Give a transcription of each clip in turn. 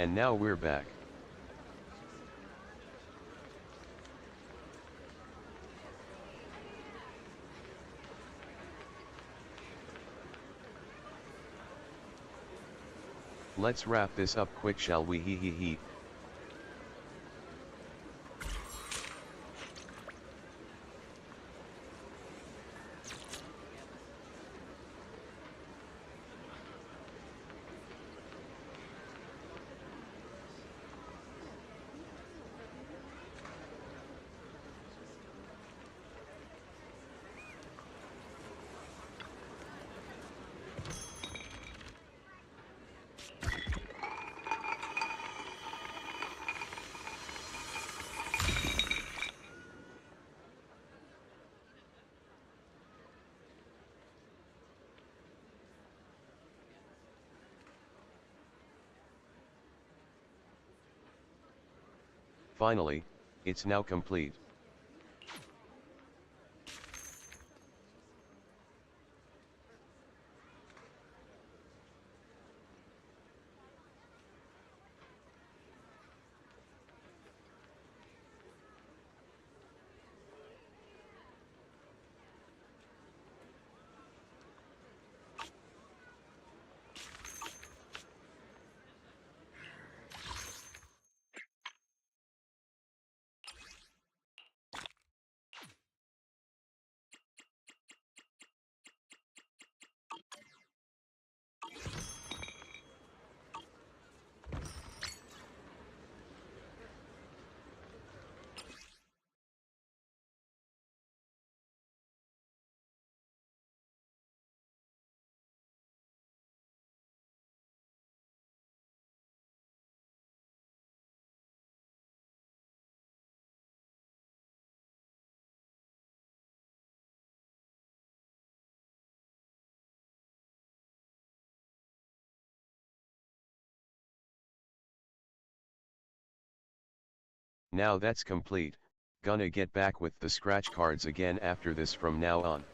And now we're back. Let's wrap this up quick, shall we? Hee hee hee. Finally, it's now complete. Now that's complete. Gonna get back with the scratch cards again after this from now on.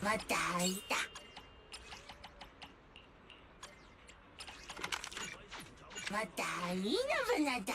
また会いた。また会いなぶなだ。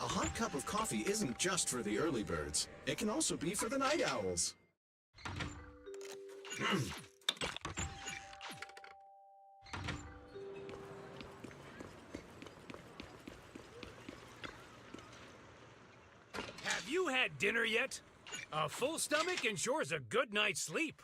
A hot cup of coffee isn't just for the early birds. It can also be for the night owls. Have you had dinner yet? A full stomach ensures a good night's sleep.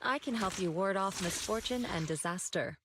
I can help you ward off misfortune and disaster.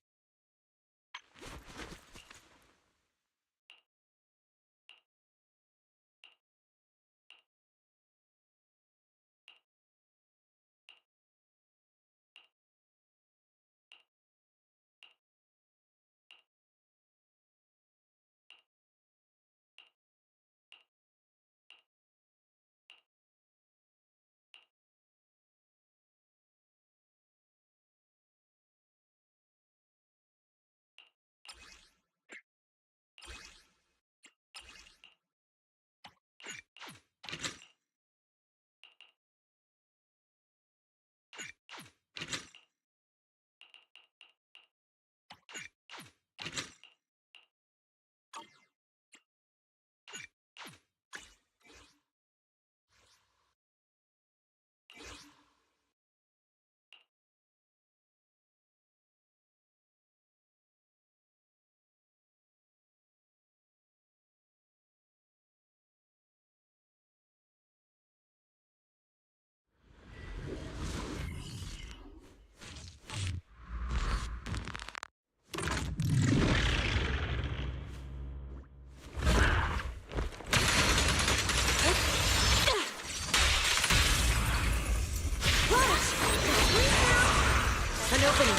An opening.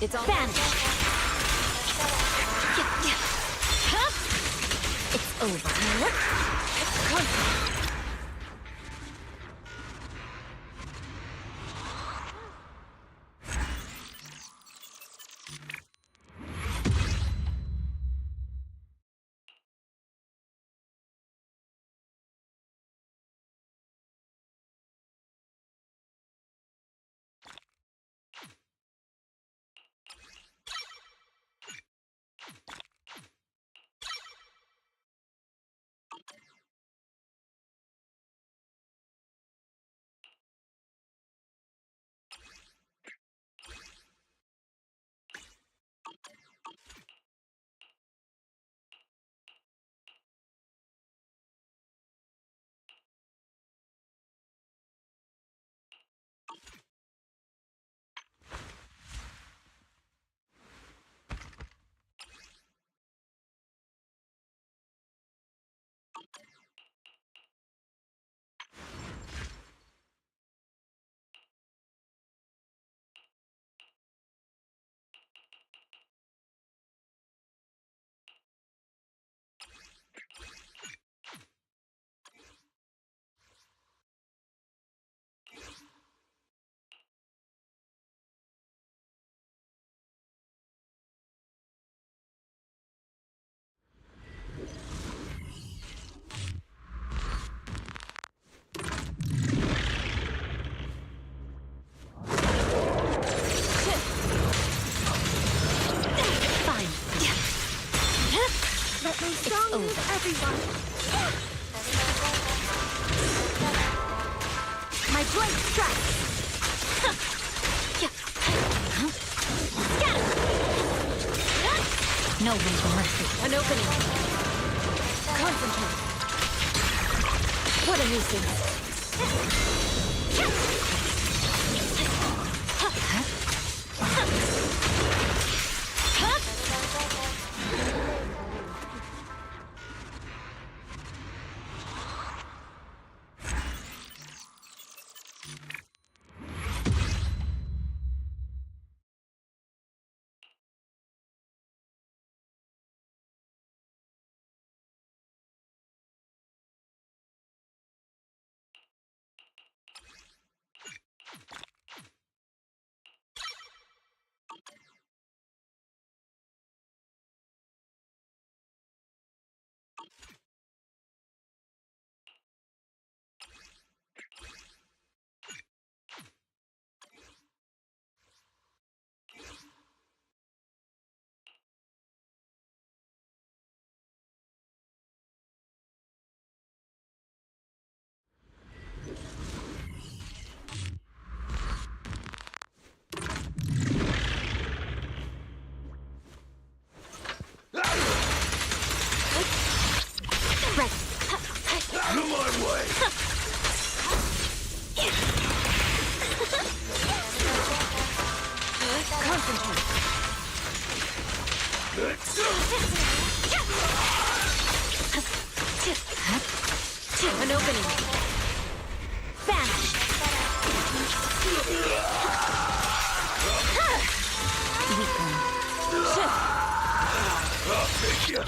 It's all vanished. It's over. everyone! My blade strikes! No room for mercy. An opening. Concentrate. What a nuisance. Right. Out of my way! Concentrate. An opening. Vanish. Weaken. I'll take you!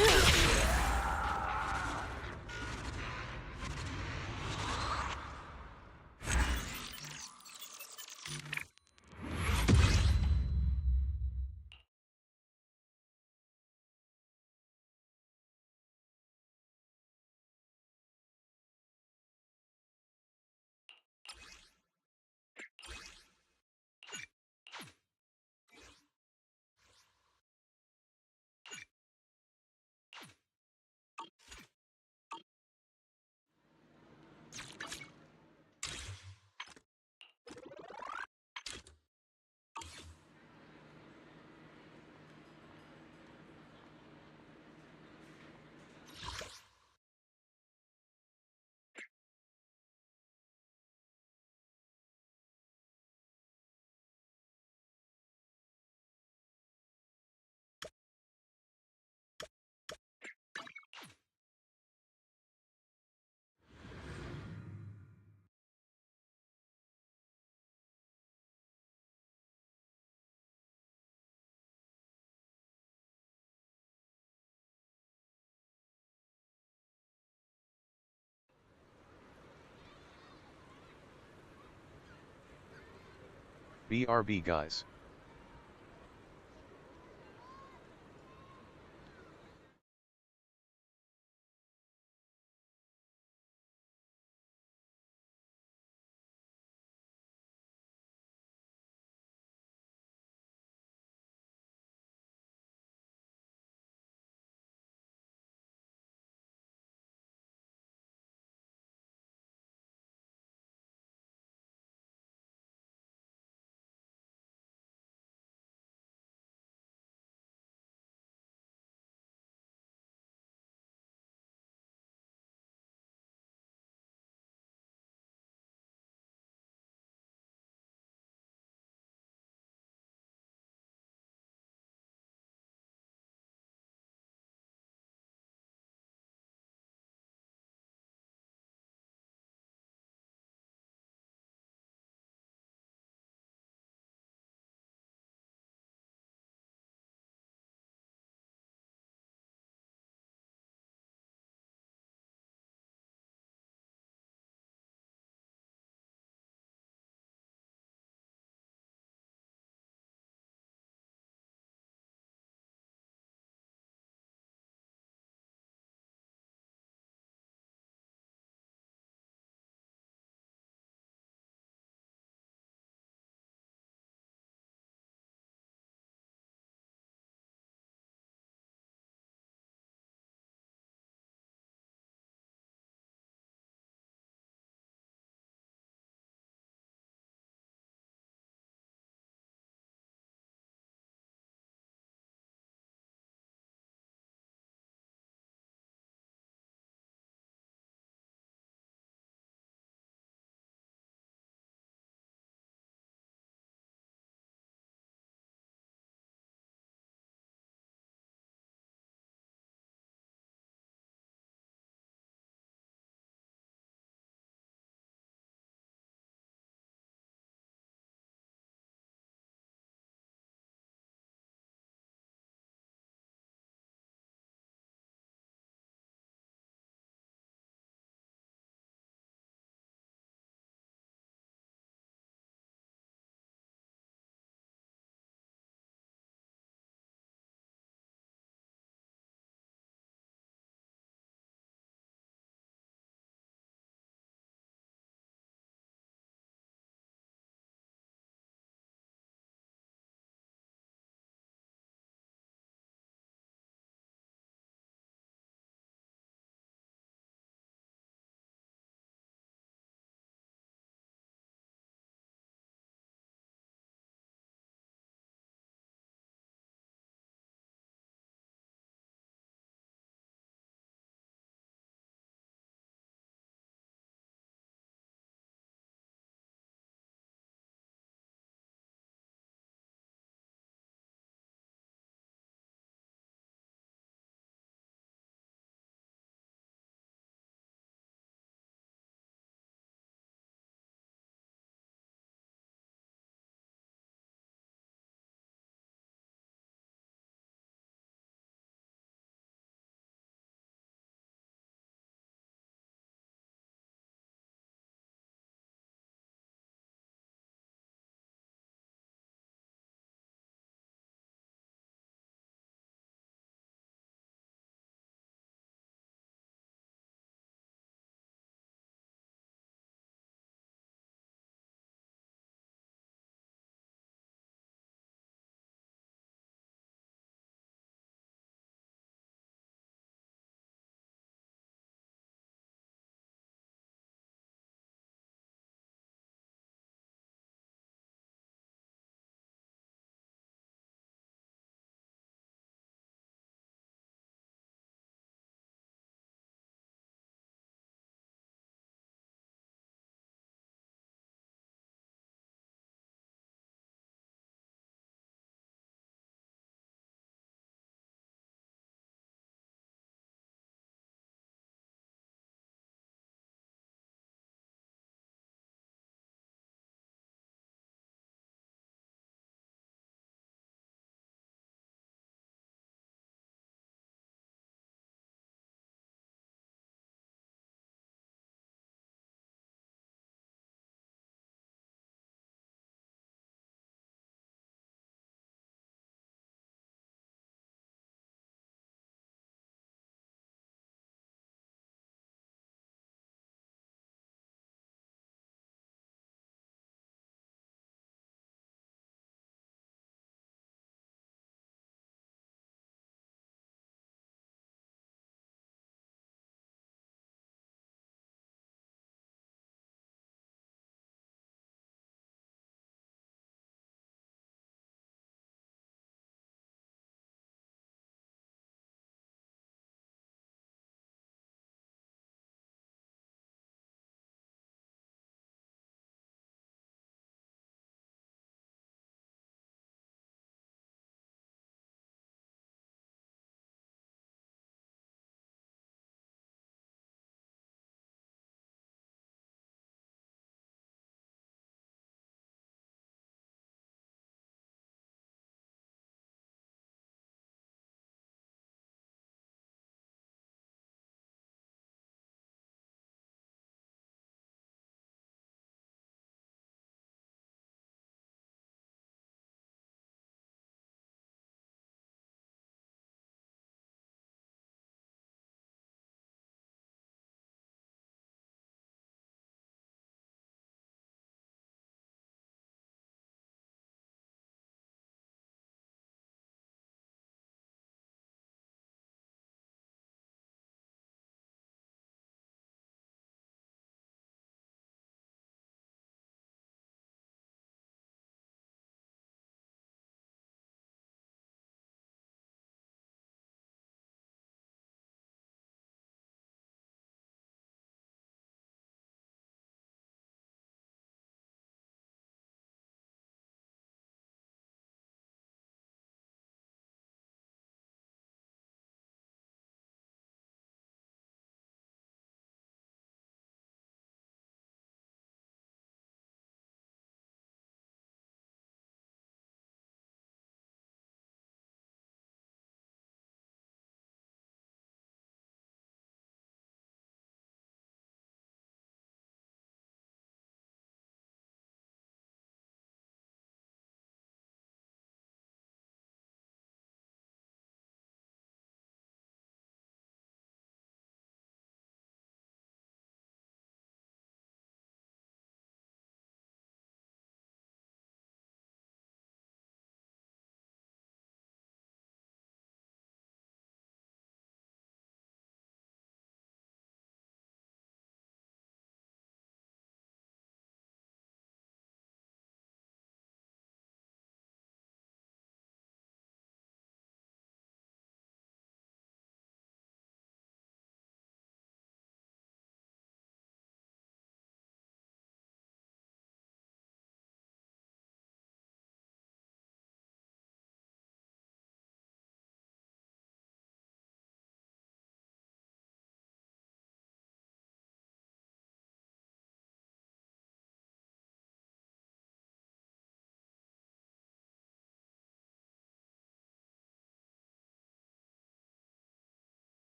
BRB guys.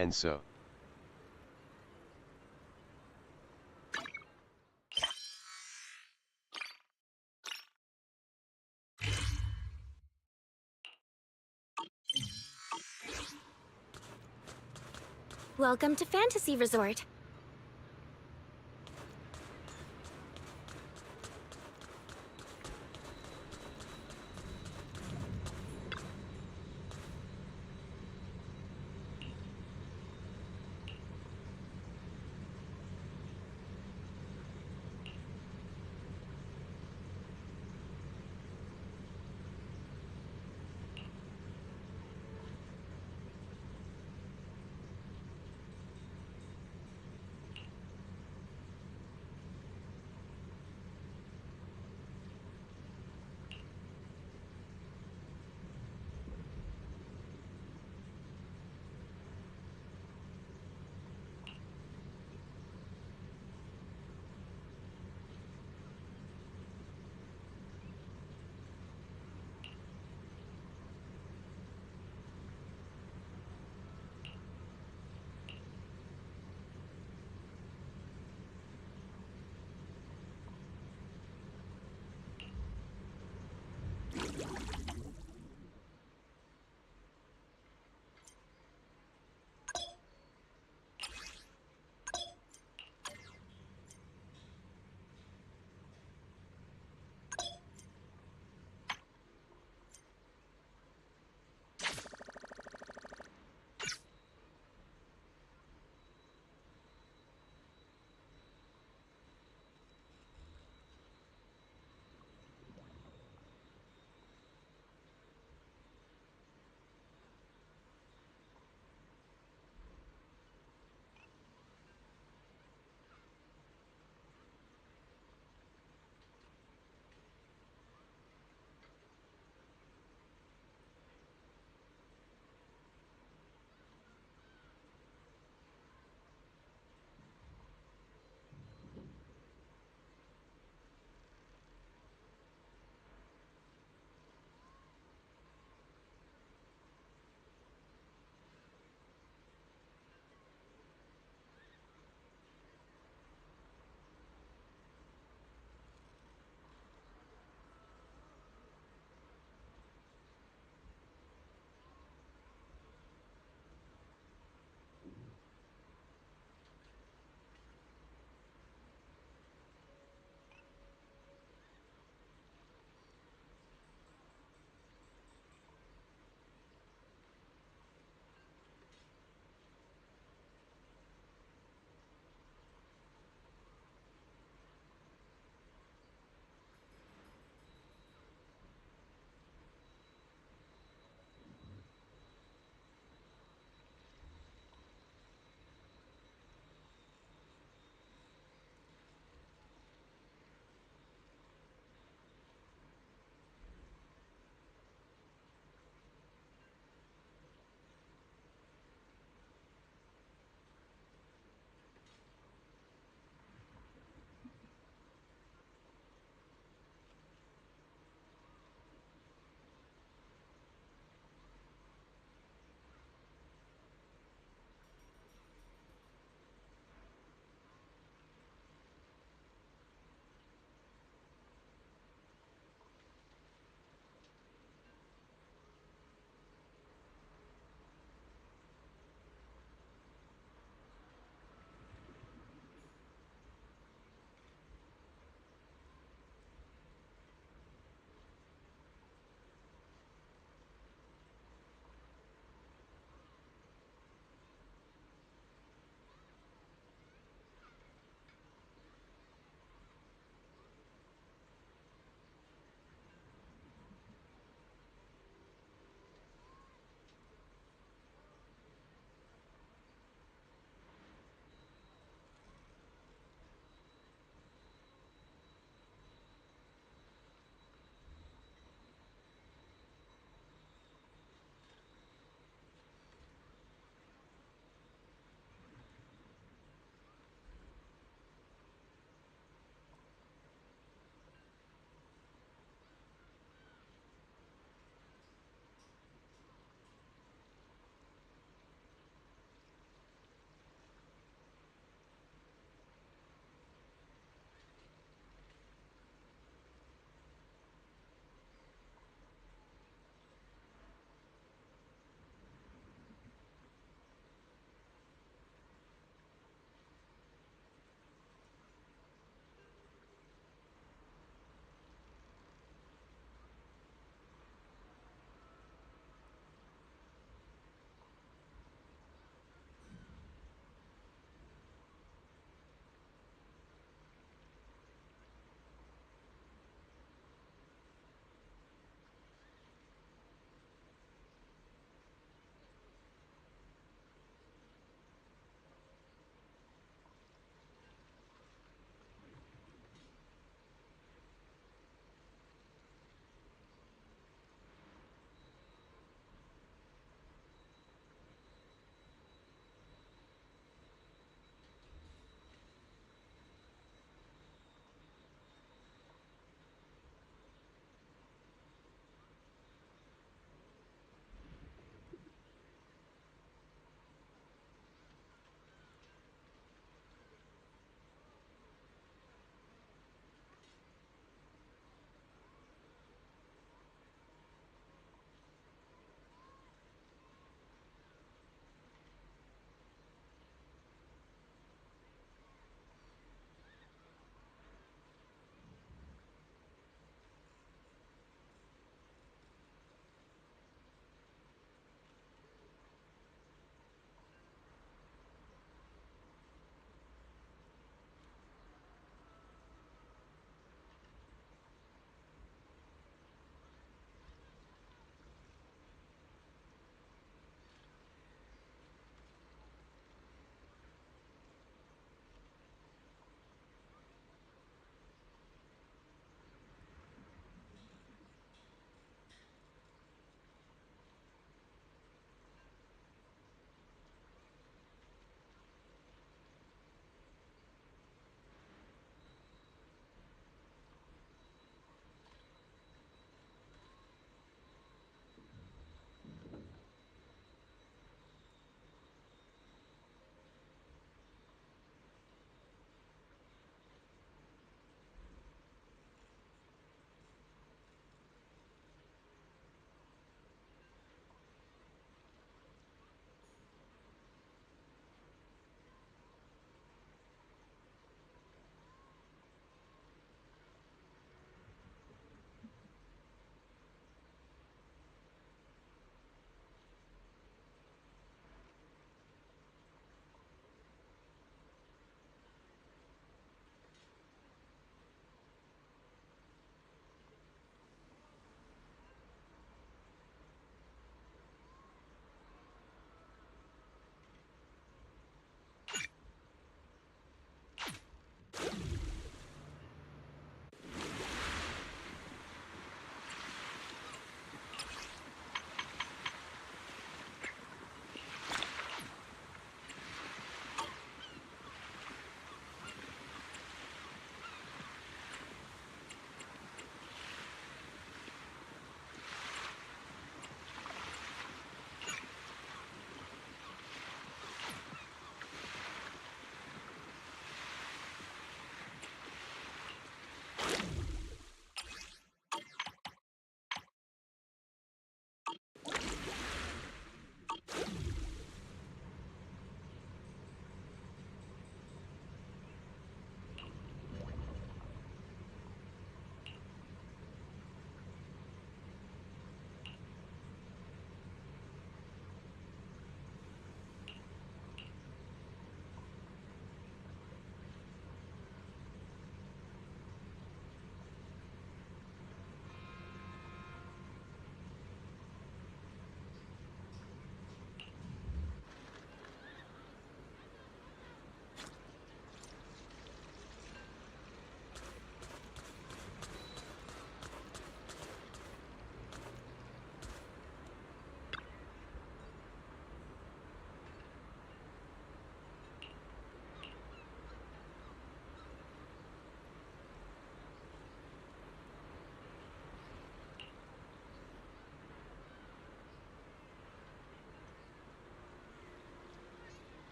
and so. Welcome to Fantasy Resort.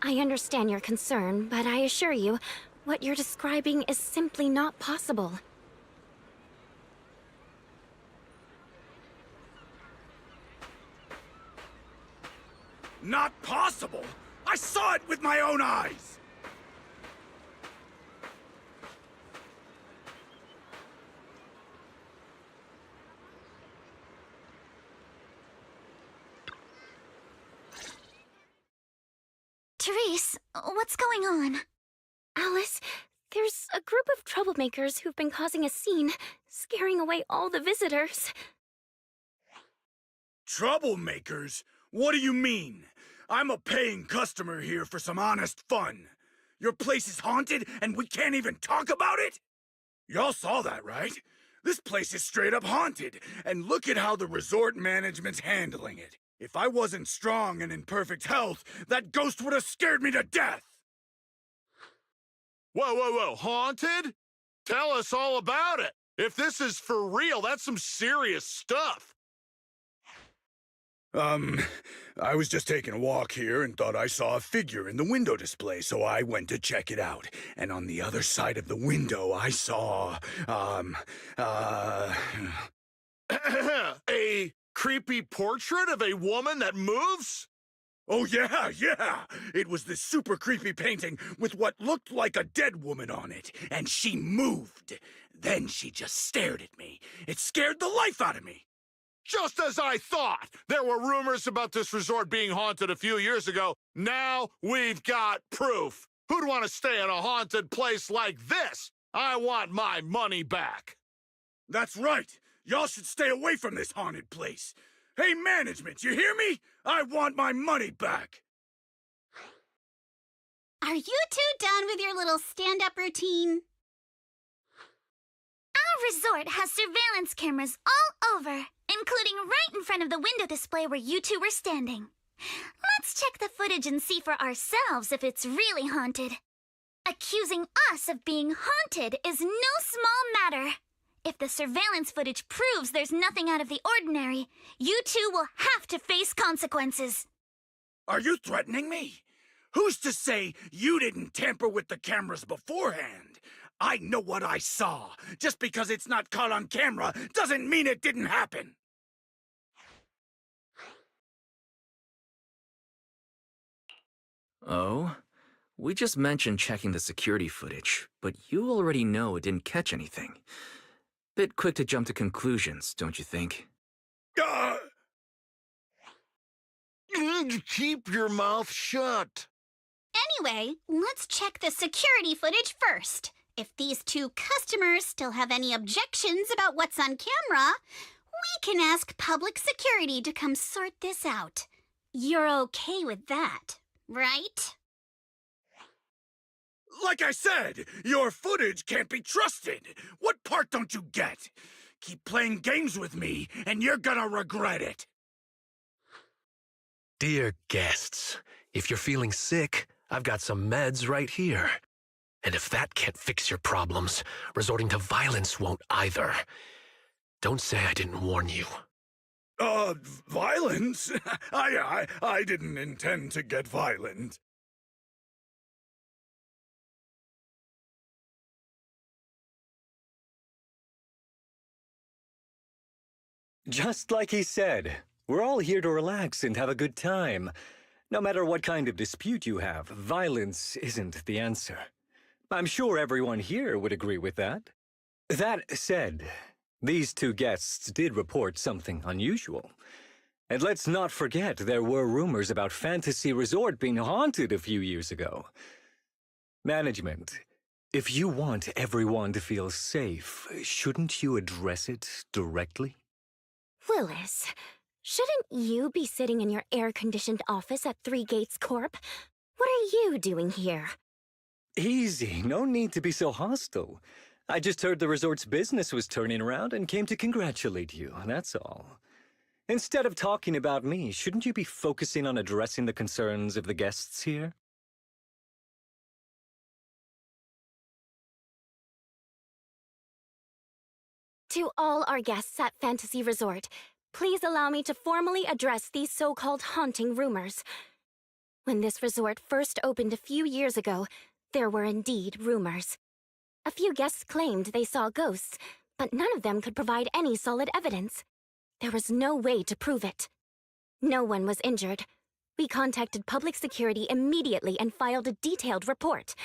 I understand your concern, but I assure you, what you're describing is simply not possible. Not possible! I saw it with my own eyes! Therese, what's going on? Alice, there's a group of troublemakers who've been causing a scene, scaring away all the visitors. Troublemakers? What do you mean? I'm a paying customer here for some honest fun. Your place is haunted and we can't even talk about it? Y'all saw that, right? This place is straight up haunted, and look at how the resort management's handling it. If I wasn't strong and in perfect health, that ghost would have scared me to death! Whoa, haunted? Tell us all about it. If this is for real, that's some serious stuff. I was just taking a walk here and thought I saw a figure in the window display, so I went to check it out. And on the other side of the window, I saw, A creepy portrait of a woman that moves? Oh, yeah. It was this super creepy painting with what looked like a dead woman on it, and she moved. Then she just stared at me. It scared the life out of me. Just as I thought! There were rumors about this resort being haunted a few years ago. Now we've got proof. Who'd want to stay in a haunted place like this? I want my money back. That's right. Y'all should stay away from this haunted place. Hey, management, you hear me? I want my money back. Are you two done with your little stand-up routine? Our resort has surveillance cameras all over, including right in front of the window display where you two were standing. Let's check the footage and see for ourselves if it's really haunted. Accusing us of being haunted is no small matter. If the surveillance footage proves there's nothing out of the ordinary, you two will have to face consequences. Are you threatening me? Who's to say you didn't tamper with the cameras beforehand? I know what I saw. Just because it's not caught on camera doesn't mean it didn't happen. Oh? We just mentioned checking the security footage, but you already know it didn't catch anything. Bit quick to jump to conclusions, don't you think? Keep your mouth shut. Anyway, let's check the security footage first. If these two customers still have any objections about what's on camera, we can ask public security to come sort this out. You're okay with that, right? Like I said, your footage can't be trusted. What part don't you get? Keep playing games with me, and you're gonna regret it. Dear guests, if you're feeling sick, I've got some meds right here. And if that can't fix your problems, resorting to violence won't either. Don't say I didn't warn you. Violence? I didn't intend to get violent. Just like he said, we're all here to relax and have a good time. No matter what kind of dispute you have, violence isn't the answer. I'm sure everyone here would agree with that. That said, these two guests did report something unusual. And let's not forget there were rumors about Fantasy Resort being haunted a few years ago. Management, if you want everyone to feel safe, shouldn't you address it directly? Willis, shouldn't you be sitting in your air-conditioned office at Three Gates Corp? What are you doing here? Easy, no need to be so hostile. I just heard the resort's business was turning around and came to congratulate you, that's all. Instead of talking about me, shouldn't you be focusing on addressing the concerns of the guests here? To all our guests at Fantasy Resort, please allow me to formally address these so-called haunting rumors. When this resort first opened a few years ago, there were indeed rumors. A few guests claimed they saw ghosts, but none of them could provide any solid evidence. There was no way to prove it. No one was injured. We contacted public security immediately and filed a detailed report.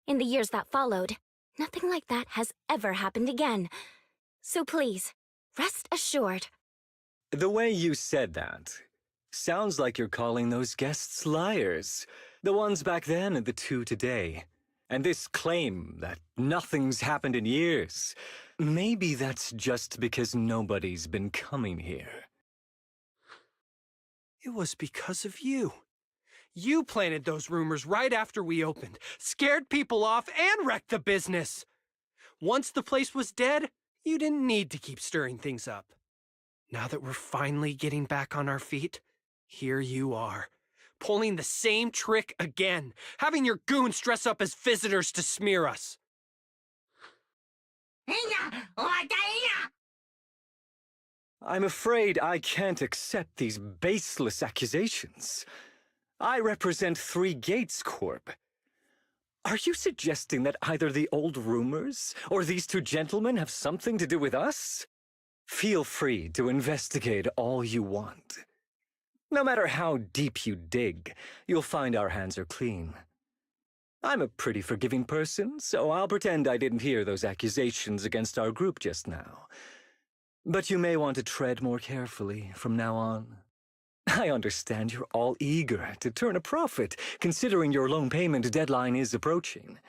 In the years that followed, nothing like that has ever happened again. So please, rest assured. The way you said that sounds like you're calling those guests liars. The ones back then and the two today. And this claim that nothing's happened in years, maybe that's just because nobody's been coming here. It was because of you. You planted those rumors right after we opened, scared people off, and wrecked the business. Once the place was dead, you didn't need to keep stirring things up. Now that we're finally getting back on our feet, here you are, pulling the same trick again, having your goons dress up as visitors to smear us. I'm afraid I can't accept these baseless accusations. I represent Three Gates Corp. Are you suggesting that either the old rumors or these two gentlemen have something to do with us? Feel free to investigate all you want. No matter how deep you dig, you'll find our hands are clean. I'm a pretty forgiving person, so I'll pretend I didn't hear those accusations against our group just now. But you may want to tread more carefully from now on. I understand you're all eager to turn a profit, considering your loan payment deadline is approaching.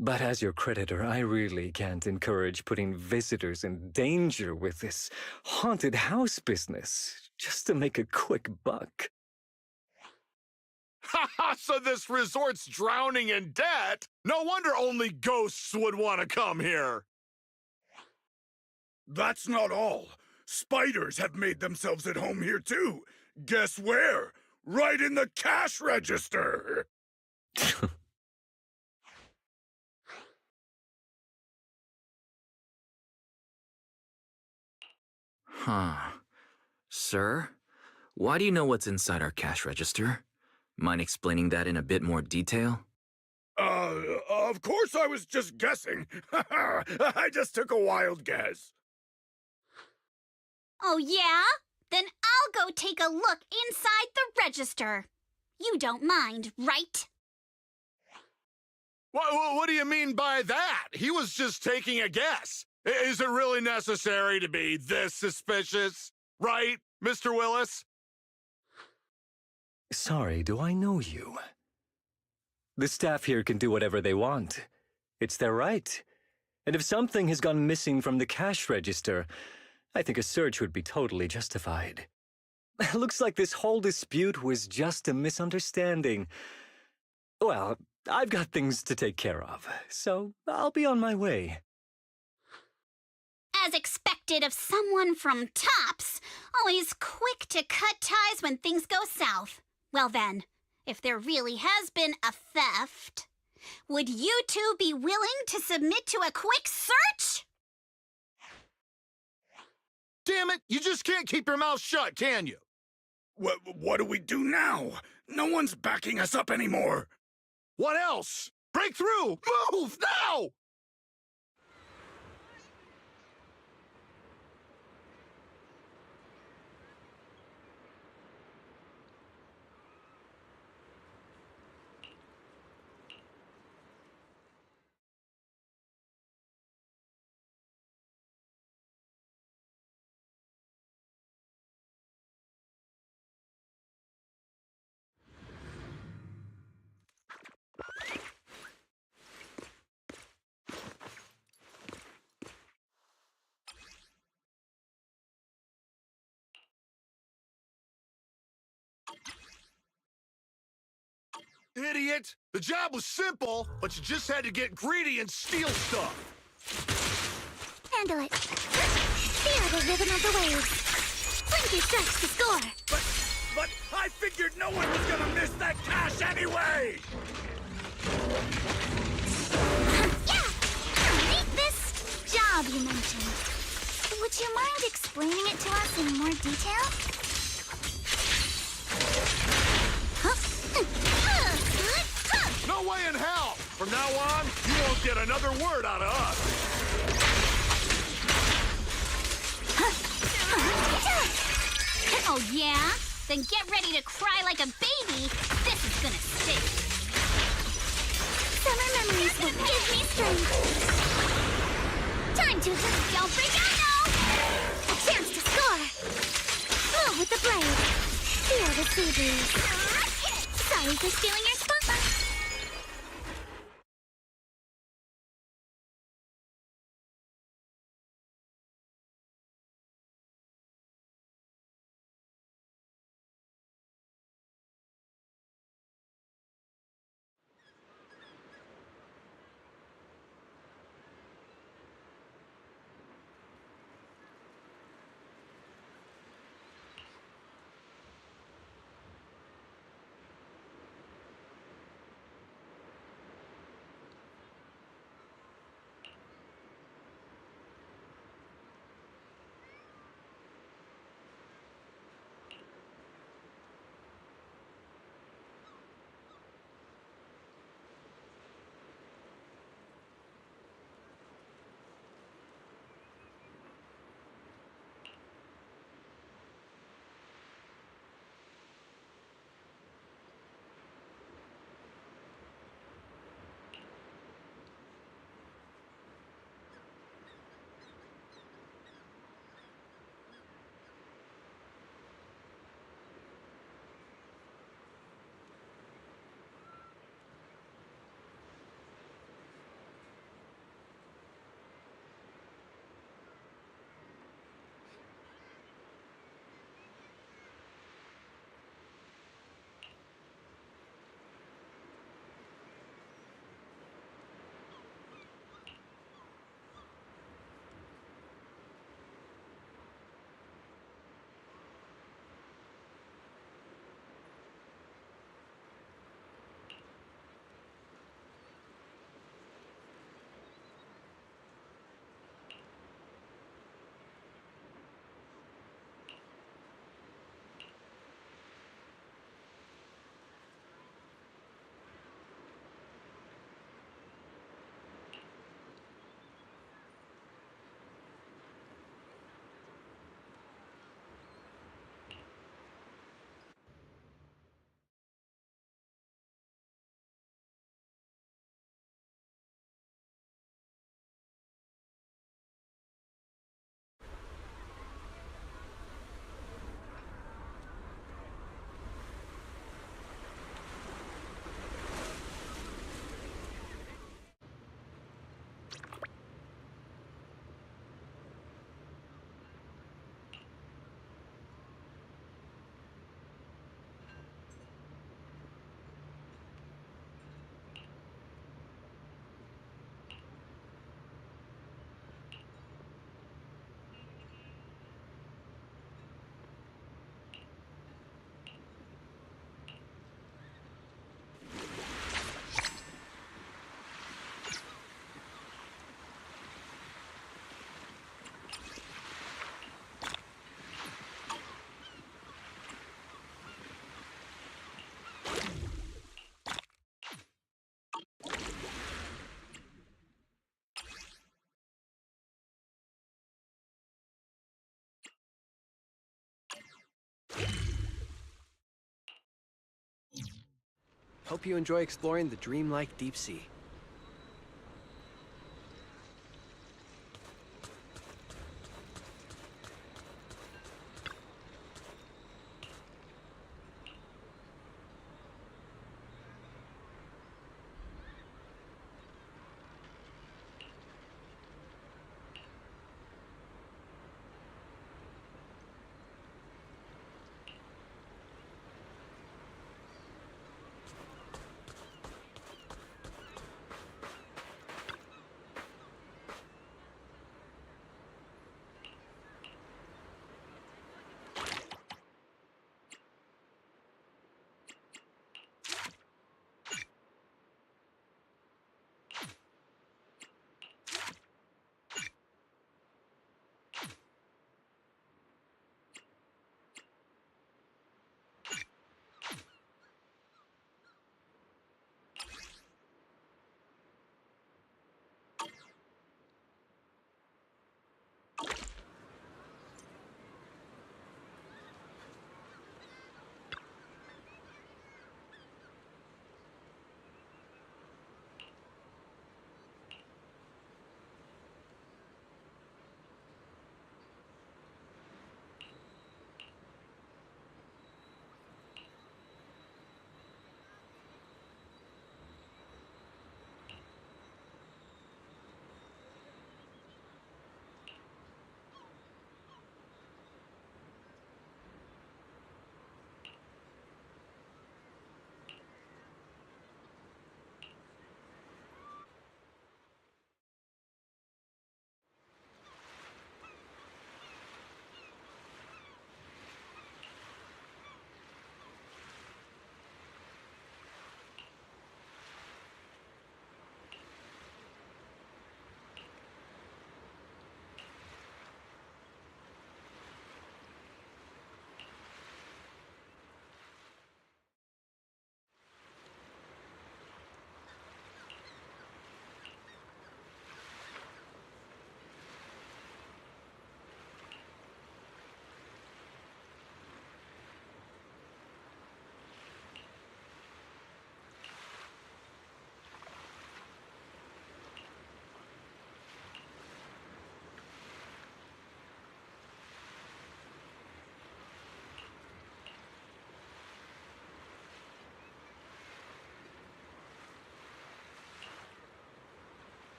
But as your creditor, I really can't encourage putting visitors in danger with this haunted house business, just to make a quick buck. Ha ha! So this resort's drowning in debt? No wonder only ghosts would want to come here. That's not all. Spiders have made themselves at home here too. Guess where? Right in the cash register. Huh. Sir, why do you know what's inside our cash register? Mind explaining that in a bit more detail? Of course I was just guessing. I just took a wild guess. Oh, yeah? Then I'll go take a look inside the register. You don't mind, right? What do you mean by that? He was just taking a guess. Is it really necessary to be this suspicious? Right, Mr. Willis? Sorry, do I know you? The staff here can do whatever they want. It's their right. And if something has gone missing from the cash register, I think a search would be totally justified. Looks like this whole dispute was just a misunderstanding. Well, I've got things to take care of, so I'll be on my way. As expected of someone from TOPS, always quick to cut ties when things go south. Well then, if there really has been a theft, would you two be willing to submit to a quick search? Damn it, you just can't keep your mouth shut, can you? What do we do now? No one's backing us up anymore. What else? Break through! Move, now! Idiot! The job was simple, but you just had to get greedy and steal stuff. Handle it. Feel the rhythm of the waves. Blinky strikes to score. But I figured no one was gonna miss that cash anyway! Yeah! Meet this job you mentioned. Would you mind explaining it to us in more detail? Huh? From now on, you won't get another word out of us. Oh, yeah? Then get ready to cry like a baby. This is gonna stick. Summer memories will give me strength. Time to don't break out now! A chance to score. Move with the blade. Feel the sea breeze. Sorry for stealing your spotlight. Hope you enjoy exploring the dreamlike deep sea.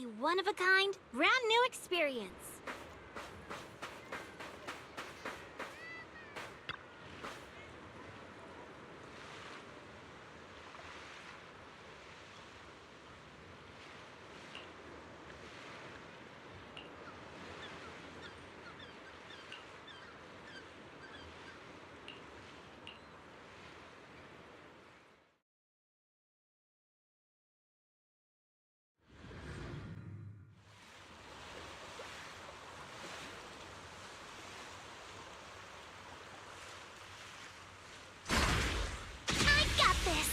one-of-a-kind, brand-new experience.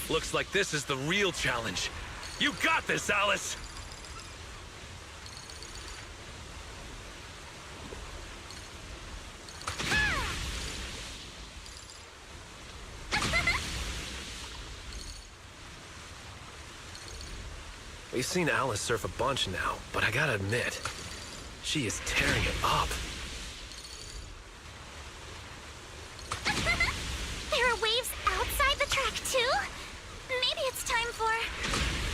Looks like this is the real challenge. You got this, Alice! We've seen Alice surf a bunch now, but I gotta admit, she is tearing it up. There are waves outside the track, too? Maybe it's time for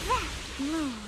that move.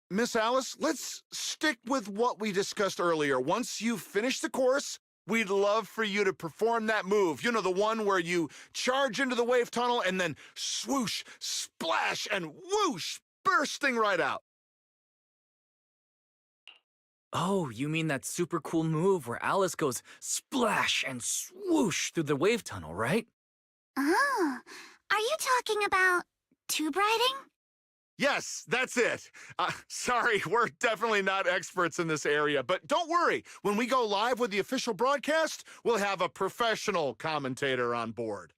Miss Alice, let's stick with what we discussed earlier. Once you finish the course, we'd love for you to perform that move. You know, the one where you charge into the wave tunnel and then swoosh, splash, and whoosh, bursting right out. Oh, you mean that super cool move where Alice goes splash and swoosh through the wave tunnel, right? Oh, are you talking about tube riding? Yes, that's it. Sorry, we're definitely not experts in this area, but don't worry. When we go live with the official broadcast, we'll have a professional commentator on board.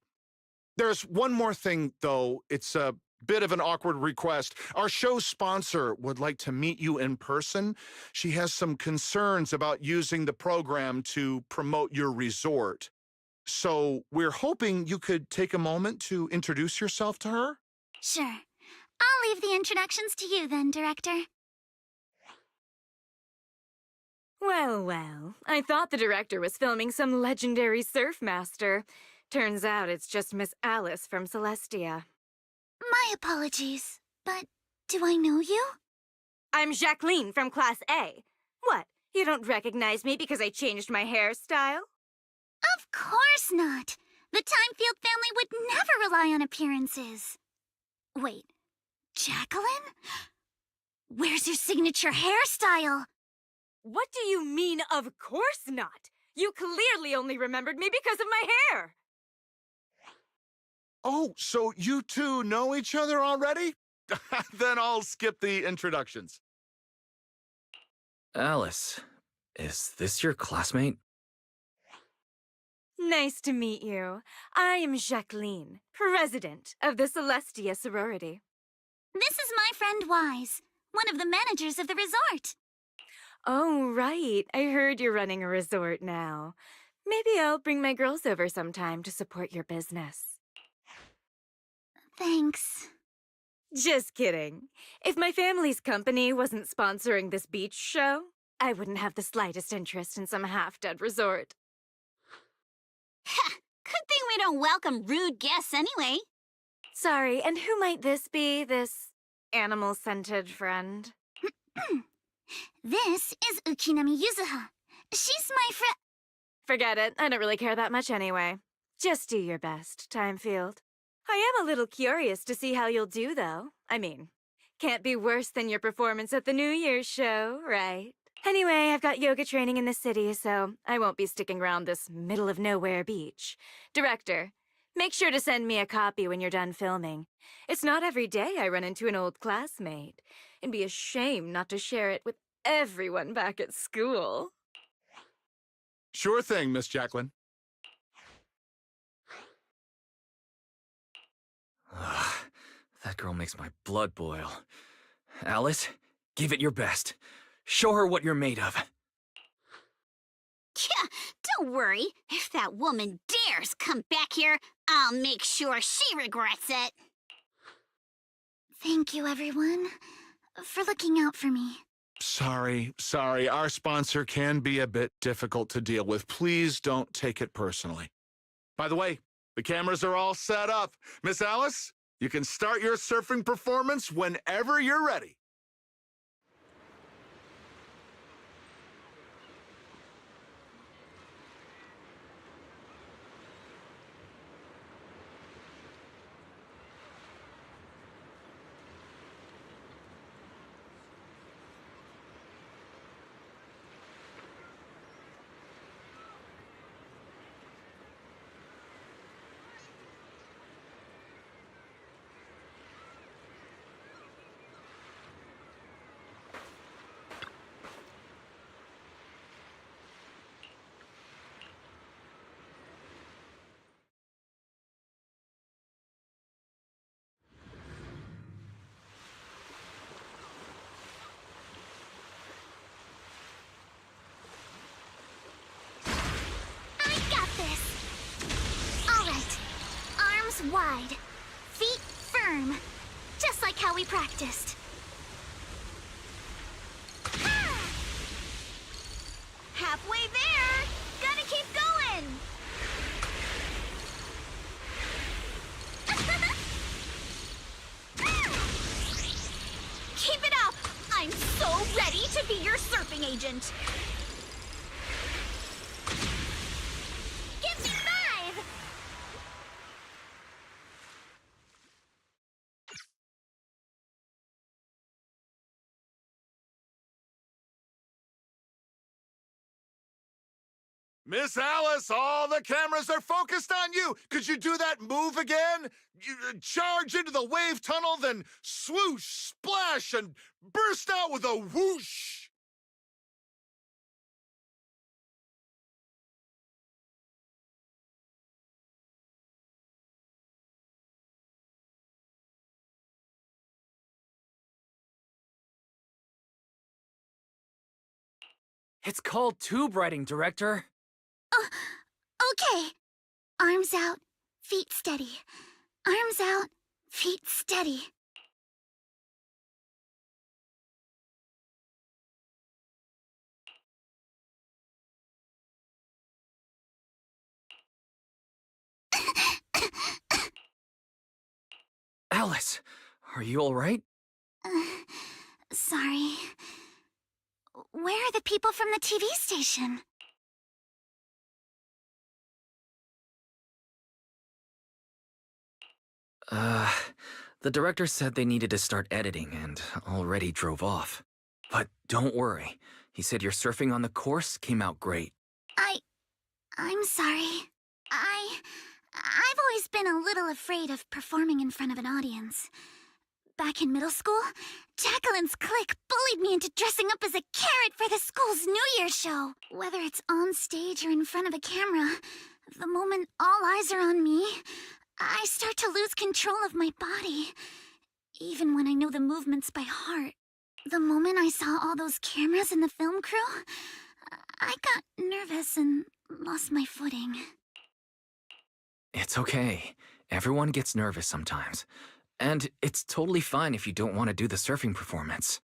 There's one more thing, though. It's a bit of an awkward request. Our show's sponsor would like to meet you in person. She has some concerns about using the program to promote your resort. So we're hoping you could take a moment to introduce yourself to her. Sure. I'll leave the introductions to you then, Director. Well, well, I thought the director was filming some legendary surf master. Turns out it's just Miss Alice from Celestia. My apologies, but do I know you? I'm Jacqueline from Class A. What, you don't recognize me because I changed my hairstyle? Of course not. The Timefield family would never rely on appearances. Wait, Jacqueline? Where's your signature hairstyle? What do you mean, of course not? You clearly only remembered me because of my hair. Oh, so you two know each other already? Then I'll skip the introductions. Alice, is this your classmate? Nice to meet you. I am Jacqueline, president of the Celestia sorority. This is my friend Wise, one of the managers of the resort. Oh, right. I heard you're running a resort now. Maybe I'll bring my girls over sometime to support your business. Thanks. Just kidding. If my family's company wasn't sponsoring this beach show, I wouldn't have the slightest interest in some half-dead resort. Ha! Good thing we don't welcome rude guests anyway. Sorry, and who might this be, this animal-scented friend? This is Ukinami Yuzuha. She's my friend. Forget it. I don't really care that much anyway. Just do your best, Timefield. I am a little curious to see how you'll do, though. I mean, can't be worse than your performance at the New Year's show, right? Anyway, I've got yoga training in the city, so I won't be sticking around this middle-of-nowhere beach. Director, make sure to send me a copy when you're done filming. It's not every day I run into an old classmate. It'd be a shame not to share it with everyone back at school. Sure thing, Miss Jacqueline. Ugh, that girl makes my blood boil. Alice, give it your best. Show her what you're made of. Yeah, don't worry. If that woman dares come back here, I'll make sure she regrets it. Thank you, everyone, for looking out for me. Sorry. Our sponsor can be a bit difficult to deal with. Please don't take it personally. By the way, the cameras are all set up. Miss Alice, you can start your surfing performance whenever you're ready. Wide, feet firm, just like how we practiced. Ah! Halfway there! Gotta keep going! Keep it up! I'm so ready to be your surfing agent! Give me 5! Miss Alice, all the cameras are focused on you. Could you do that move again? You charge into the wave tunnel, then swoosh, splash, and burst out with a whoosh. It's called tube riding, Director. Okay. Arms out, feet steady. Arms out, feet steady. Alice, are you all right? Sorry. Where are the people from the TV station? The director said they needed to start editing and already drove off. But don't worry. He said your surfing on the course came out great. I'm sorry. I've always been a little afraid of performing in front of an audience. Back in middle school, Jacqueline's clique bullied me into dressing up as a carrot for the school's New Year's show. Whether it's on stage or in front of a camera, the moment all eyes are on me, I start to lose control of my body, even when I know the movements by heart. The moment I saw all those cameras in the film crew, I got nervous and lost my footing. It's okay. Everyone gets nervous sometimes. And it's totally fine if you don't want to do the surfing performance.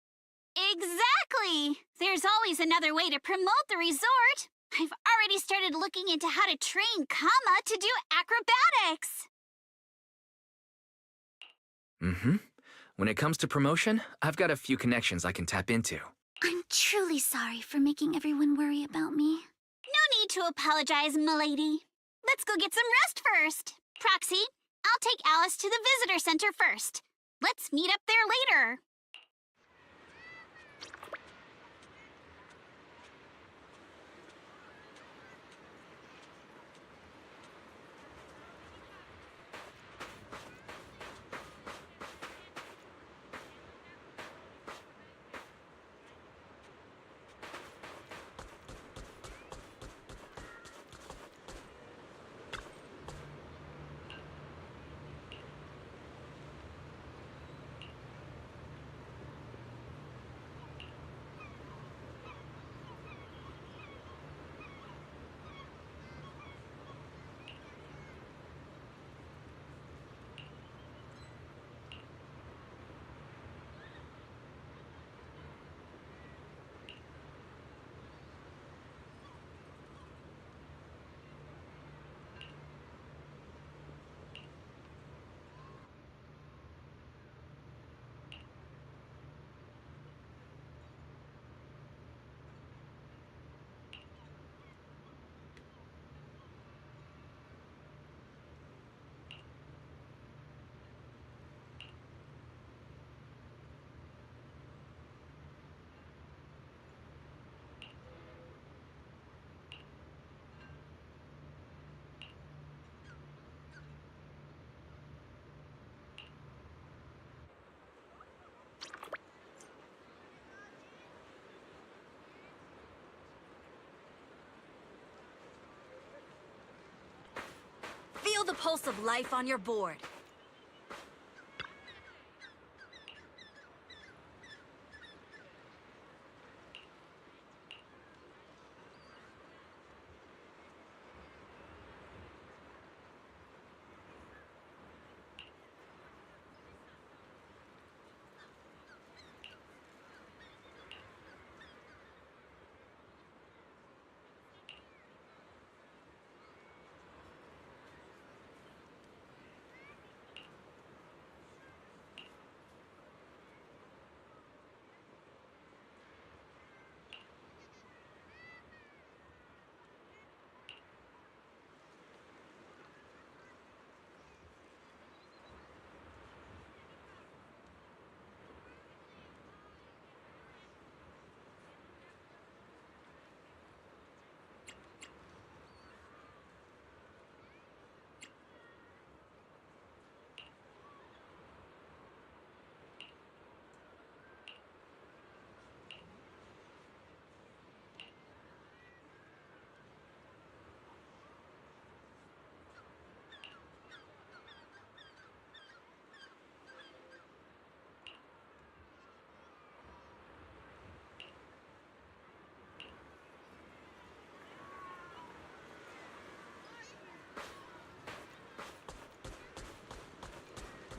Exactly! There's always another way to promote the resort. I've already started looking into how to train Kama to do acrobatics. When it comes to promotion, I've got a few connections I can tap into. I'm truly sorry for making everyone worry about me. No need to apologize, milady. Let's go get some rest first. Proxy, I'll take Alice to the visitor center first. Let's meet up there later. Feel the pulse of life on your board.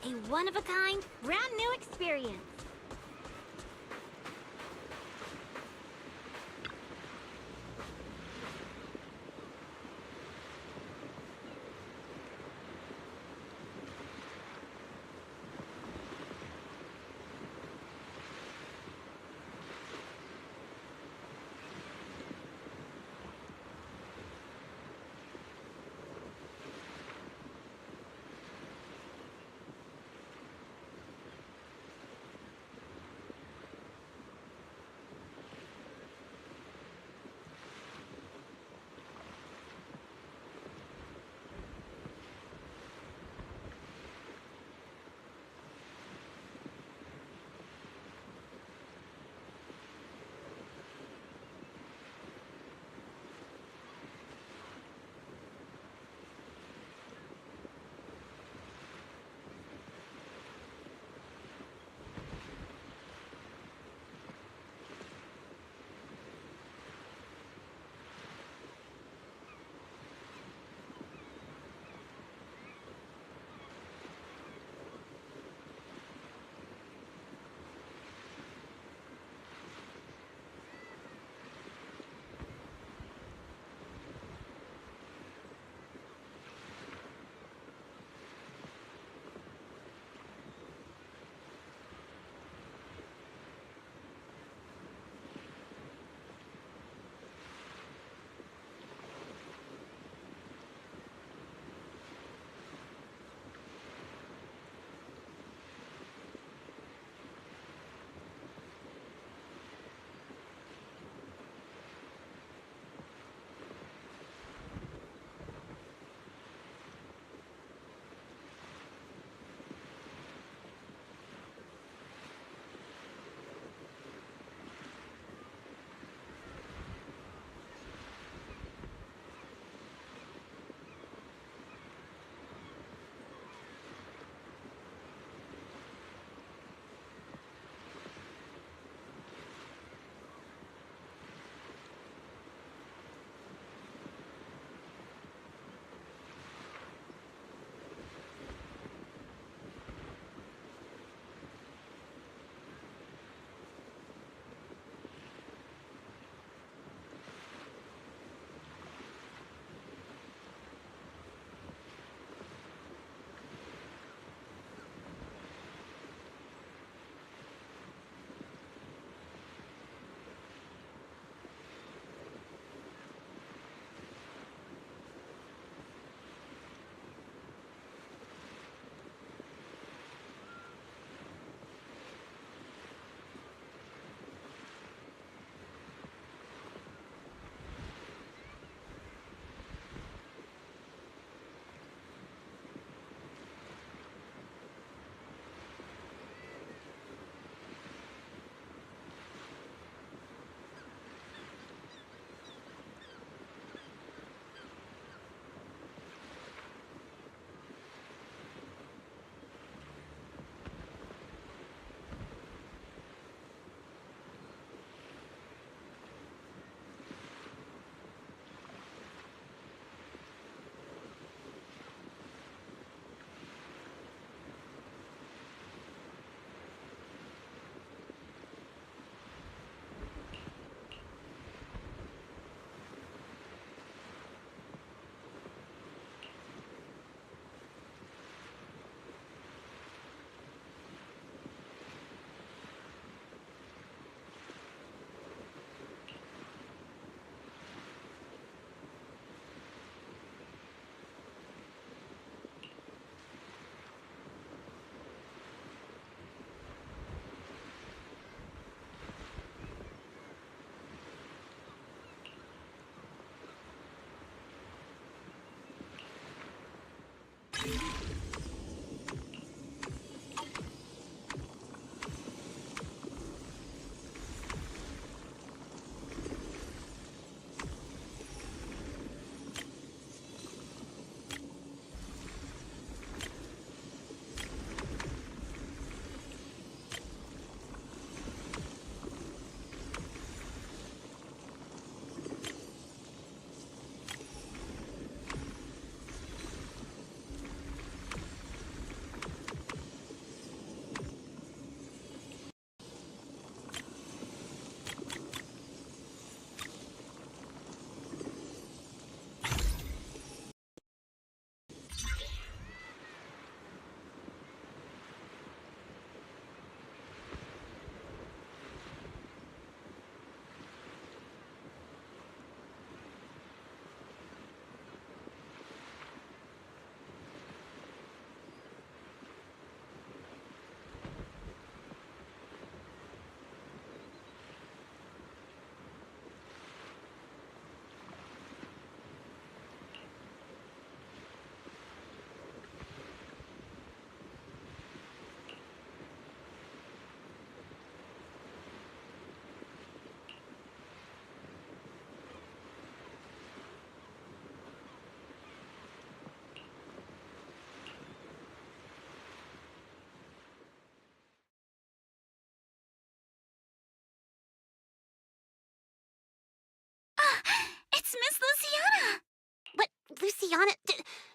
A one-of-a-kind, brand-new experience.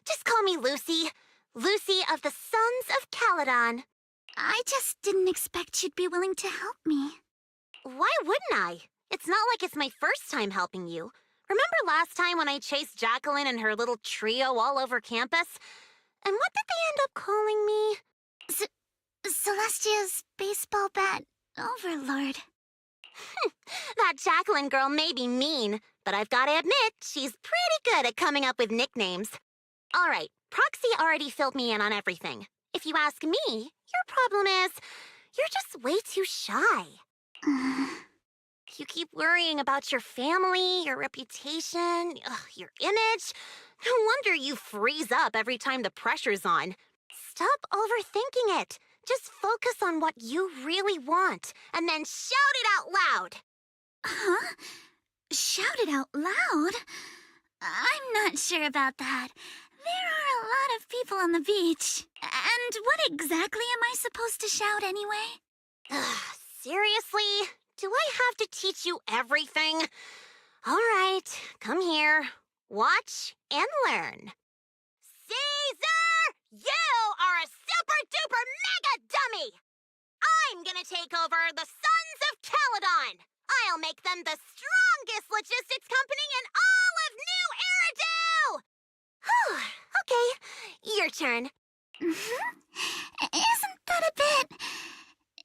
just call me Lucy. Lucy of the Sons of Caledon. I just didn't expect you'd be willing to help me. Why wouldn't I? It's not like it's my first time helping you. Remember last time when I chased Jacqueline and her little trio all over campus? And what did they end up calling me? Celestia's baseball bat overlord. That Jacqueline girl may be mean, but I've got to admit, she's pretty good at coming up with nicknames. All right, Proxy already filled me in on everything. If you ask me, your problem is, you're just way too shy. You keep worrying about your family, your reputation, your image. No wonder you freeze up every time the pressure's on. Stop overthinking it. Just focus on what you really want, and then shout it out loud. Huh? Shout it out loud? I'm not sure about that. There are a lot of people on the beach. And what exactly am I supposed to shout anyway? Seriously? Do I have to teach you everything? All right, come here. Watch and learn. Caesar! You are a super-duper mega dummy! I'm gonna take over the Sons of Caledon! I'll make them the strongest logistics company in all of New Eridu! Okay, your turn. Isn't that a bit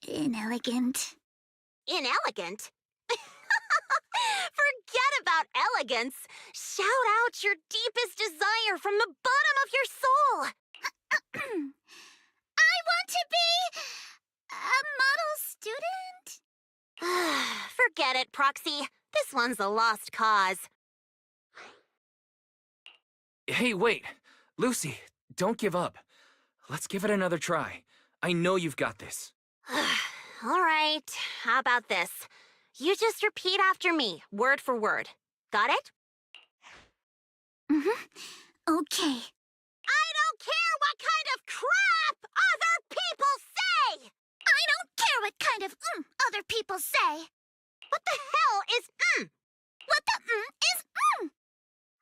inelegant? Inelegant? Forget about elegance. Shout out your deepest desire from the bottom of your soul. I want to be a model student. Forget it, Proxy. This one's a lost cause. Hey, wait. Lucy, don't give up. Let's give it another try. I know you've got this. All right, how about this? You just repeat after me, word for word. Got it? Okay. I don't care what kind of crap other people say! I don't care what kind of other people say. What the hell is What the is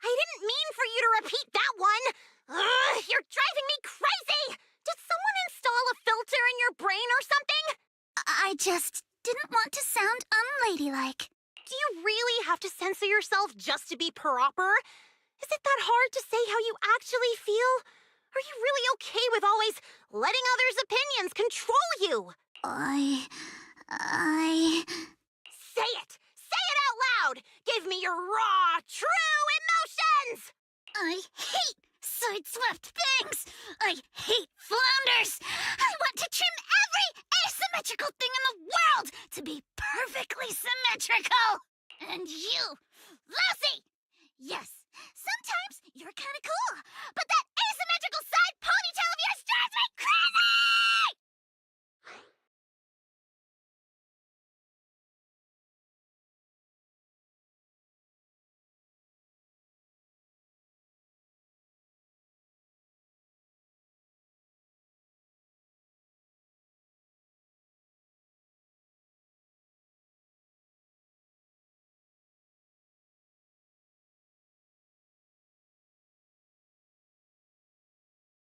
I didn't mean for you to repeat that one! Ugh, you're driving me crazy! Did someone install a filter in your brain or something? I just didn't want to sound unladylike. Do you really have to censor yourself just to be proper? Is it that hard to say how you actually feel? Are you really okay with always letting others' opinions control you? Say it! Say it out loud! Give me your raw, true emotions! I hate side-swept things! I hate flounders! I want to trim every asymmetrical thing in the world to be perfectly symmetrical! And you, Lucy! Yes, sometimes you're kinda cool, but that asymmetrical side ponytail of yours drives me crazy!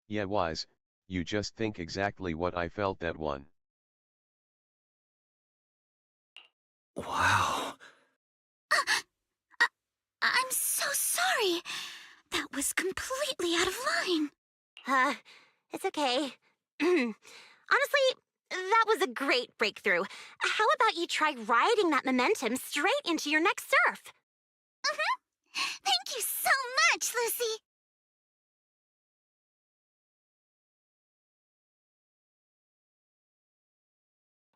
Yeah, Wise, you just think exactly what I felt that one. Wow. I'm so sorry. That was completely out of line. It's okay. Honestly, that was a great breakthrough. How about you try riding that momentum straight into your next surf? Thank you so much, Lucy.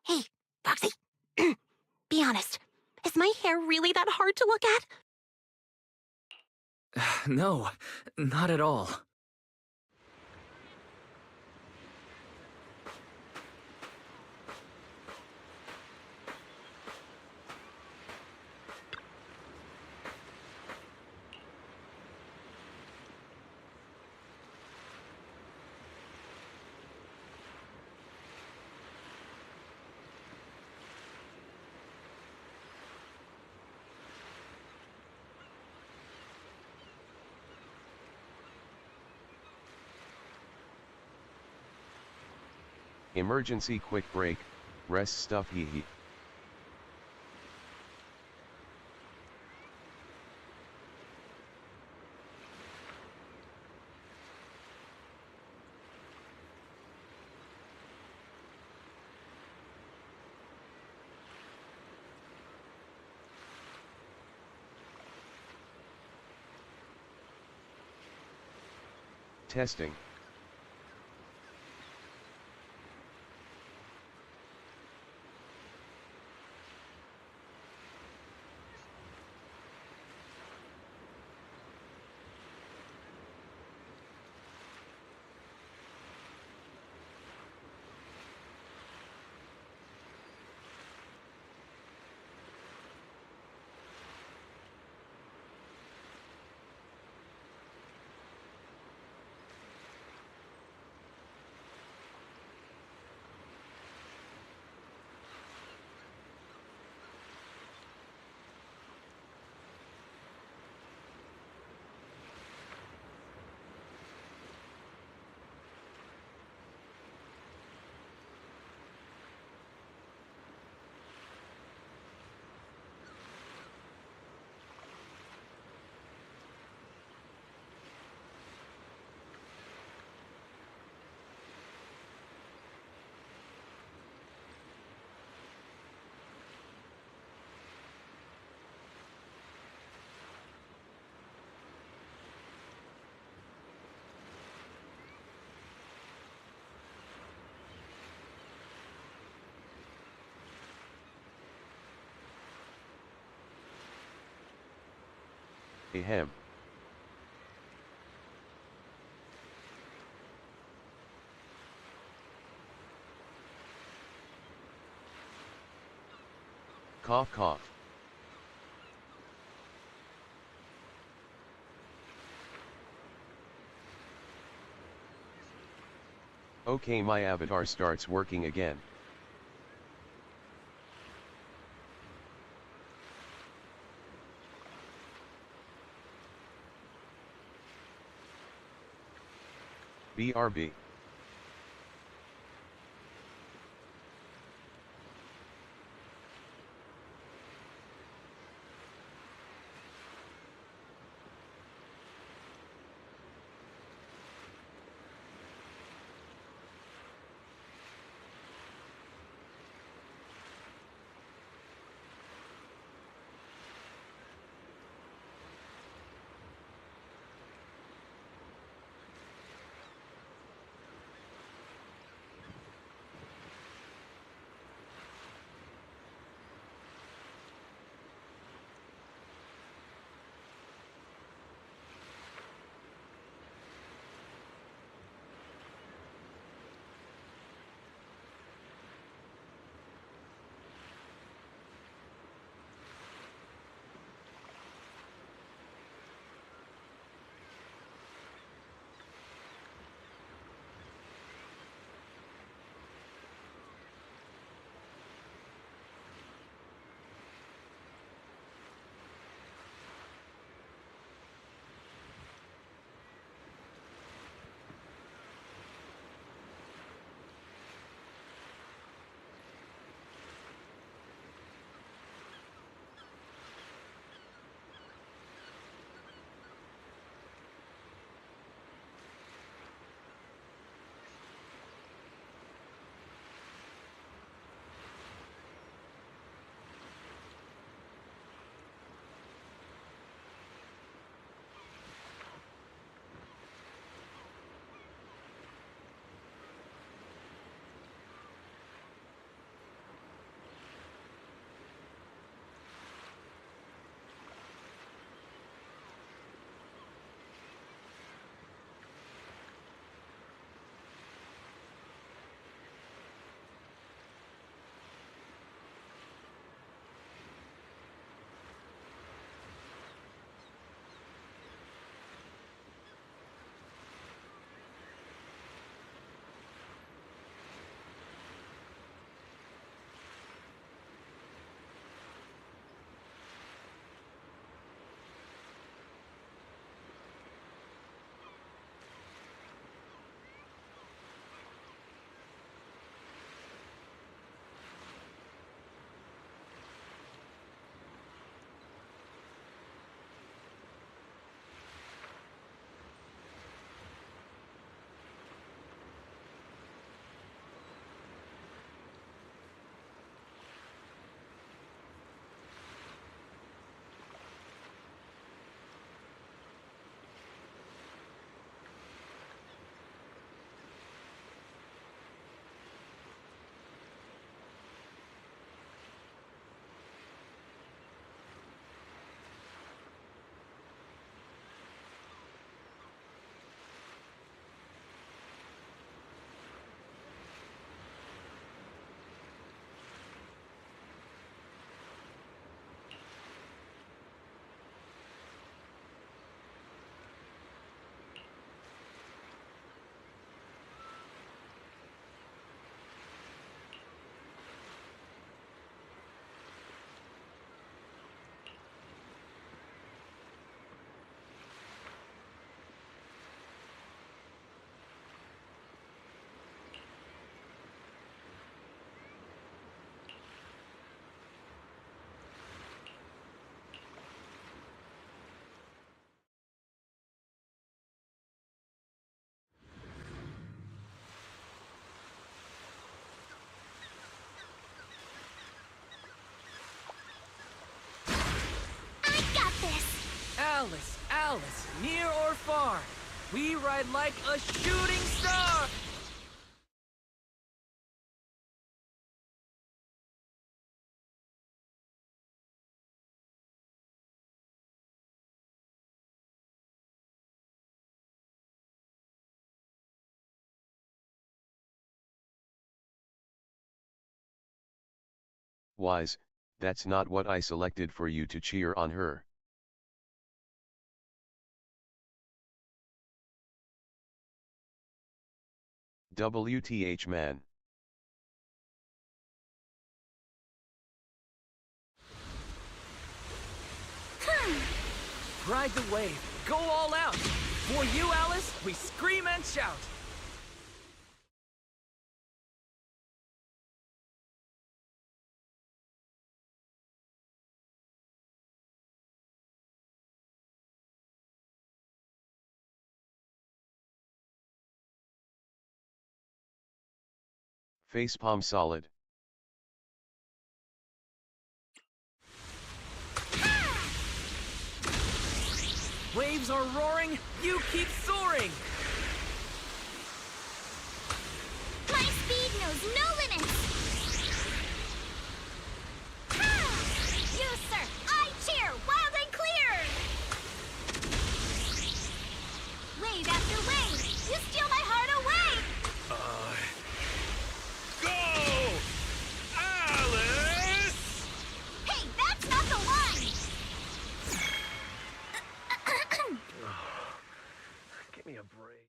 Hey, Proxy. Be honest. Is my hair really that hard to look at? No, not at all. Emergency quick break, rest stuff hee hee. Testing. Ahem. Cough cough. Okay, my avatar starts working again. BRB. Alice, Alice, near or far, we ride like a shooting star! Wise, that's not what I selected for you to cheer on her. WTH man. Ride the wave, go all out! For you, Alice, we scream and shout! Facepalm solid. Waves are roaring, you keep soaring! My speed knows no limits! You, sir, I cheer, wild and clear! Wave after wave, you steal my heart away! Go! Alice! Hey, that's not the line! Give me a break.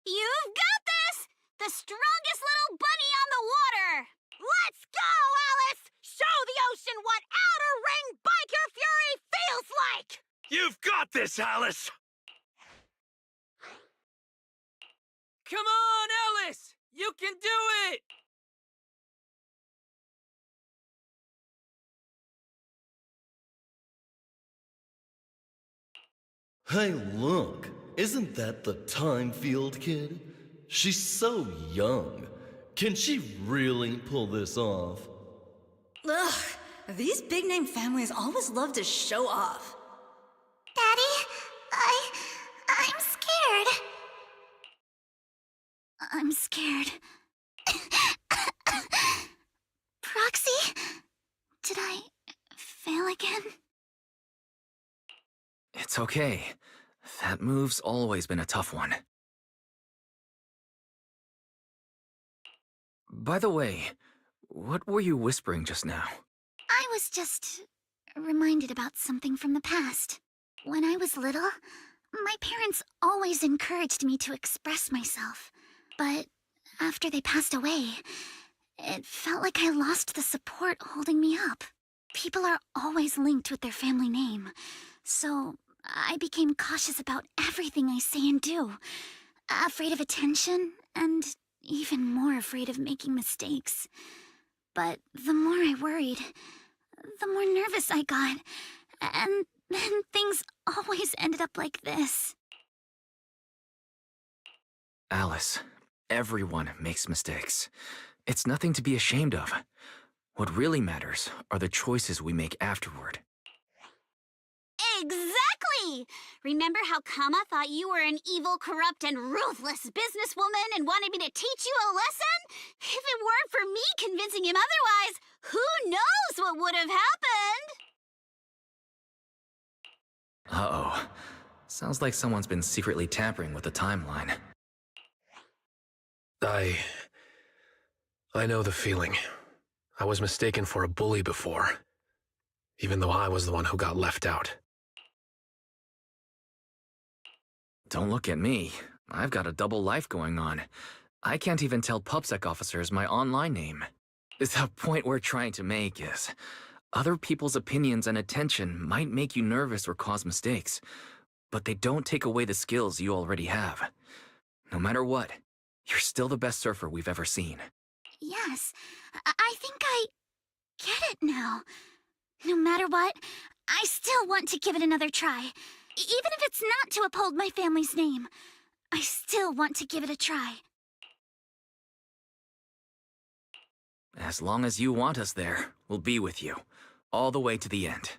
You've got this! The strongest little bunny on the water! Let's go, Alice! Show the ocean what outer ring biker fury feels like! You've got this, Alice! Come on, Alice! You can do it! Hey, look! Isn't that the Time-Field kid? She's so young. Can she really pull this off? Ugh, these big-name families always love to show off. Daddy, I'm scared. I'm scared. Proxy? Did I fail again? It's okay. That move's always been a tough one. By the way, what were you whispering just now? I was just reminded about something from the past. When I was little, my parents always encouraged me to express myself. But after they passed away, it felt like I lost the support holding me up. People are always linked with their family name, so I became cautious about everything I say and do. Afraid of attention, and even more afraid of making mistakes. But the more I worried, the more nervous I got. And then things always ended up like this. Alice, everyone makes mistakes. It's nothing to be ashamed of. What really matters are the choices we make afterward. Exactly! Remember how Kama thought you were an evil, corrupt, and ruthless businesswoman and wanted me to teach you a lesson? If it weren't for me convincing him otherwise, who knows what would have happened? Uh-oh. Sounds like someone's been secretly tampering with the timeline. I know the feeling. I was mistaken for a bully before, even though I was the one who got left out. Don't look at me. I've got a double life going on. I can't even tell PubSec officers my online name. The point we're trying to make is, other people's opinions and attention might make you nervous or cause mistakes, but they don't take away the skills you already have. No matter what, you're still the best surfer we've ever seen. Yes, I think I get it now. No matter what, I still want to give it another try. Even if it's not to uphold my family's name, I still want to give it a try. As long as you want us there, we'll be with you. All the way to the end.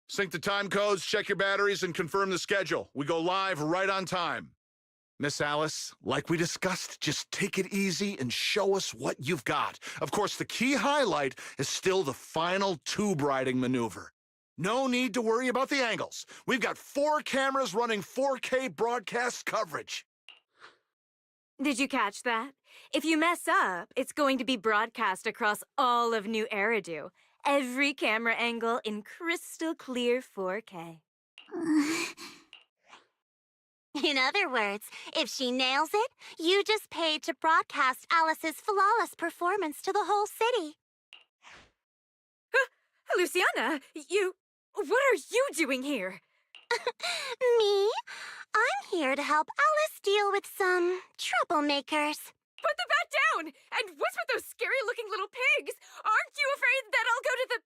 Sync the time codes, check your batteries, and confirm the schedule. We go live right on time. Miss Alice, like we discussed, just take it easy and show us what you've got. Of course, the key highlight is still the final tube riding maneuver. No need to worry about the angles. We've got 4 cameras running 4K broadcast coverage. Did you catch that? If you mess up, it's going to be broadcast across all of New Eridu. Every camera angle in crystal clear 4K. In other words, if she nails it, you just paid to broadcast Alice's flawless performance to the whole city. Luciana, what are you doing here? Me? I'm here to help Alice deal with some troublemakers. Put the bat down! And what's with those scary-looking little pigs? Aren't you afraid that I'll go to the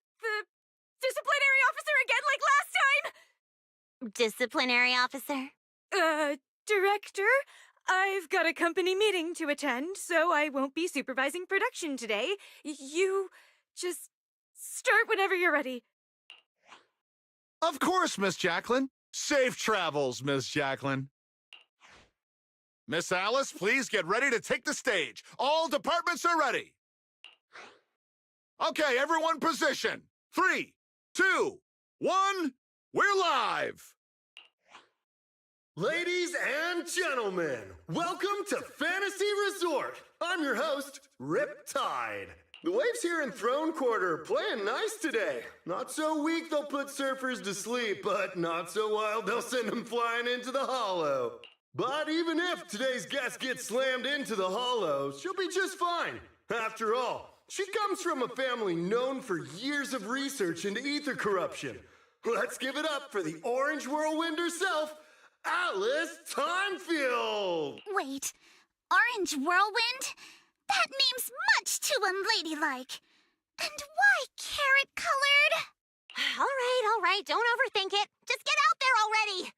disciplinary officer again like last time? Disciplinary officer? Director? I've got a company meeting to attend, so I won't be supervising production today. You just start whenever you're ready. Of course, Miss Jacqueline. Safe travels, Miss Jacqueline. Miss Alice, please get ready to take the stage. All departments are ready. Okay, everyone position. 3, 2, 1, we're live. Ladies and gentlemen, welcome to Fantasy Resort. I'm your host, Riptide. The waves here in Throne Quarter are playing nice today. Not so weak they'll put surfers to sleep, but not so wild they'll send them flying into the hollow. But even if today's guest gets slammed into the hollow, she'll be just fine. After all, she comes from a family known for years of research into ether corruption. Let's give it up for the Orange Whirlwind herself, Alice Timefield! Wait, Orange Whirlwind? That name's much too unladylike. And why carrot-colored? All right, don't overthink it. Just get out there already!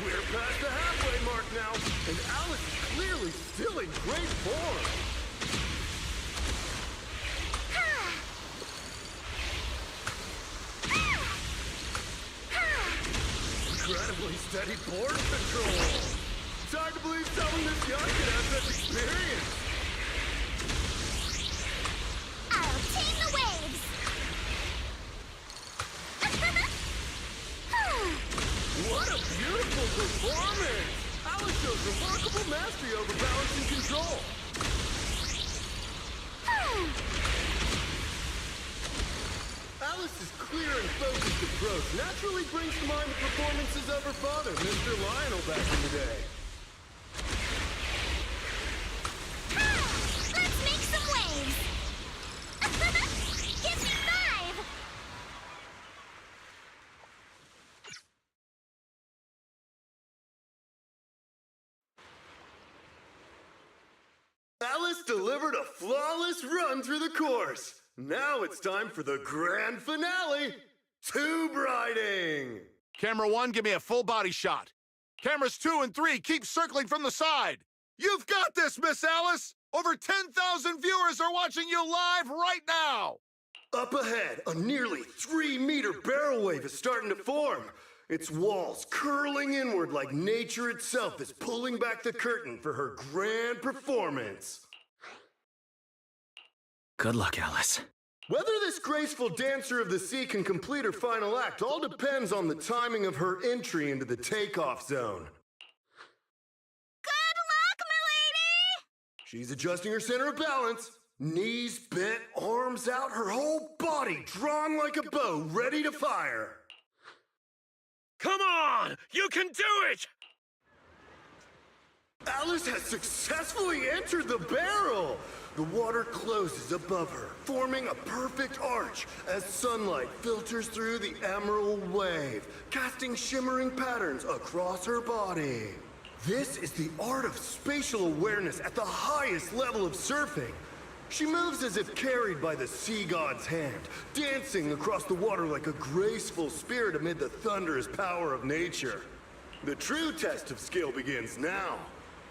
We're past the halfway mark now, and Alice is clearly still in great form. Incredibly steady board control. It's hard to believe someone this young can have such experience. I'll tame the waves! What a beautiful performance! Alice shows remarkable mastery over balance and control. Alice's clear and focused approach naturally brings to mind the performances of her father, Mr. Lionel, back in the day. Let's make some waves! Give me 5! Alice delivered a flawless run through the course. Now it's time for the grand finale, tube riding. Camera 1, give me a full body shot. Cameras 2 and 3, keep circling from the side. You've got this, Miss Alice. Over 10,000 viewers are watching you live right now. Up ahead, a nearly 3-meter barrel wave is starting to form. Its walls curling inward like nature itself is pulling back the curtain for her grand performance. Good luck, Alice. Whether this graceful dancer of the sea can complete her final act all depends on the timing of her entry into the takeoff zone. Good luck, m'lady! She's adjusting her center of balance. Knees bent, arms out, her whole body drawn like a bow, ready to fire. Come on! You can do it! Alice has successfully entered the barrel! The water closes above her, forming a perfect arch as sunlight filters through the emerald wave, casting shimmering patterns across her body. This is the art of spatial awareness at the highest level of surfing. She moves as if carried by the sea god's hand, dancing across the water like a graceful spirit amid the thunderous power of nature. The true test of skill begins now.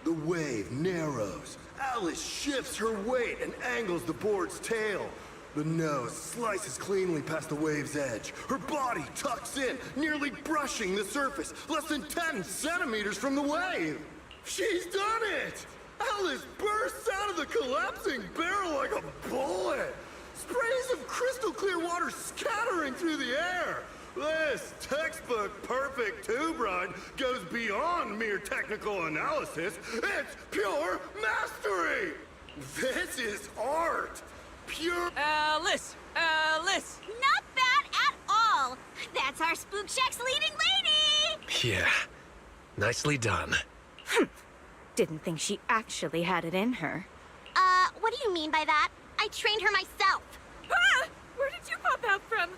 The wave narrows. Alice shifts her weight and angles the board's tail. The nose slices cleanly past the wave's edge. Her body tucks in, nearly brushing the surface, less than 10 centimeters from the wave. She's done it! Alice bursts out of the collapsing barrel like a bullet. Sprays of crystal clear water scattering through the air. This textbook perfect tube ride goes beyond mere technical analysis. It's pure mastery. This is art. Pure... Alice! Alice! Not bad at all. That's our Spook Shack's leading lady. Yeah. Nicely done. Didn't think she actually had it in her. What do you mean by that? I trained her myself. Ah! Where did you pop out from?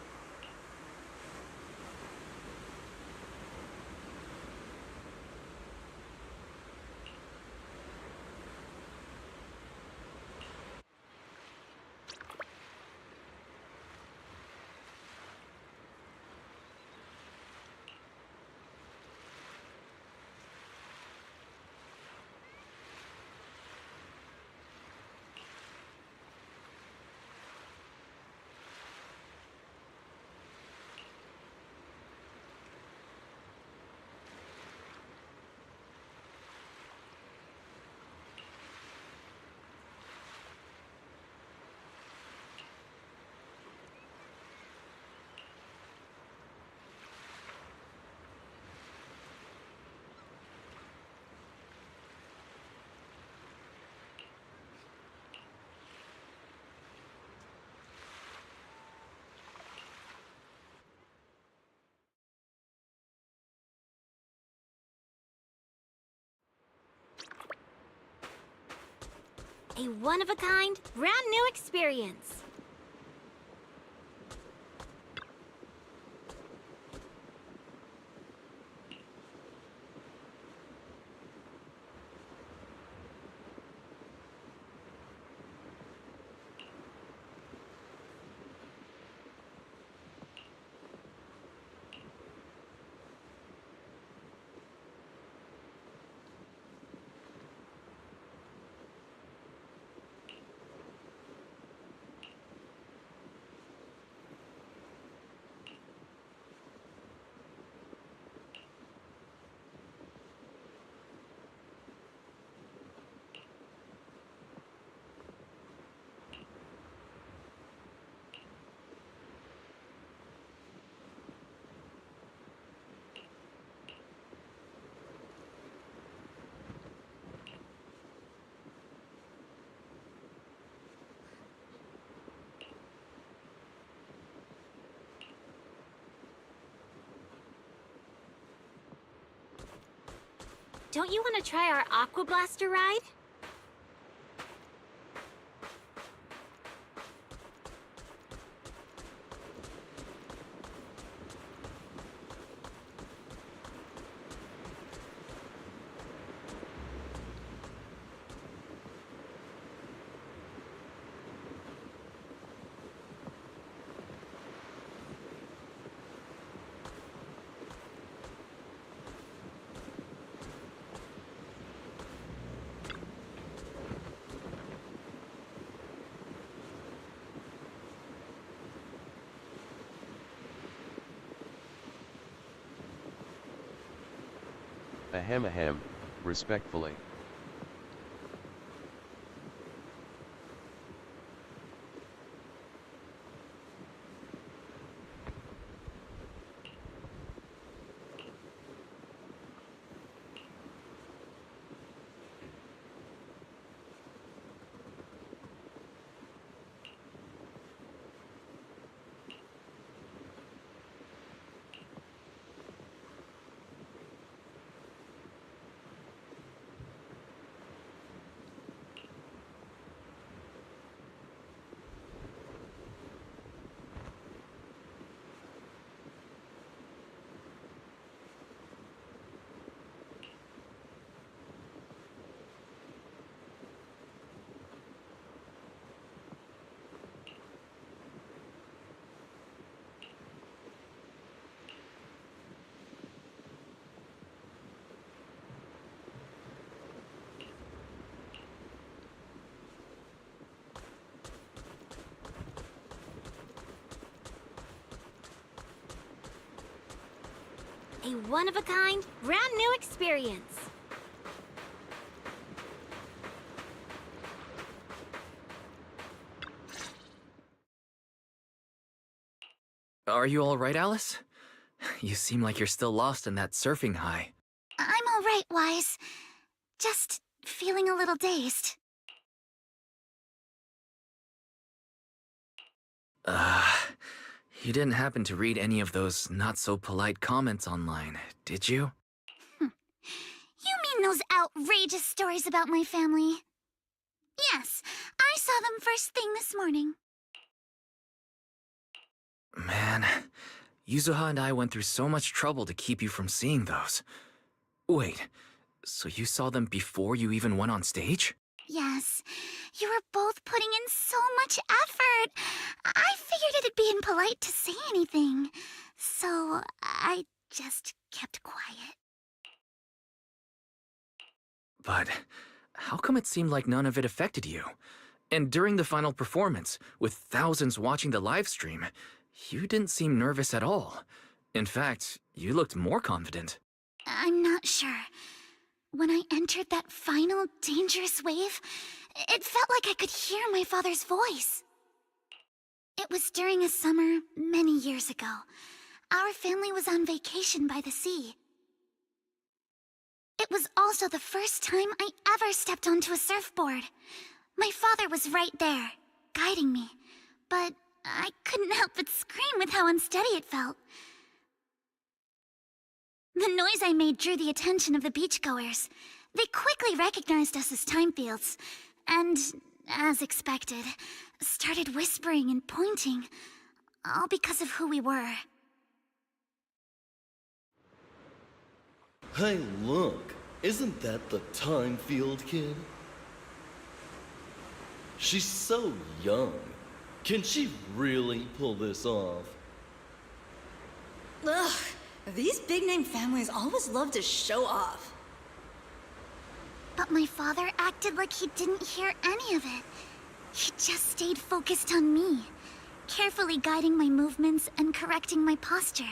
A one-of-a-kind, brand-new experience. Don't you want to try our Aqua Blaster ride? Ahem, respectfully. A one-of-a-kind, brand-new experience. Are you alright, Alice? You seem like you're still lost in that surfing high. I'm alright, Wise. Just feeling a little dazed. You didn't happen to read any of those not-so-polite comments online, did you? You mean those outrageous stories about my family? Yes, I saw them first thing this morning. Man, Yuzuha and I went through so much trouble to keep you from seeing those. Wait, so you saw them before you even went on stage? Yes, you were both putting in so much effort. I figured it'd be impolite to say anything, so I just kept quiet. But how come it seemed like none of it affected you? And during the final performance, with thousands watching the live stream, you didn't seem nervous at all. In fact, you looked more confident. I'm not sure. When I entered that final dangerous wave, it felt like I could hear my father's voice. It was during a summer many years ago. Our family was on vacation by the sea. It was also the first time I ever stepped onto a surfboard. My father was right there, guiding me, but I couldn't help but scream with how unsteady it felt. The noise I made drew the attention of the beachgoers. They quickly recognized us as Timefields, and, as expected, started whispering and pointing, all because of who we were. Hey, look. Isn't that the Timefield kid? She's so young. Can she really pull this off? Ugh, these big-name families always love to show off. But my father acted like he didn't hear any of it. He just stayed focused on me, carefully guiding my movements and correcting my posture,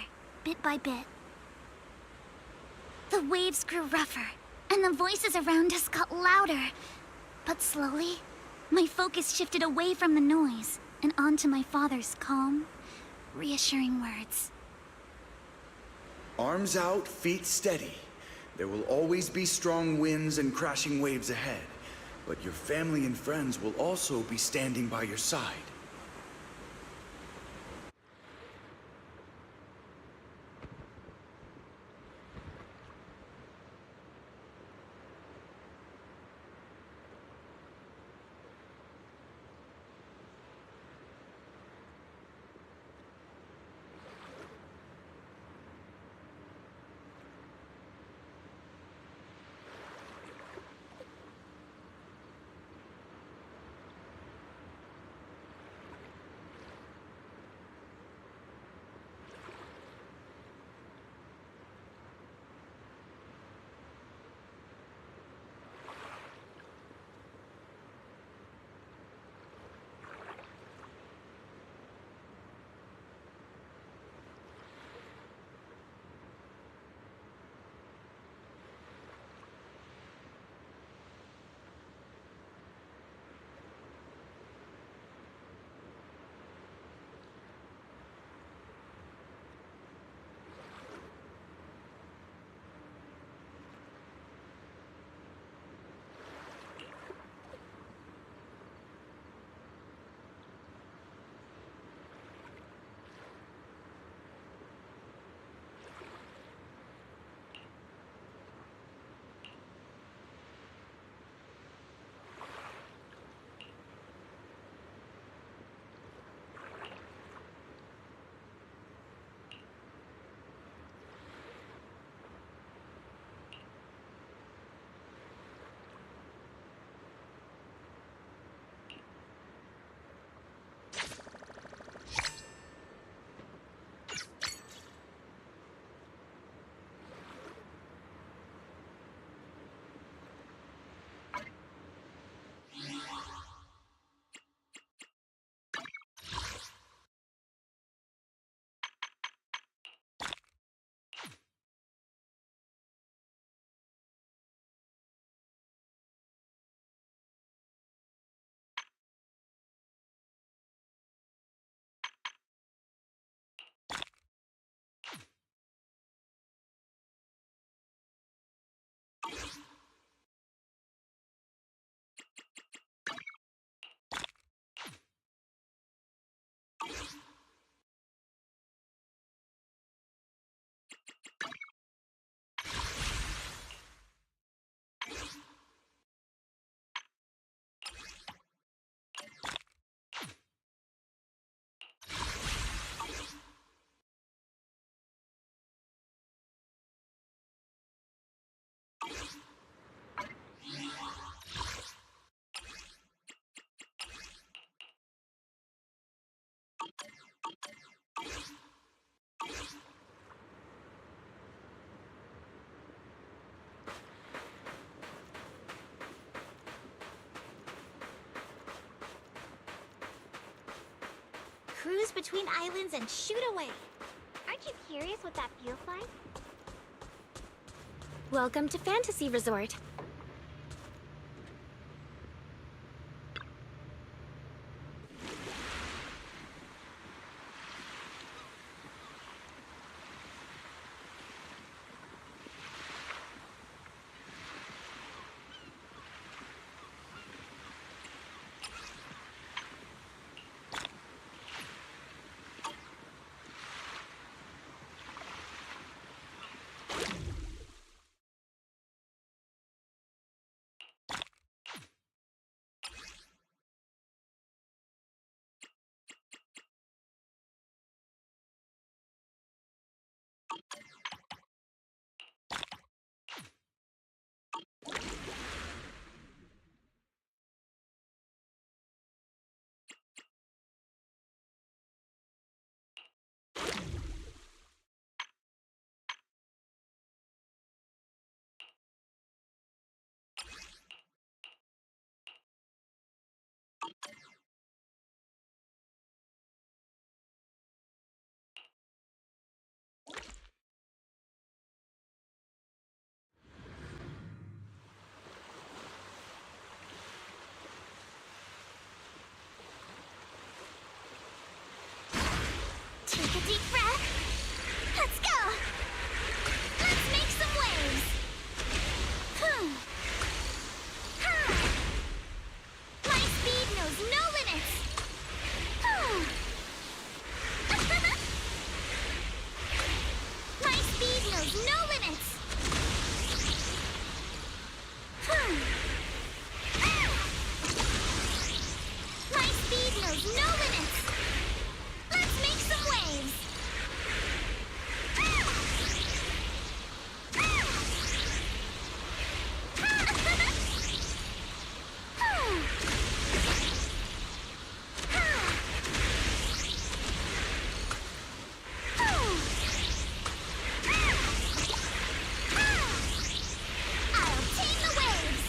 bit by bit. The waves grew rougher, and the voices around us got louder. But slowly, my focus shifted away from the noise and onto my father's calm, reassuring words. Arms out, feet steady. There will always be strong winds and crashing waves ahead, but your family and friends will also be standing by your side. Cruise between islands and shoot away. Aren't you curious what that feels like? Welcome to Fantasy Resort. Take a deep breath. Let's go. Let's make some waves. My speed knows no limits. My speed knows no limits. My speed knows no limits. Let's make some waves. I'll tame the waves.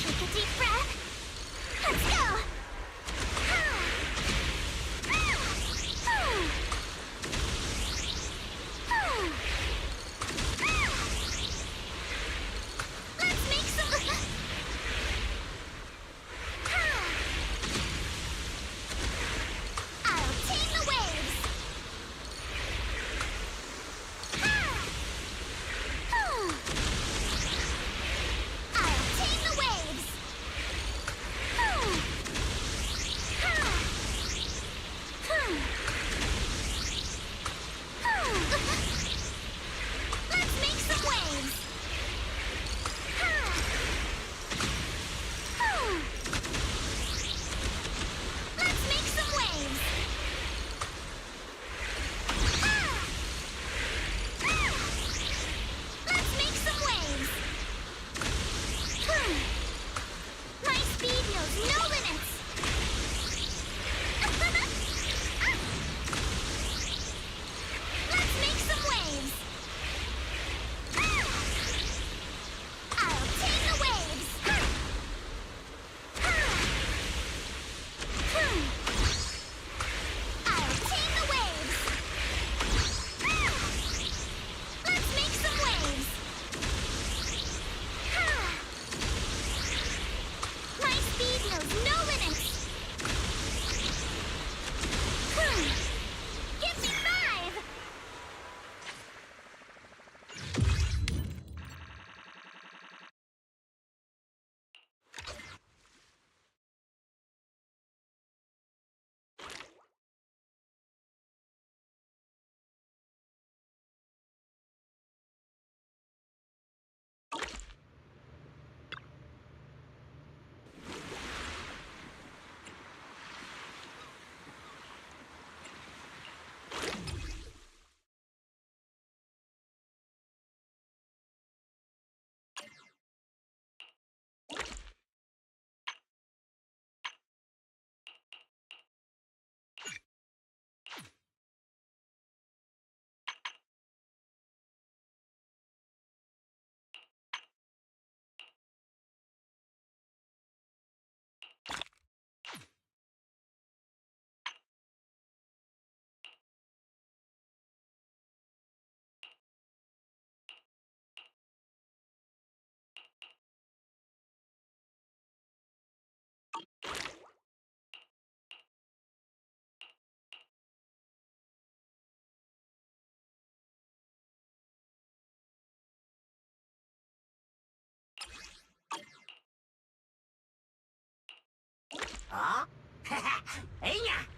Give me 5! Take a deep breath. Let's go. Let's make some. I'll tame the waves. I'll tame the waves.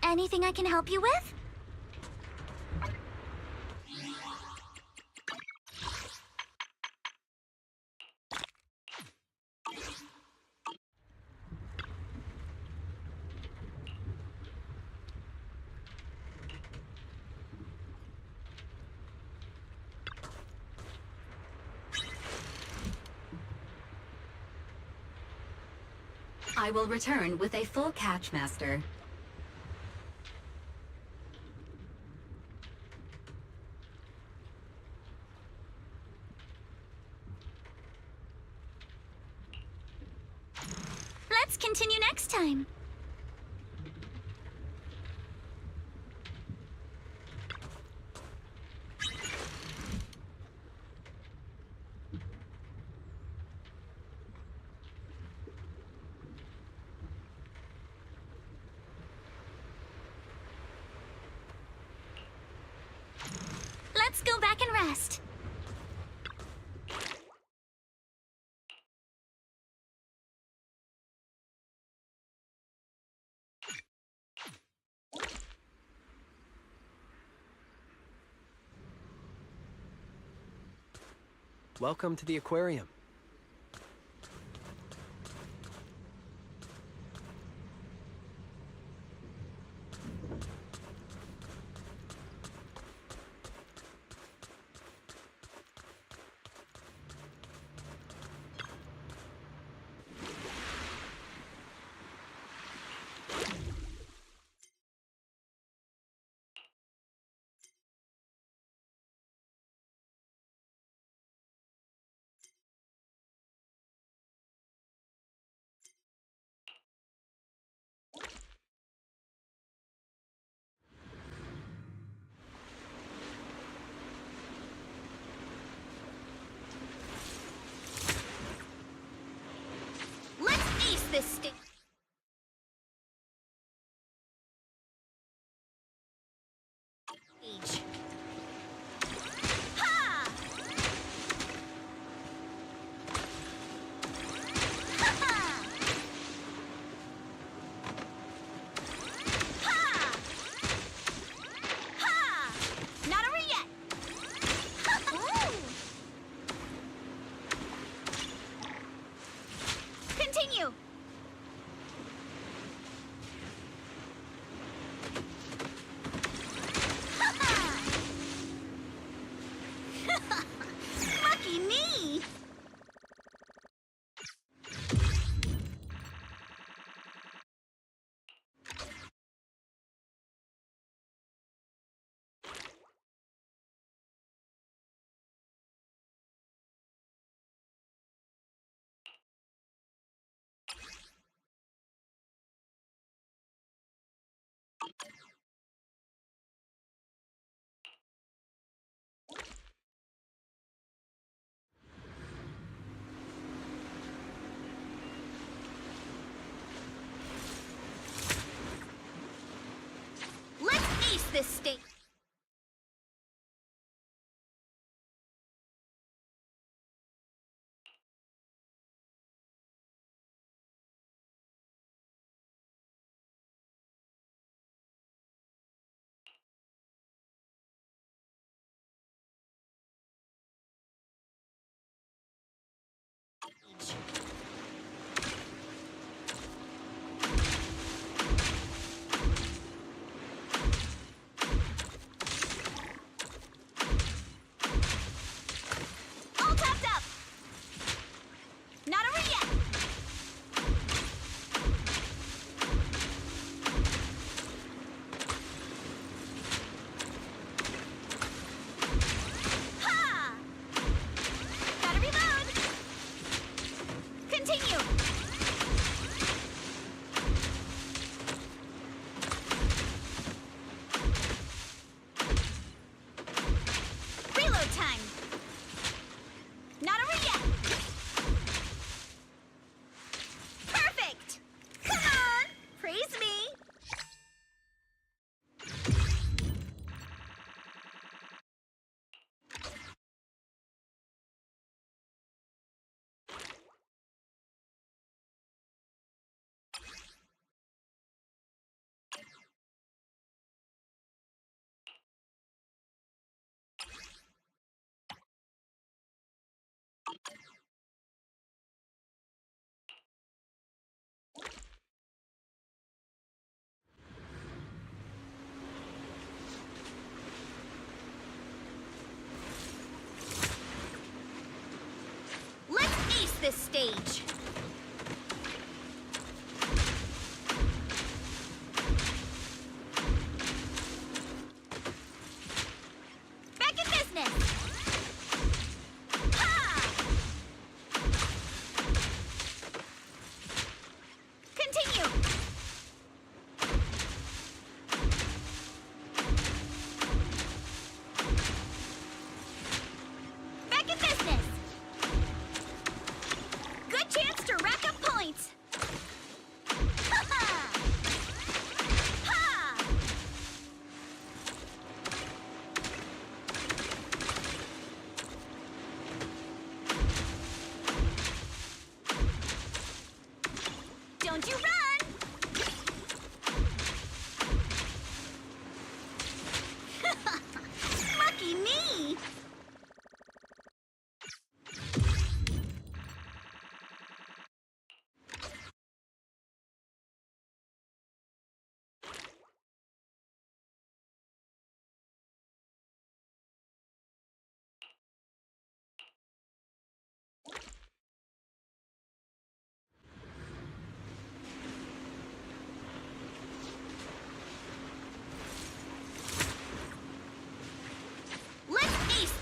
Anything I can help you with? I will return with a full catch, Master. Let's continue next time. Let's go back and rest. Welcome to the aquarium.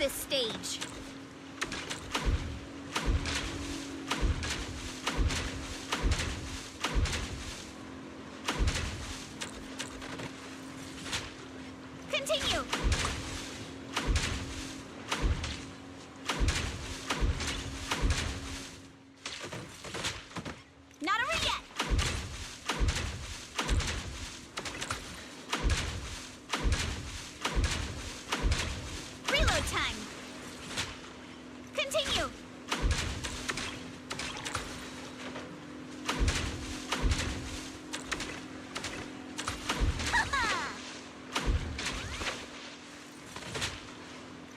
this stage. Continue. Not over yet. Reload time. Continue.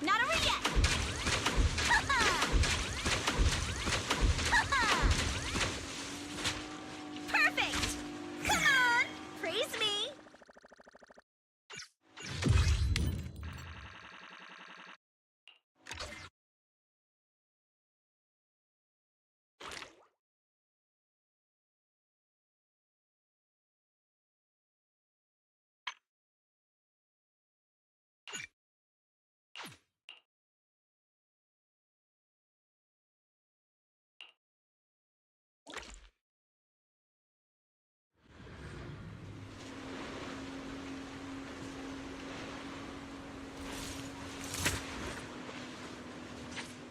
Not over yet. Perfect. Come on, praise me.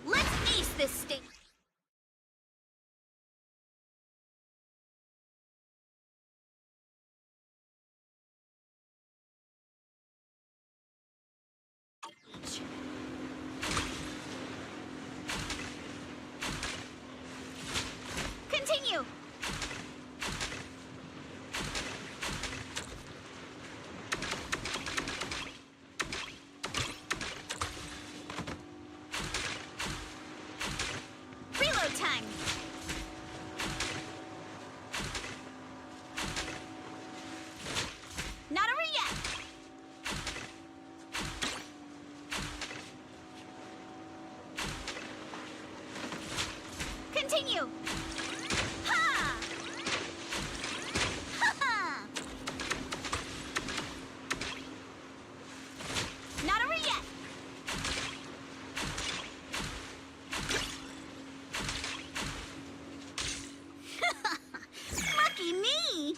Let's ace this stage. Continue. Reload time. Not over yet. Continue. Ha! Ha ha! Not over yet. Lucky me!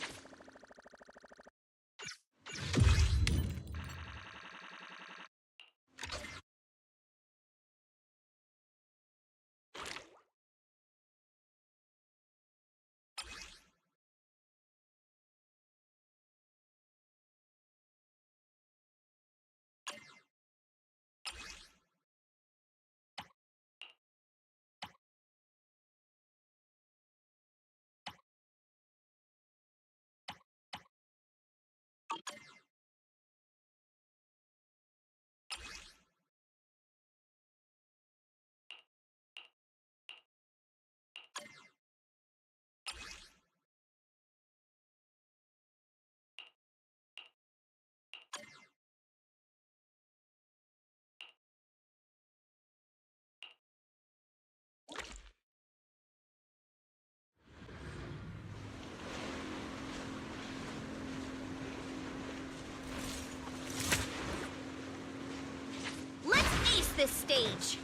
Let's ace this stage.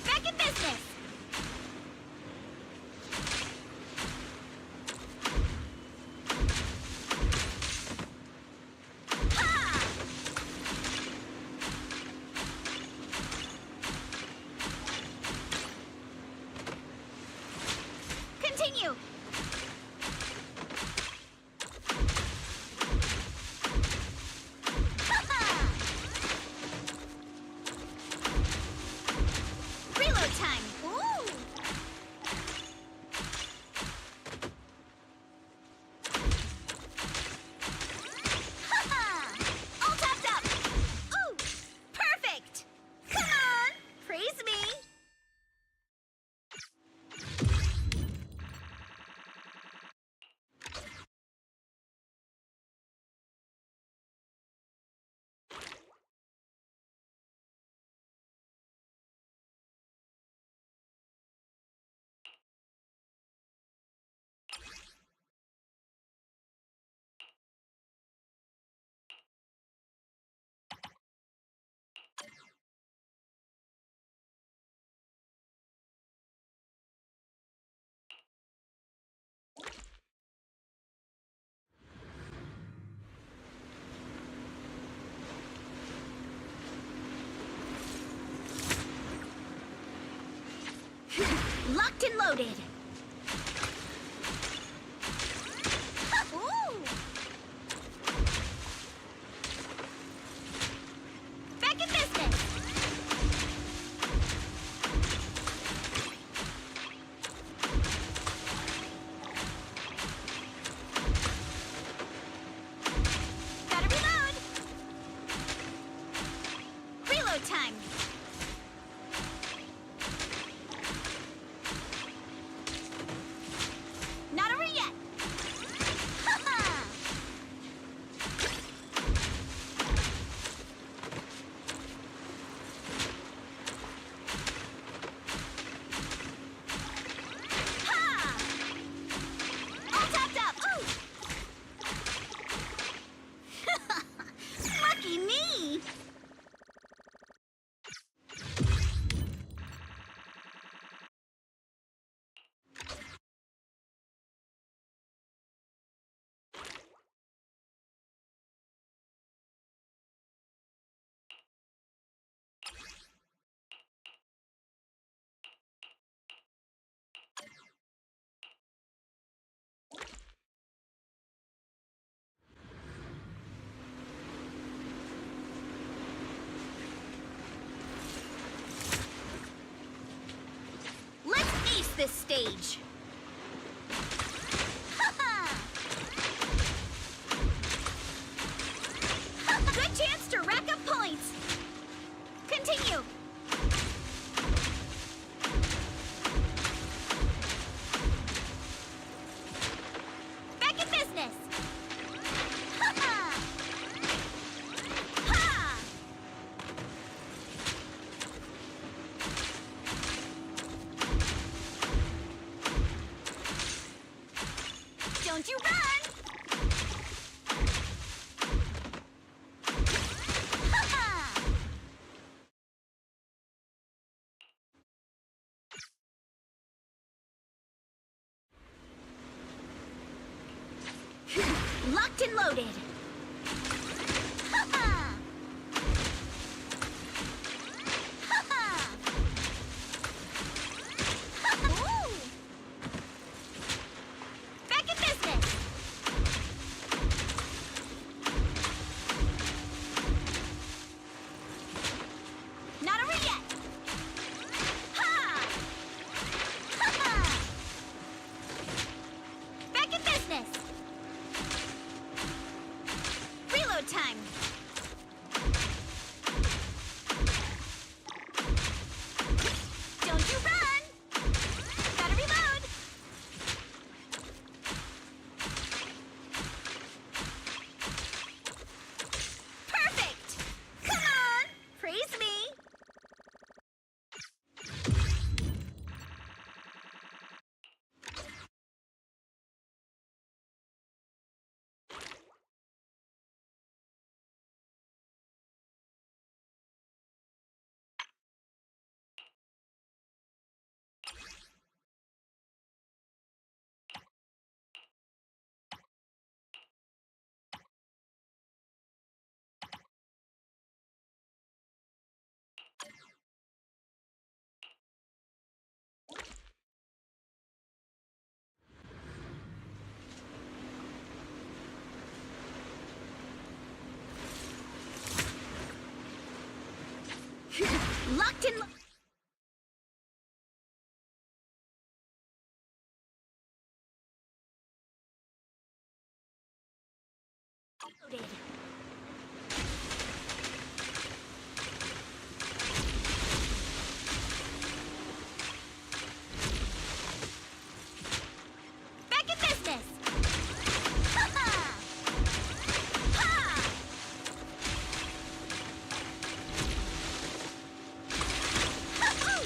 Back in business. Ha! Continue. Locked and loaded. Ooh. Back in business. Gotta reload. Reload time. Not over yet. Ha-ha! Ha! All tapped up. Ooh! Lucky me. Let's ace this stage. Ha-ha! Good chance to rack up points. Continue. Back in business. Ha-ha! Ha! Don't you run! Ha-ha! Locked and loaded. Ha-ha! Ha-ha! Ooh! Back in business. Not over yet. Ha! Ha-ha! Back in business. Reload time. Don't you run! Gotta reload. Perfect! Come on! Praise me! Locked in. Loaded. Back in business. Ha-ha! Ha! Ha-hoo!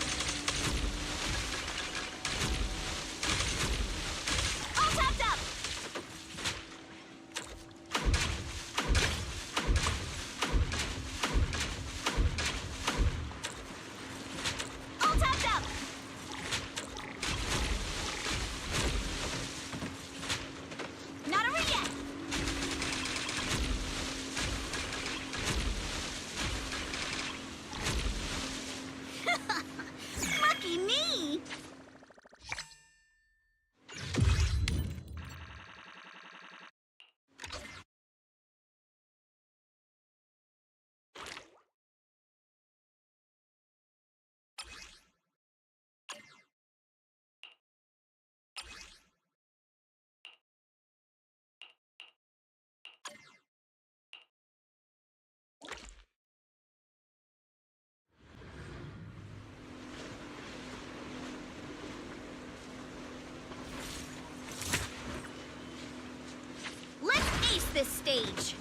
All tapped up. this stage.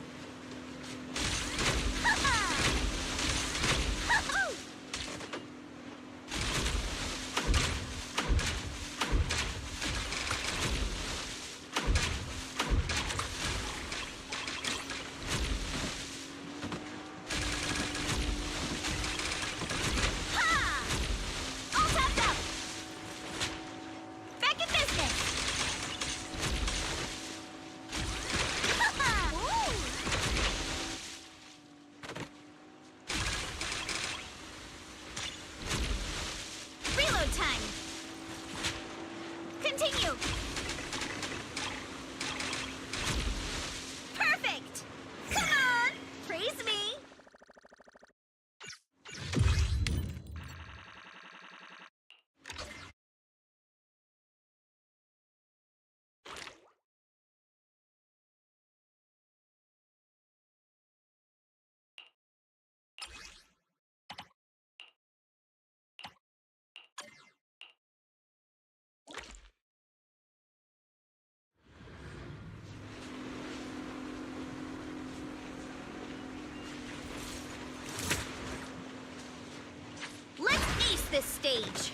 This stage.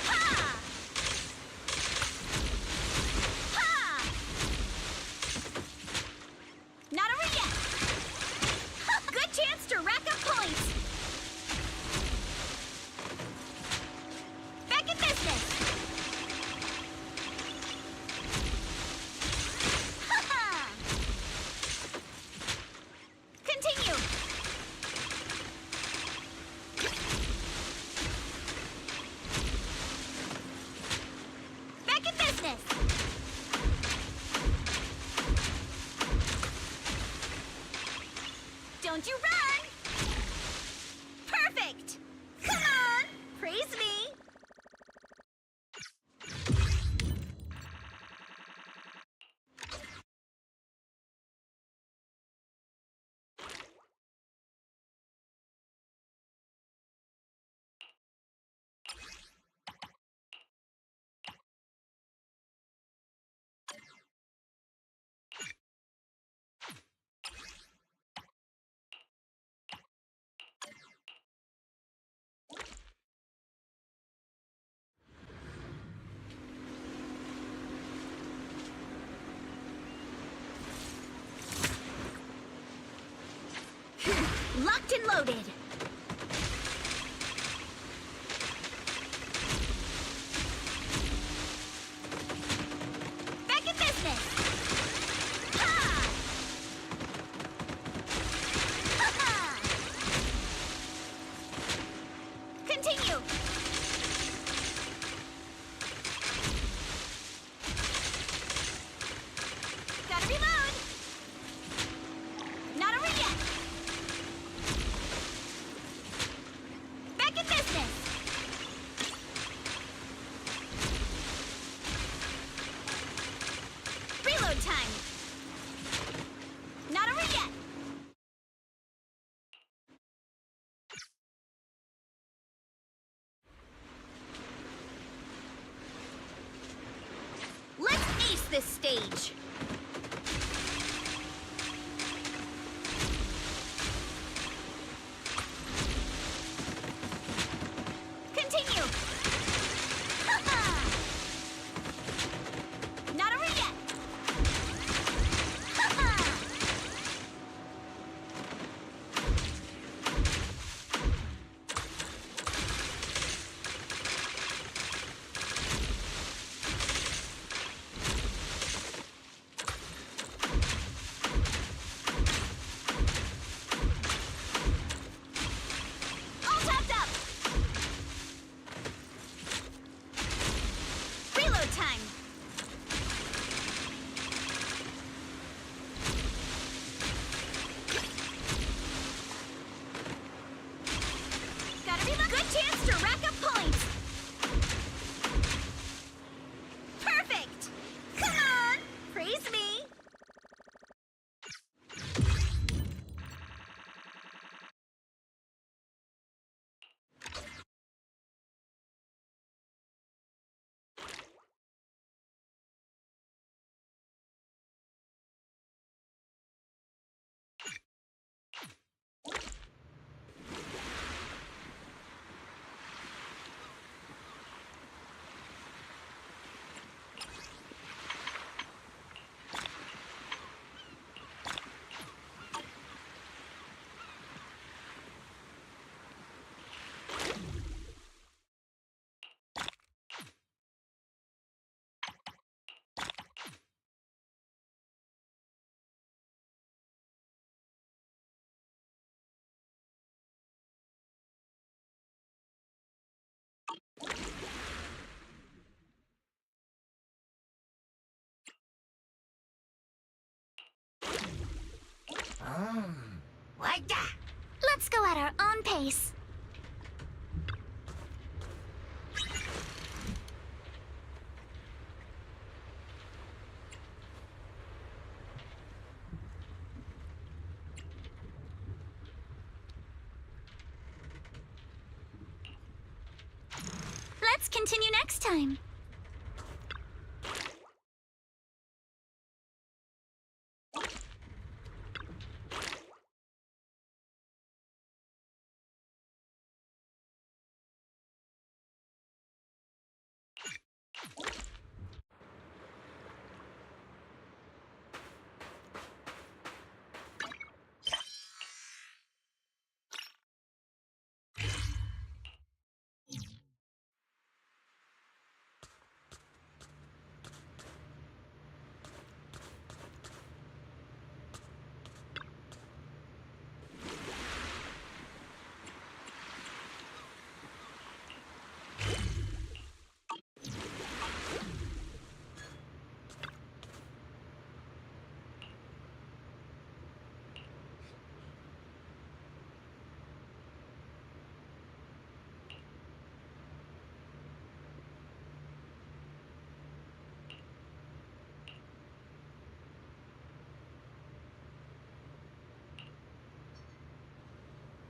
Ha! Ha! Not over yet. Good chance to rack up points. Back in business. Ha! Continue. Don't you run! Perfect! Come on! Praise me! Locked and loaded. Back in business. Ha! Ha-ha! Continue. Gotta reload. Not over yet. Reload time. Not over yet. Let's ace this stage. Continue. Not over yet. Let's go at our own pace. Let's continue next time.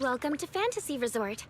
Welcome to Fantasy Resort.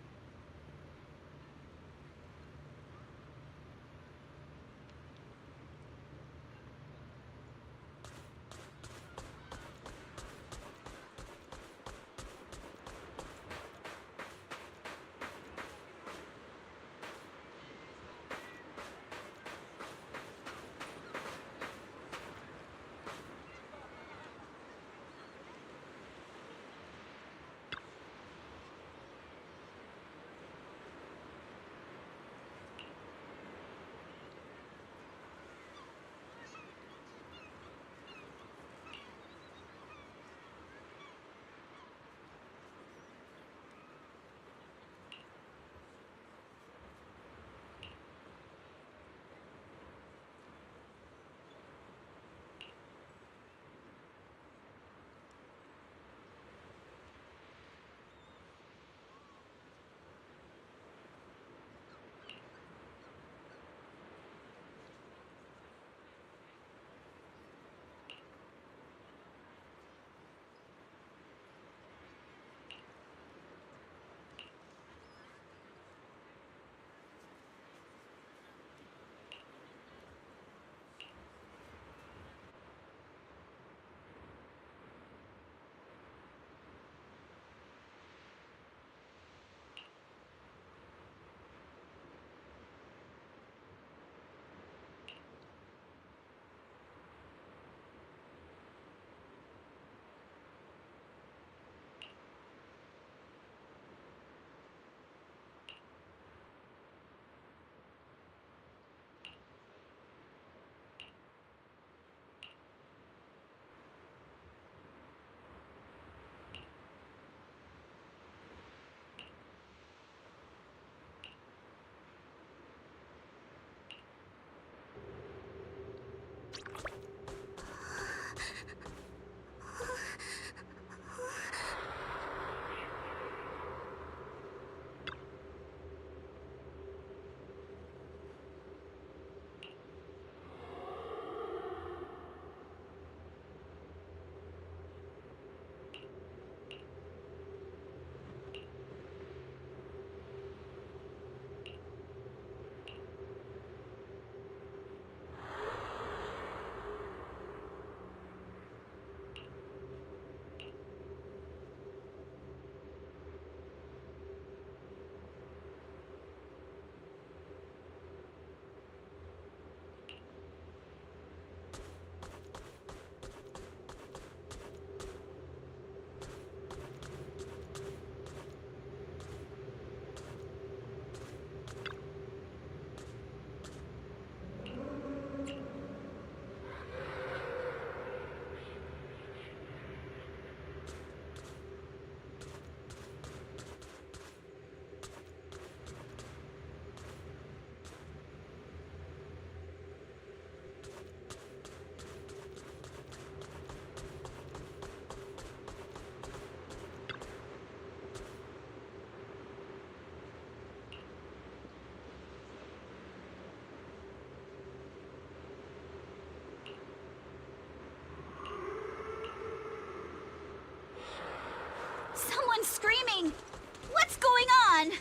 on!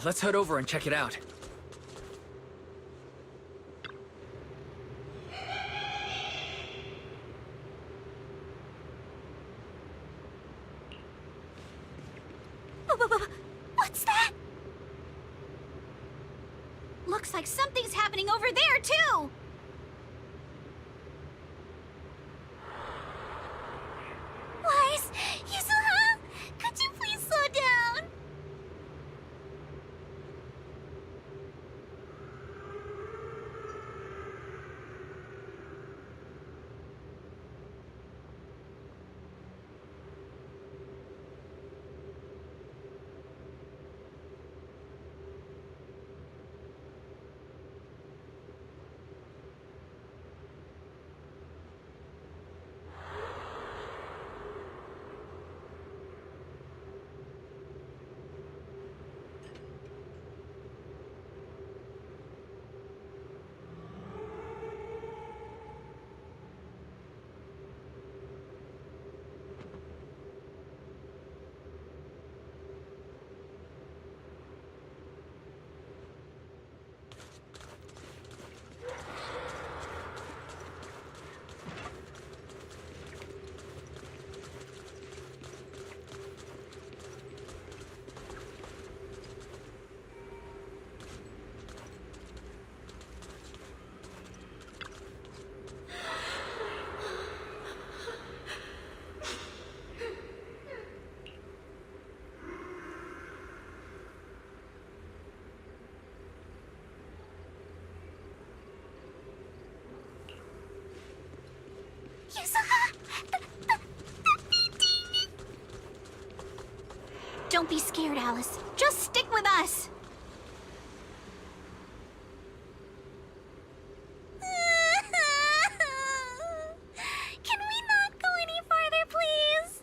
Let's head over and check it out. What's that? Looks like something's happening over there, too! Wise, Yuzuha, could you please slow down? Don't be scared, Alice. Just stick with us. Can we not go any farther, please?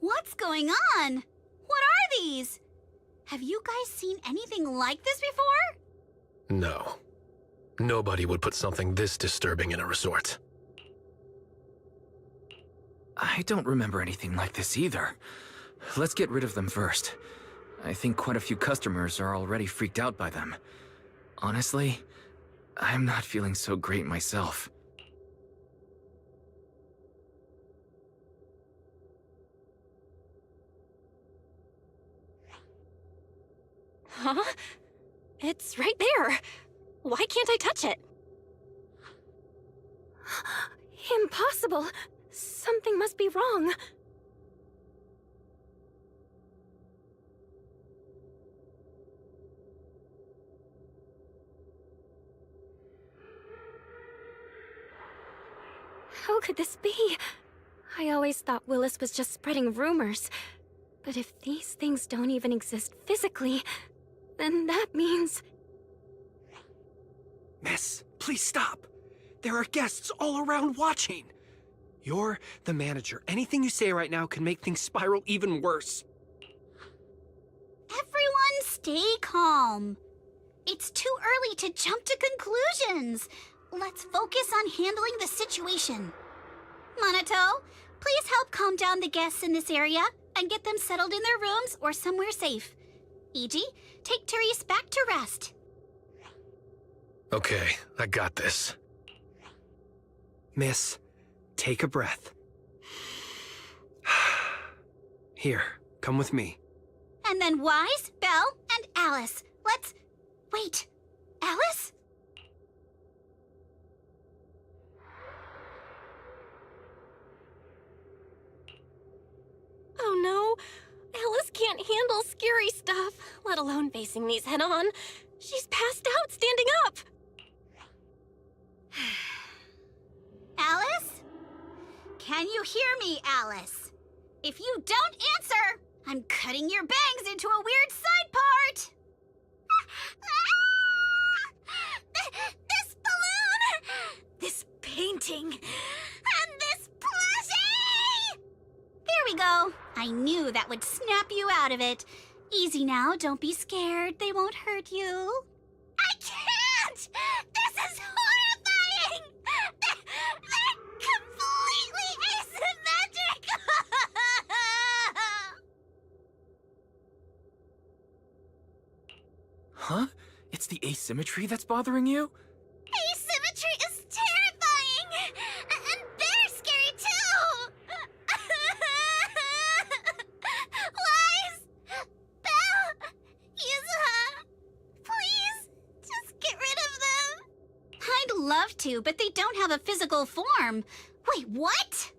What's going on? What are these? Have you guys seen anything like this before? No. Nobody would put something this disturbing in a resort. I don't remember anything like this either. Let's get rid of them first. I think quite a few customers are already freaked out by them. Honestly, I'm not feeling so great myself. Huh? It's right there. Why can't I touch it? Impossible. Something must be wrong. How could this be? I always thought Willis was just spreading rumors. But if these things don't even exist physically, then that means... Miss, please stop. There are guests all around watching. You're the manager. Anything you say right now can make things spiral even worse. Everyone stay calm. It's too early to jump to conclusions. Let's focus on handling the situation. Monato, please help calm down the guests in this area and get them settled in their rooms or somewhere safe. E.G., take Therese back to rest. Okay, I got this. Miss, take a breath. Here, come with me. And then Wise, Belle, and Alice. Let's... Wait, Alice? Oh no, Alice can't handle scary stuff, let alone facing these head-on. She's passed out standing up. Alice? Can you hear me, Alice? If you don't answer, I'm cutting your bangs into a weird side part! This balloon! This painting! And this plushie! There we go. I knew that would snap you out of it. Easy now, don't be scared. They won't hurt you. I can't! This is horrifying! They're completely asymmetric! Huh? It's the asymmetry that's bothering you? Asymmetry is terrifying! And they're scary too! Wise! Belle! Yuzuha! Please, just get rid of them! I'd love to, but they don't have a physical form. Wait, what?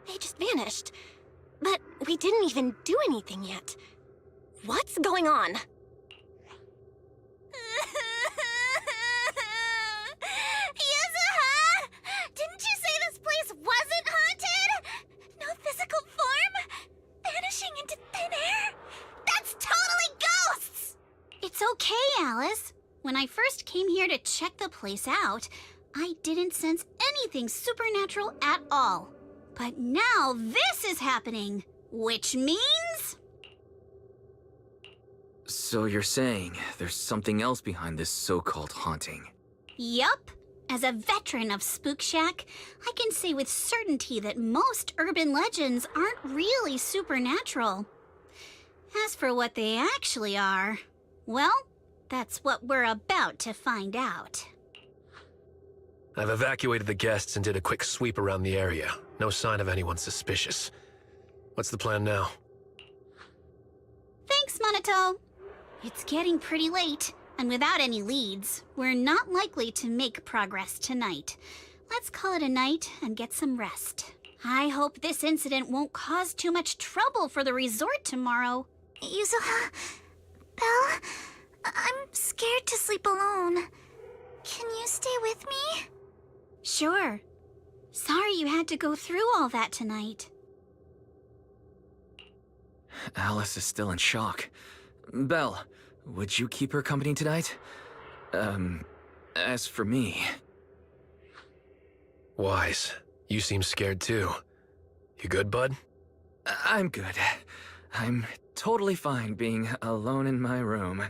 They just vanished. But we didn't even do anything yet. What's going on? Yuzuha! Didn't you say this place wasn't haunted? No physical form? Vanishing into thin air? That's totally ghosts! It's okay, Alice. When I first came here to check the place out, I didn't sense anything supernatural at all. But now this is happening, which means... So you're saying there's something else behind this so-called haunting? Yup. As a veteran of Spook Shack, I can say with certainty that most urban legends aren't really supernatural. As for what they actually are, well, that's what we're about to find out. I've evacuated the guests and did a quick sweep around the area. No sign of anyone suspicious. What's the plan now? Thanks, Monato. It's getting pretty late, and without any leads, we're not likely to make progress tonight. Let's call it a night and get some rest. I hope this incident won't cause too much trouble for the resort tomorrow. Yuzuha, Belle, I'm scared to sleep alone. Can you stay with me? Sure. Sorry you had to go through all that tonight. Alice is still in shock. Belle, would you keep her company tonight? As for me... Wise, you seem scared too. You good, bud? I'm good. I'm totally fine being alone in my room.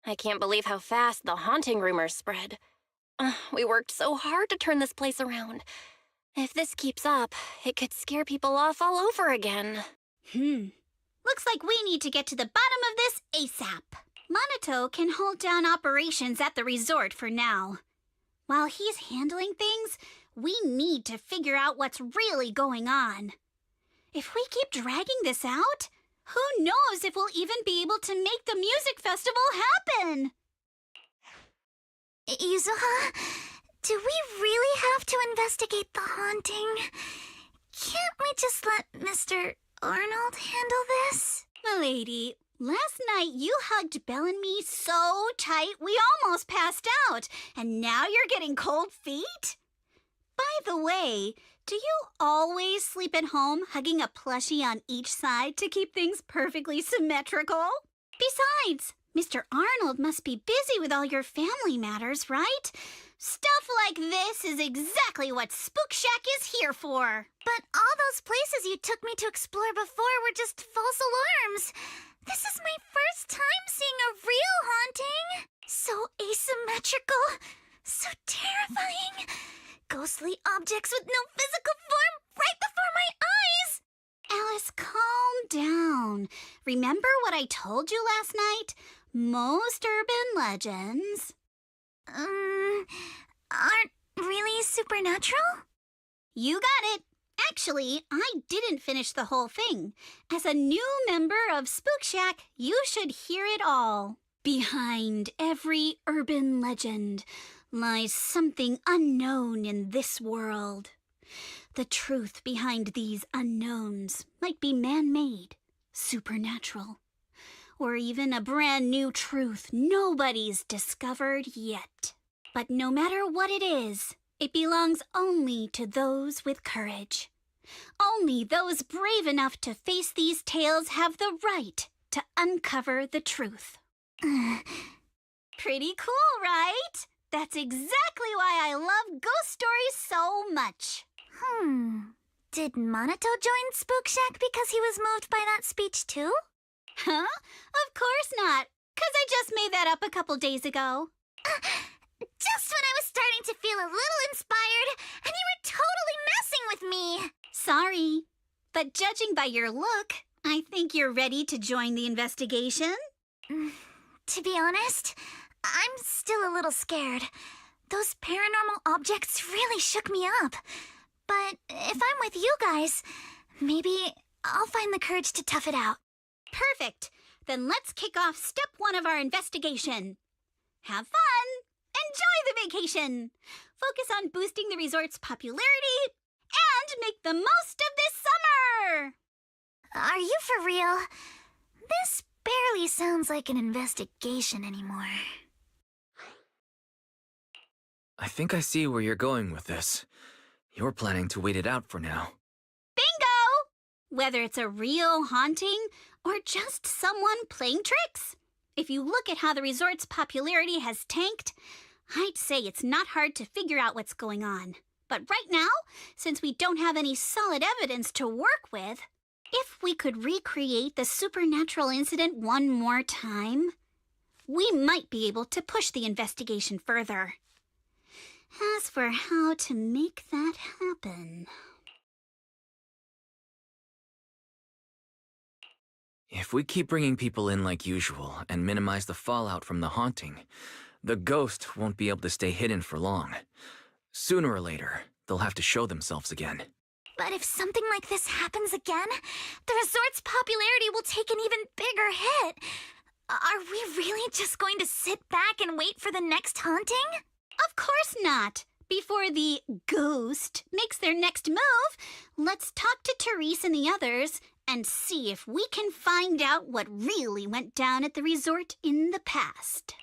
I can't believe how fast the haunting rumors spread. We worked so hard to turn this place around. If this keeps up, it could scare people off all over again. Looks like we need to get to the bottom of this ASAP. Monato can hold down operations at the resort for now. While he's handling things, we need to figure out what's really going on. If we keep dragging this out, who knows if we'll even be able to make the music festival happen? Izuha, do we really have to investigate the haunting? Can't we just let Mr. Arnold handle this? Milady, last night you hugged Belle and me so tight we almost passed out, and now you're getting cold feet? By the way, do you always sleep at home hugging a plushie on each side to keep things perfectly symmetrical? Besides, Mr. Arnold must be busy with all your family matters, right? Stuff like this is exactly what Spook Shack is here for. But all those places you took me to explore before were just false alarms. This is my first time seeing a real haunting. So asymmetrical, so terrifying. Ghostly objects with no physical form right before my eyes. Alice, calm down. Remember what I told you last night? Most urban legends aren't really supernatural? You got it. Actually, I didn't finish the whole thing. As a new member of Spook Shack, you should hear it all. Behind every urban legend lies something unknown in this world. The truth behind these unknowns might be man-made, supernatural, or even a brand new truth nobody's discovered yet. But no matter what it is, it belongs only to those with courage. Only those brave enough to face these tales have the right to uncover the truth. Pretty cool, right? That's exactly why I love ghost stories so much. Did Monato join Spook Shack because he was moved by that speech too? Huh? Of course not. 'Cause I just made that up a couple days ago. Just when I was starting to feel a little inspired, and you were totally messing with me. Sorry, but judging by your look, I think you're ready to join the investigation. To be honest, I'm still a little scared. Those paranormal objects really shook me up. But if I'm with you guys, maybe I'll find the courage to tough it out. Perfect. Then let's kick off step 1 of our investigation. Have fun! Enjoy the vacation! Focus on boosting the resort's popularity and make the most of this summer! Are you for real? This barely sounds like an investigation anymore. I think I see where you're going with this. You're planning to wait it out for now. Bingo! Whether it's a real haunting or just someone playing tricks. If you look at how the resort's popularity has tanked, I'd say it's not hard to figure out what's going on. But right now, since we don't have any solid evidence to work with, if we could recreate the supernatural incident one more time, we might be able to push the investigation further. As for how to make that happen... If we keep bringing people in like usual and minimize the fallout from the haunting, the ghost won't be able to stay hidden for long. Sooner or later, they'll have to show themselves again. But if something like this happens again, the resort's popularity will take an even bigger hit. Are we really just going to sit back and wait for the next haunting? Of course not. Before the ghost makes their next move, let's talk to Therese and the others and see if we can find out what really went down at the resort in the past.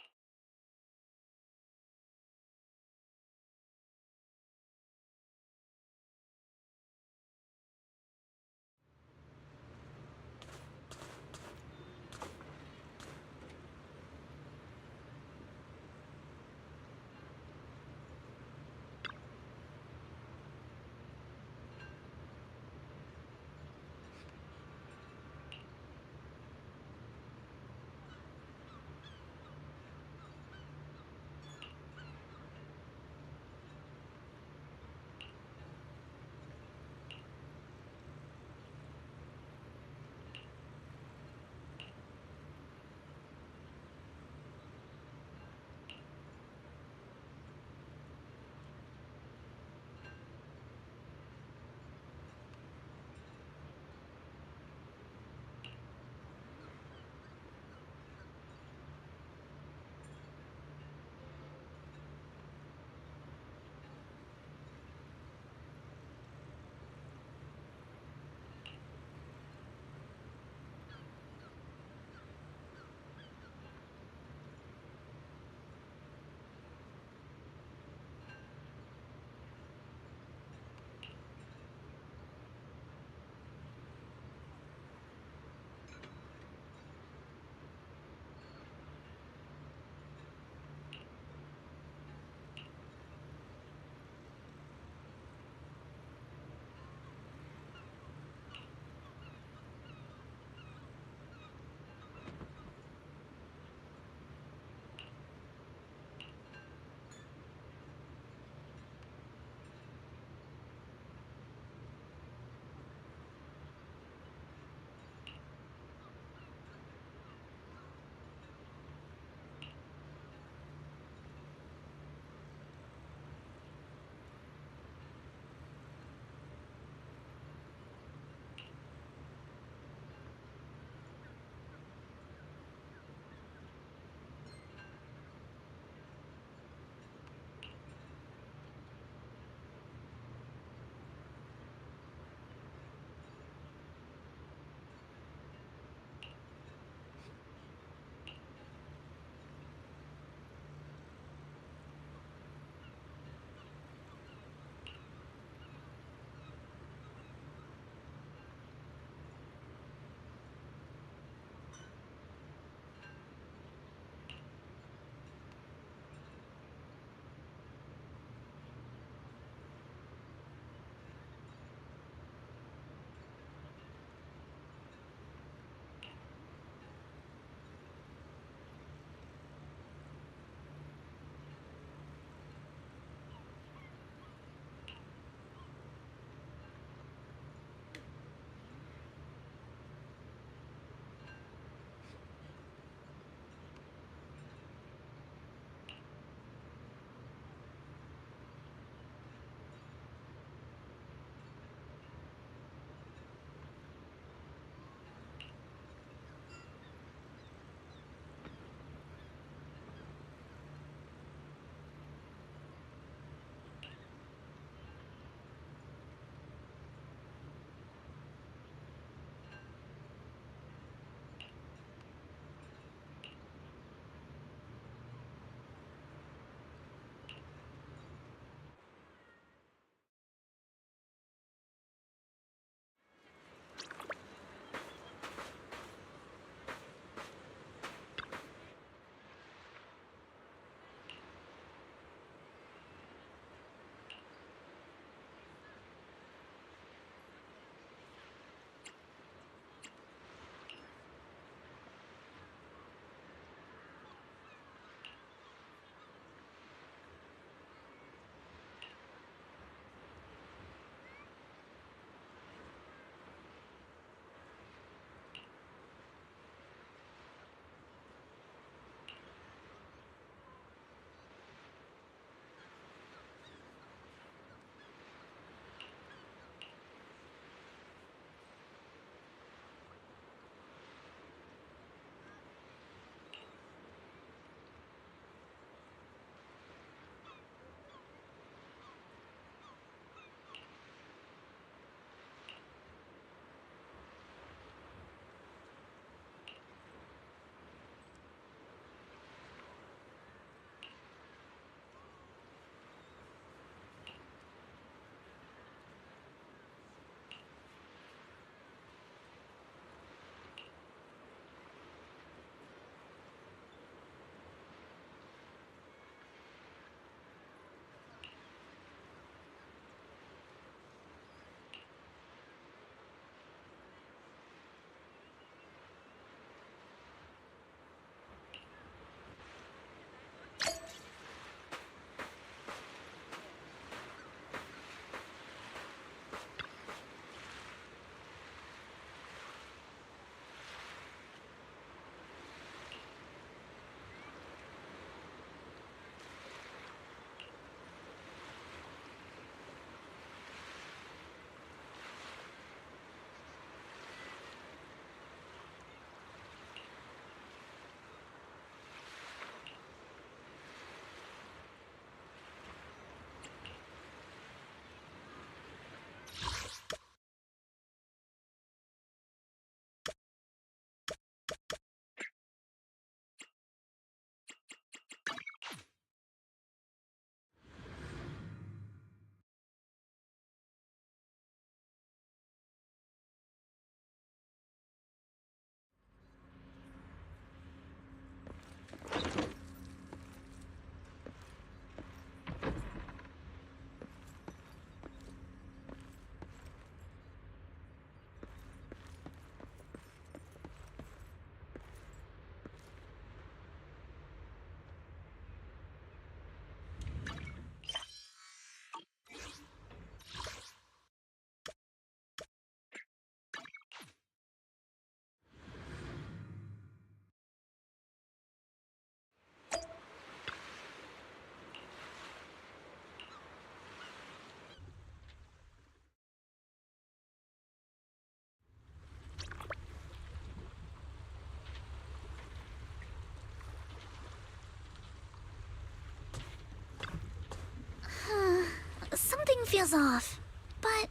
Something feels off. But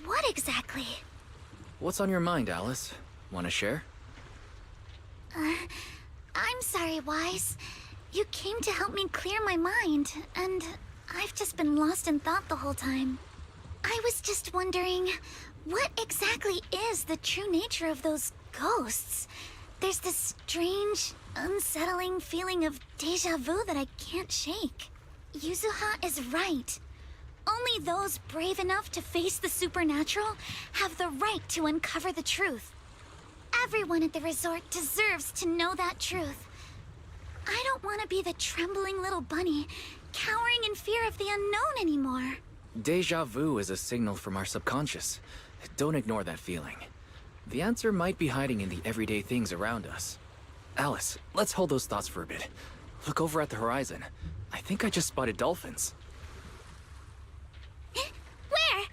what exactly? What's on your mind, Alice? Want to share? I'm sorry, Wise. You came to help me clear my mind, and I've just been lost in thought the whole time. I was just wondering, what exactly is the true nature of those ghosts? There's this strange, unsettling feeling of déjà vu that I can't shake. Yuzuha is right. Only those brave enough to face the supernatural have the right to uncover the truth. Everyone at the resort deserves to know that truth. I don't want to be the trembling little bunny, cowering in fear of the unknown anymore. Deja vu is a signal from our subconscious. Don't ignore that feeling. The answer might be hiding in the everyday things around us. Alice, let's hold those thoughts for a bit. Look over at the horizon. I think I just spotted dolphins. Where?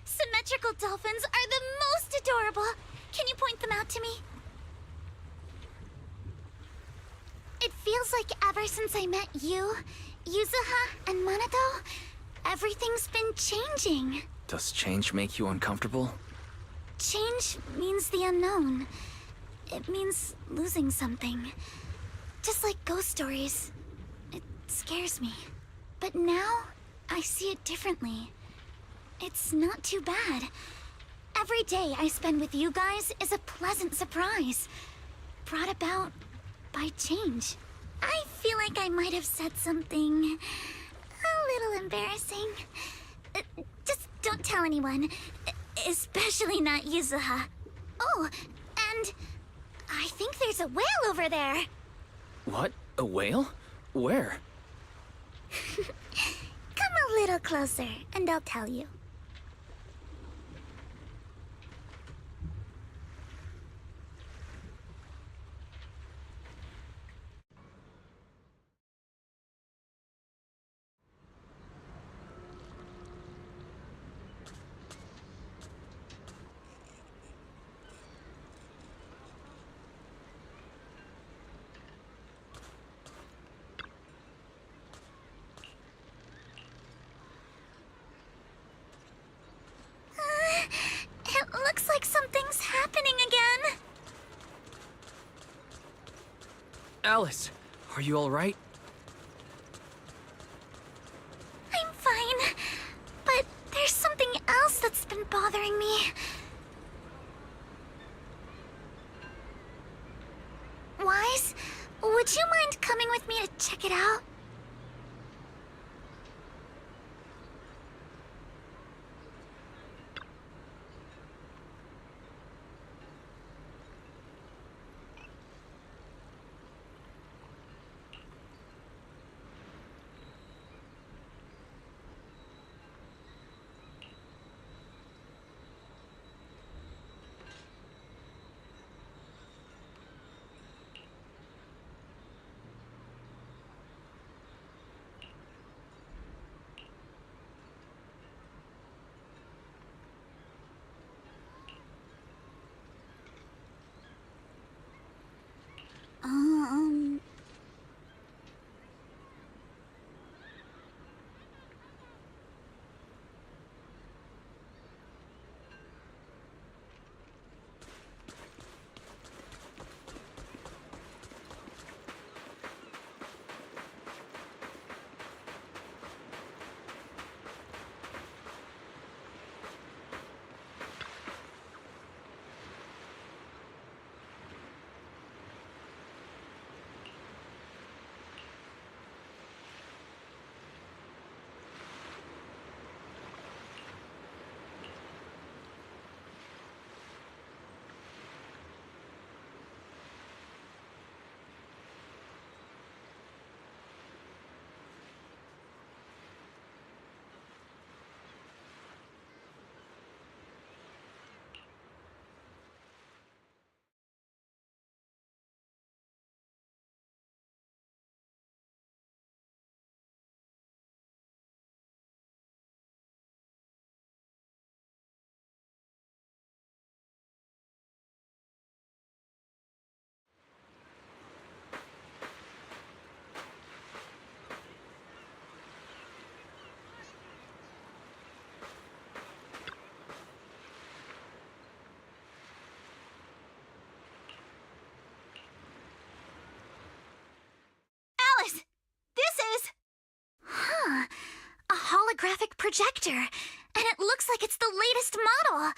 Symmetrical dolphins are the most adorable. Can you point them out to me? It feels like ever since I met you, Yuzuha, and Minato, everything's been changing. Does change make you uncomfortable? Change means the unknown. It means losing something. Just like ghost stories. It scares me. But now, I see it differently. It's not too bad. Every day I spend with you guys is a pleasant surprise. Brought about by change. I feel like I might have said something a little embarrassing. Just don't tell anyone. Especially not Yuzuha. Oh, and I think there's a whale over there. What? A whale? Where? Come a little closer, and I'll tell you. It looks like something's happening again. Alice, are you alright? I'm fine, but there's something else that's been bothering me. Wise, would you mind coming with me to check it out? holographic projector, and it looks like it's the latest model.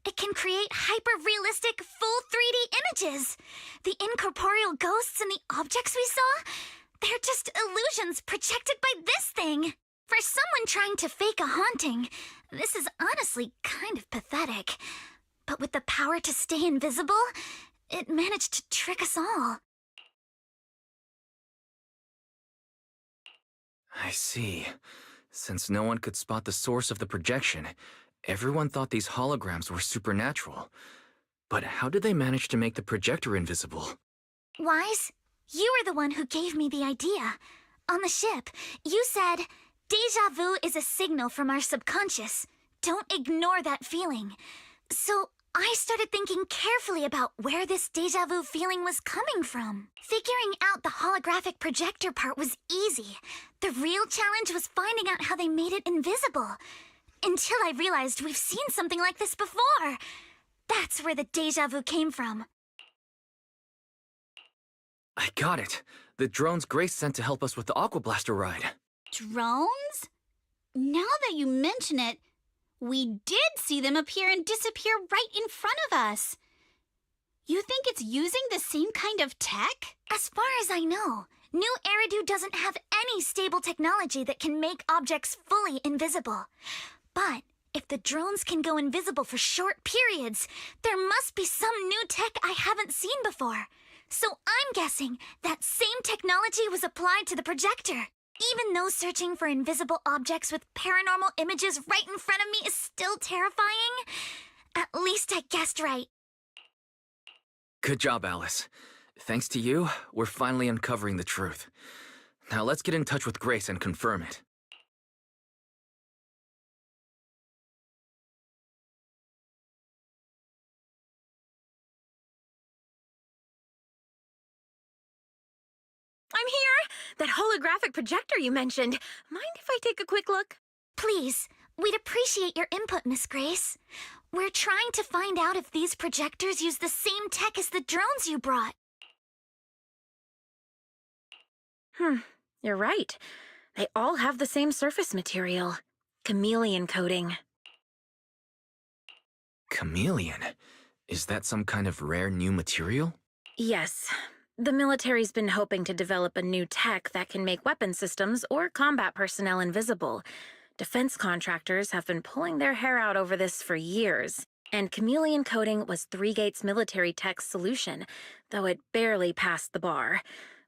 It can create hyper-realistic, full 3D images. The incorporeal ghosts and the objects we saw, they're just illusions projected by this thing. For someone trying to fake a haunting, this is honestly kind of pathetic. But with the power to stay invisible, it managed to trick us all. I see. Since no one could spot the source of the projection, everyone thought these holograms were supernatural. But how did they manage to make the projector invisible? Wise, you were the one who gave me the idea. On the ship, you said, "Déjà vu is a signal from our subconscious. Don't ignore that feeling." So I started thinking carefully about where this déjà vu feeling was coming from. Figuring out the holographic projector part was easy. The real challenge was finding out how they made it invisible. Until I realized we've seen something like this before. That's where the déjà vu came from. I got it. The drones Grace sent to help us with the Aqua Blaster ride. Drones? Now that you mention it, we did see them appear and disappear right in front of us. You think it's using the same kind of tech? As far as I know, New Eridu doesn't have any stable technology that can make objects fully invisible. But if the drones can go invisible for short periods, there must be some new tech I haven't seen before. So I'm guessing that same technology was applied to the projector. Even though searching for invisible objects with paranormal images right in front of me is still terrifying, at least I guessed right. Good job, Alice. Thanks to you, we're finally uncovering the truth. Now let's get in touch with Grace and confirm it. I'm here! That holographic projector you mentioned. Mind if I take a quick look? Please, we'd appreciate your input, Miss Grace. We're trying to find out if these projectors use the same tech as the drones you brought. You're right. They all have the same surface material. Chameleon coating. Chameleon? Is that some kind of rare new material? Yes. The military's been hoping to develop a new tech that can make weapon systems or combat personnel invisible. Defense contractors have been pulling their hair out over this for years, and chameleon coating was Three Gates military tech's solution, though it barely passed the bar.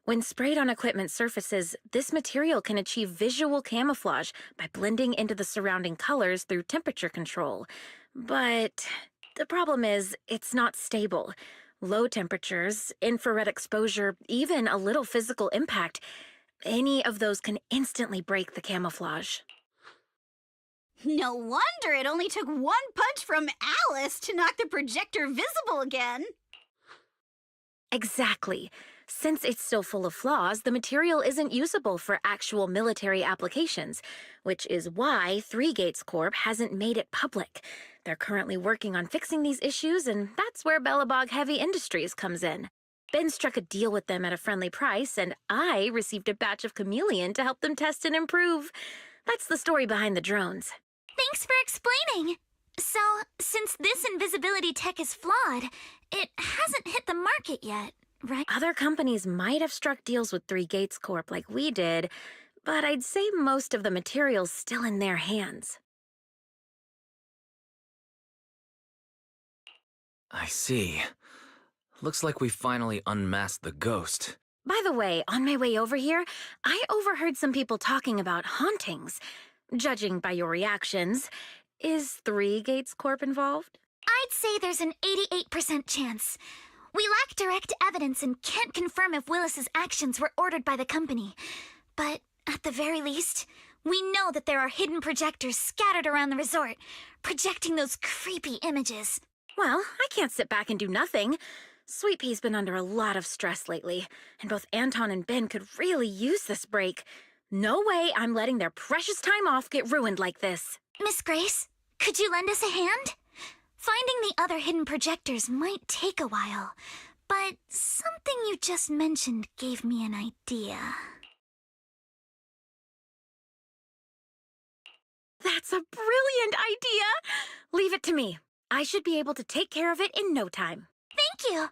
When sprayed on equipment surfaces, this material can achieve visual camouflage by blending into the surrounding colors through temperature control. But the problem is, it's not stable. Low temperatures, infrared exposure, even a little physical impact, any of those can instantly break the camouflage. No wonder it only took one punch from Alice to knock the projector visible again. Exactly. Since it's still full of flaws, the material isn't usable for actual military applications, which is why Three Gates Corp hasn't made it public. They're currently working on fixing these issues, and that's where Bellabog Heavy Industries comes in. Ben struck a deal with them at a friendly price, and I received a batch of chameleon to help them test and improve. That's the story behind the drones. Thanks for explaining. So, since this invisibility tech is flawed, it hasn't hit the market yet, right? Other companies might have struck deals with Three Gates Corp like we did, but I'd say most of the material's still in their hands. I see. Looks like we finally unmasked the ghost. By the way, on my way over here, I overheard some people talking about hauntings. Judging by your reactions, is Three Gates Corp involved? I'd say there's an 88% chance. We lack direct evidence and can't confirm if Willis's actions were ordered by the company. But at the very least, we know that there are hidden projectors scattered around the resort, projecting those creepy images. Well, I can't sit back and do nothing. Sweet Pea's been under a lot of stress lately, and both Anton and Ben could really use this break. No way I'm letting their precious time off get ruined like this. Miss Grace, could you lend us a hand? Finding the other hidden projectors might take a while, but something you just mentioned gave me an idea. That's a brilliant idea! Leave it to me. I should be able to take care of it in no time. Thank you.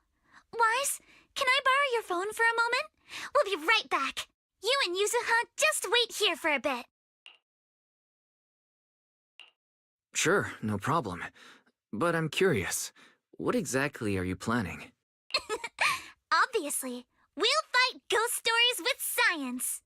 Wise, can I borrow your phone for a moment? We'll be right back. You and Yuzuha just wait here for a bit. Sure, no problem. But I'm curious, what exactly are you planning? Obviously, we'll fight ghost stories with science.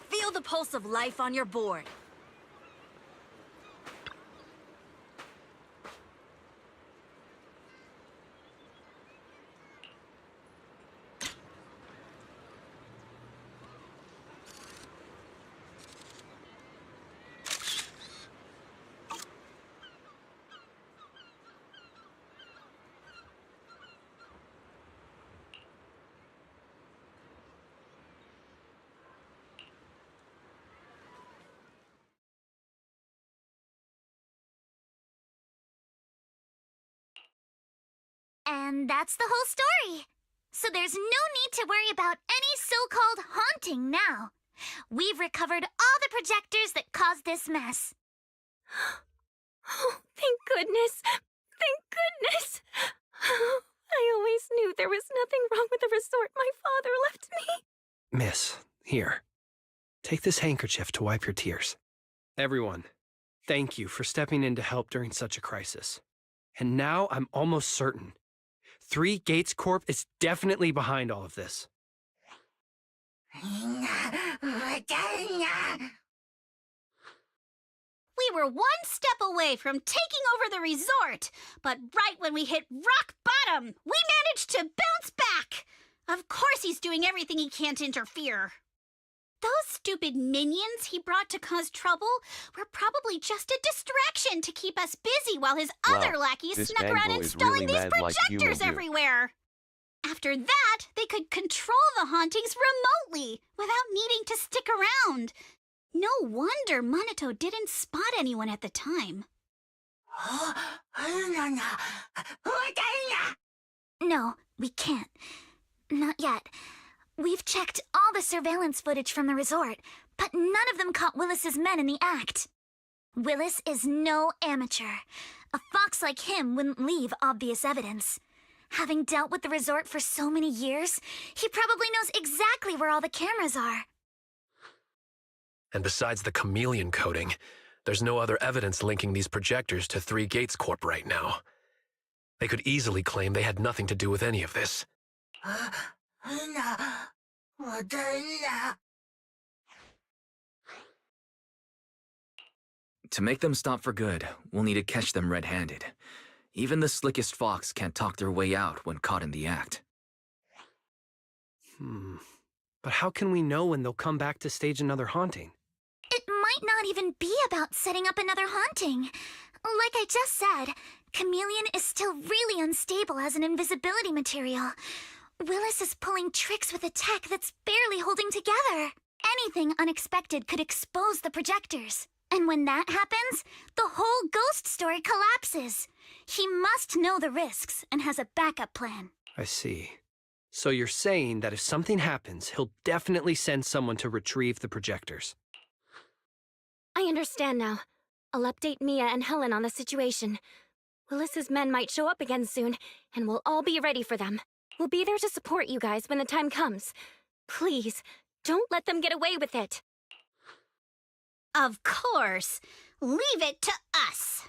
Feel the pulse of life on your board. And that's the whole story. So there's no need to worry about any so-called haunting now. We've recovered all the projectors that caused this mess. Oh, thank goodness. Thank goodness. I always knew there was nothing wrong with the resort my father left me. Miss, here. Take this handkerchief to wipe your tears. Everyone, thank you for stepping in to help during such a crisis. And now I'm almost certain. 3 Gates Corp is definitely behind all of this. We were one step away from taking over the resort, but right when we hit rock bottom, we managed to bounce back. Of course he's doing everything he can to interfere. Those stupid minions he brought to cause trouble were probably just a distraction to keep us busy while his other lackeys this snuck around Bangle is installing really these mad like you projectors will do. everywhere. After that, they could control the hauntings remotely without needing to stick around. No wonder Minato didn't spot anyone at the time. No, we can't. Not yet. We've checked all the surveillance footage from the resort, but none of them caught Willis's men in the act. Willis is no amateur. A fox like him wouldn't leave obvious evidence. Having dealt with the resort for so many years, he probably knows exactly where all the cameras are. And besides the chameleon coating, there's no other evidence linking these projectors to Three Gates Corp right now. They could easily claim they had nothing to do with any of this. To make them stop for good, we'll need to catch them red-handed. Even the slickest fox can't talk their way out when caught in the act. But how can we know when they'll come back to stage another haunting? It might not even be about setting up another haunting. Like I just said, Chameleon is still really unstable as an invisibility material. Willis is pulling tricks with a tech that's barely holding together. Anything unexpected could expose the projectors. And when that happens, the whole ghost story collapses. He must know the risks and has a backup plan. I see. So you're saying that if something happens, he'll definitely send someone to retrieve the projectors. I understand now. I'll update Mia and Helen on the situation. Willis's men might show up again soon, and we'll all be ready for them. We'll be there to support you guys when the time comes. Please, don't let them get away with it. Of course. Leave it to us.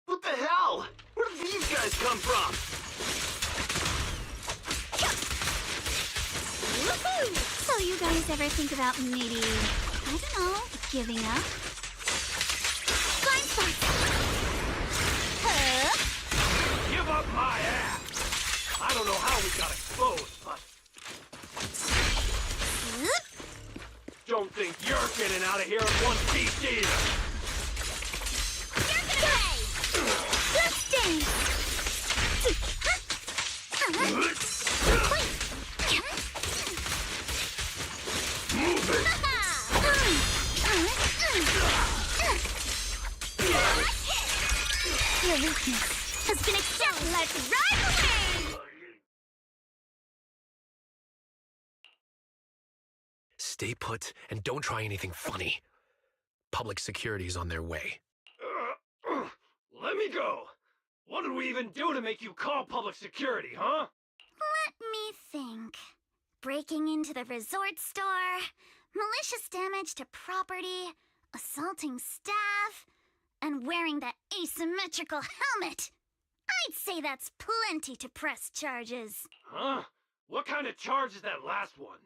What the hell? Where did these guys come from? Woohoo! So you guys ever think about maybe, I don't know, giving up? Blind spot! Huh? Give up my ass! I don't know how we got exposed, but... Don't think you're getting out of here in one piece either! You're gonna pay! Let's dance! Move it! Your weakness. has been accepted. Let's ride away! Stay put and don't try anything funny. Public security's on their way. Let me go. What did we even do to make you call public security, huh? Let me think. Breaking into the resort store, malicious damage to property, assaulting staff, and wearing that asymmetrical helmet. I'd say that's plenty to press charges. Huh? What kind of charge is that last one?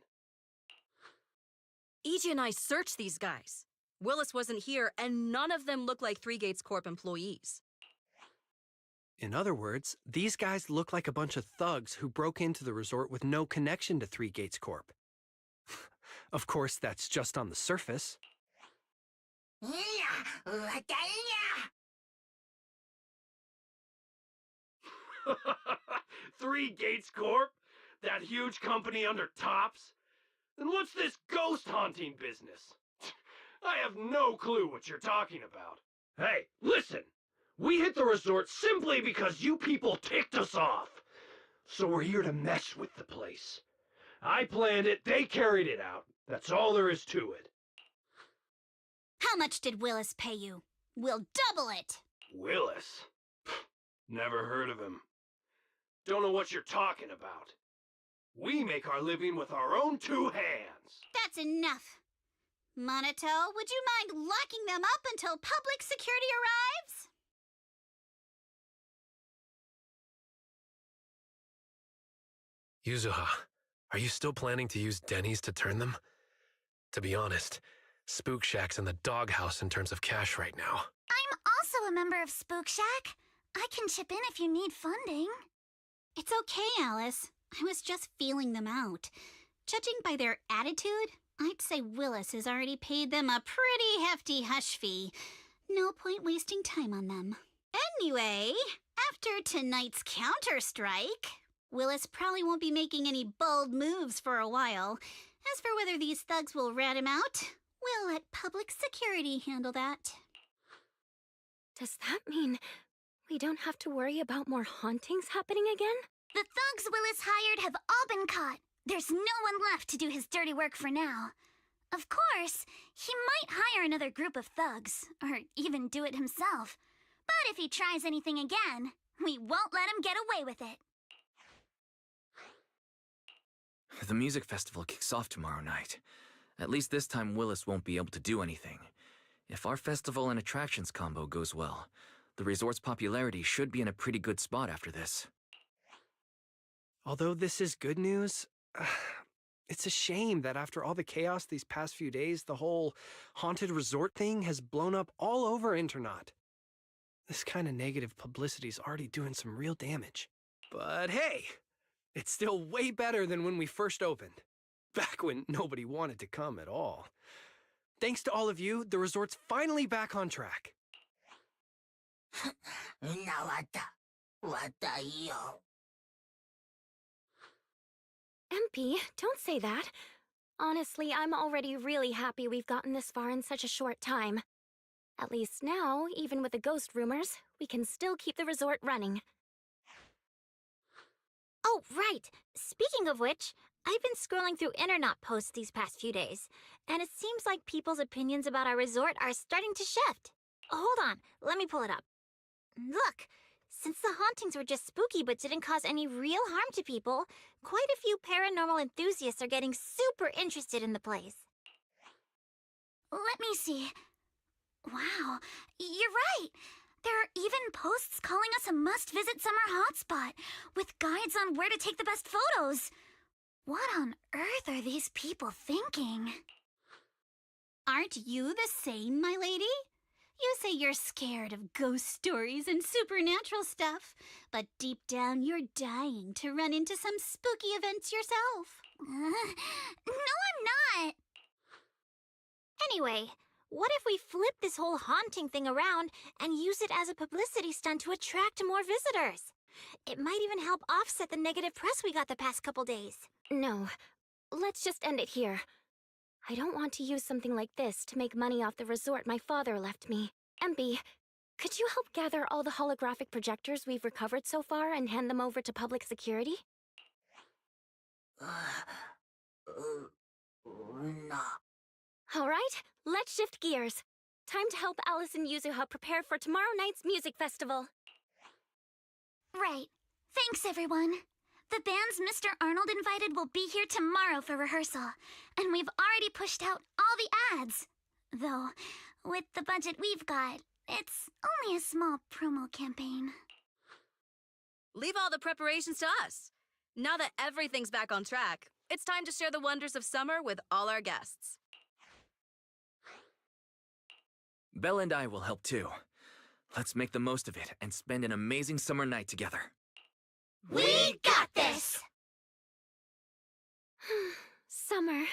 EJ and I searched these guys. Willis wasn't here, and none of them look like Three Gates Corp employees. In other words, these guys look like a bunch of thugs who broke into the resort with no connection to Three Gates Corp. Of course, that's just on the surface. Three Gates Corp? That huge company under Tops? Then what's this ghost haunting business? I have no clue what you're talking about. Hey, listen! We hit the resort simply because you people ticked us off. So we're here to mess with the place. I planned it, they carried it out. That's all there is to it. How much did Willis pay you? We'll double it! Willis? Never heard of him. Don't know what you're talking about. We make our living with our own two hands. That's enough. Monato, would you mind locking them up until public security arrives? Yuzuha, are you still planning to use Denny's to turn them? To be honest, Spook Shack's in the doghouse in terms of cash right now. I'm also a member of Spook Shack. I can chip in if you need funding. It's okay, Alice. I was just feeling them out. Judging by their attitude, I'd say Willis has already paid them a pretty hefty hush fee. No point wasting time on them. Anyway, after tonight's counter-strike, Willis probably won't be making any bold moves for a while. As for whether these thugs will rat him out, we'll let public security handle that. Does that mean we don't have to worry about more hauntings happening again? The thugs Willis hired have all been caught. There's no one left to do his dirty work for now. Of course, he might hire another group of thugs, or even do it himself. But if he tries anything again, we won't let him get away with it. The music festival kicks off tomorrow night. At least this time Willis won't be able to do anything. If our festival and attractions combo goes well, the resort's popularity should be in a pretty good spot after this. Although this is good news, it's a shame that after all the chaos these past few days, the whole haunted resort thing has blown up all over Internaut. This kind of negative publicity's already doing some real damage. But hey, it's still way better than when we first opened, back when nobody wanted to come at all. Thanks to all of you, the resort's finally back on track. MP, don't say that. Honestly, I'm already really happy we've gotten this far in such a short time. At least now, even with the ghost rumors, we can still keep the resort running. Oh, right. Speaking of which, I've been scrolling through Internaut posts these past few days, and it seems like people's opinions about our resort are starting to shift. Hold on, let me pull it up. Look, since the hauntings were just spooky but didn't cause any real harm to people, quite a few paranormal enthusiasts are getting super interested in the place. Let me see. Wow, you're right. There are even posts calling us a must-visit summer hotspot, with guides on where to take the best photos. What on earth are these people thinking? Aren't you the same, my lady? You say you're scared of ghost stories and supernatural stuff, but deep down you're dying to run into some spooky events yourself. No, I'm not. Anyway, what if we flip this whole haunting thing around and use it as a publicity stunt to attract more visitors? It might even help offset the negative press we got the past couple days. No, let's just end it here. I don't want to use something like this to make money off the resort my father left me. MP, Could you help gather all the holographic projectors we've recovered so far and hand them over to public security? No. All right, let's shift gears. Time to help Alice and Yuzuha prepare for tomorrow night's music festival. Right. Thanks, everyone. The bands Mr. Arnold invited will be here tomorrow for rehearsal, and we've already pushed out all the ads. Though, with the budget we've got, it's only a small promo campaign. Leave all the preparations to us. Now that everything's back on track, it's time to share the wonders of summer with all our guests. Belle and I will help too. Let's make the most of it and spend an amazing summer night together. We got this! Summer.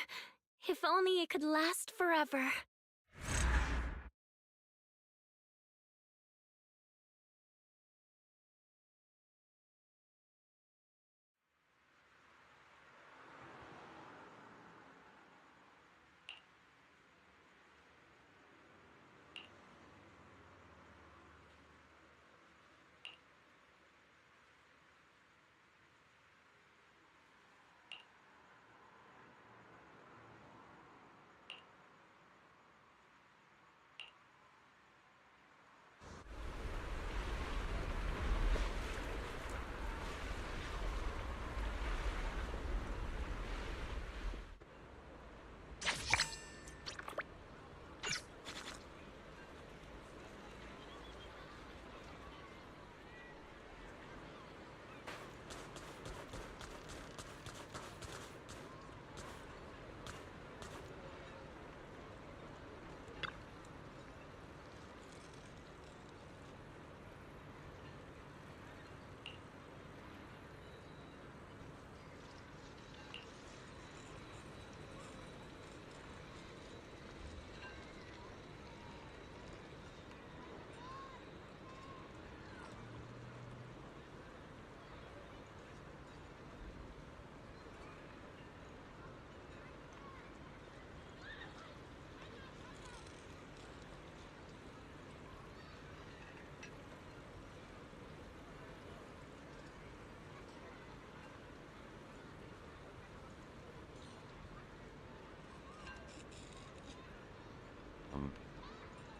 If only it could last forever.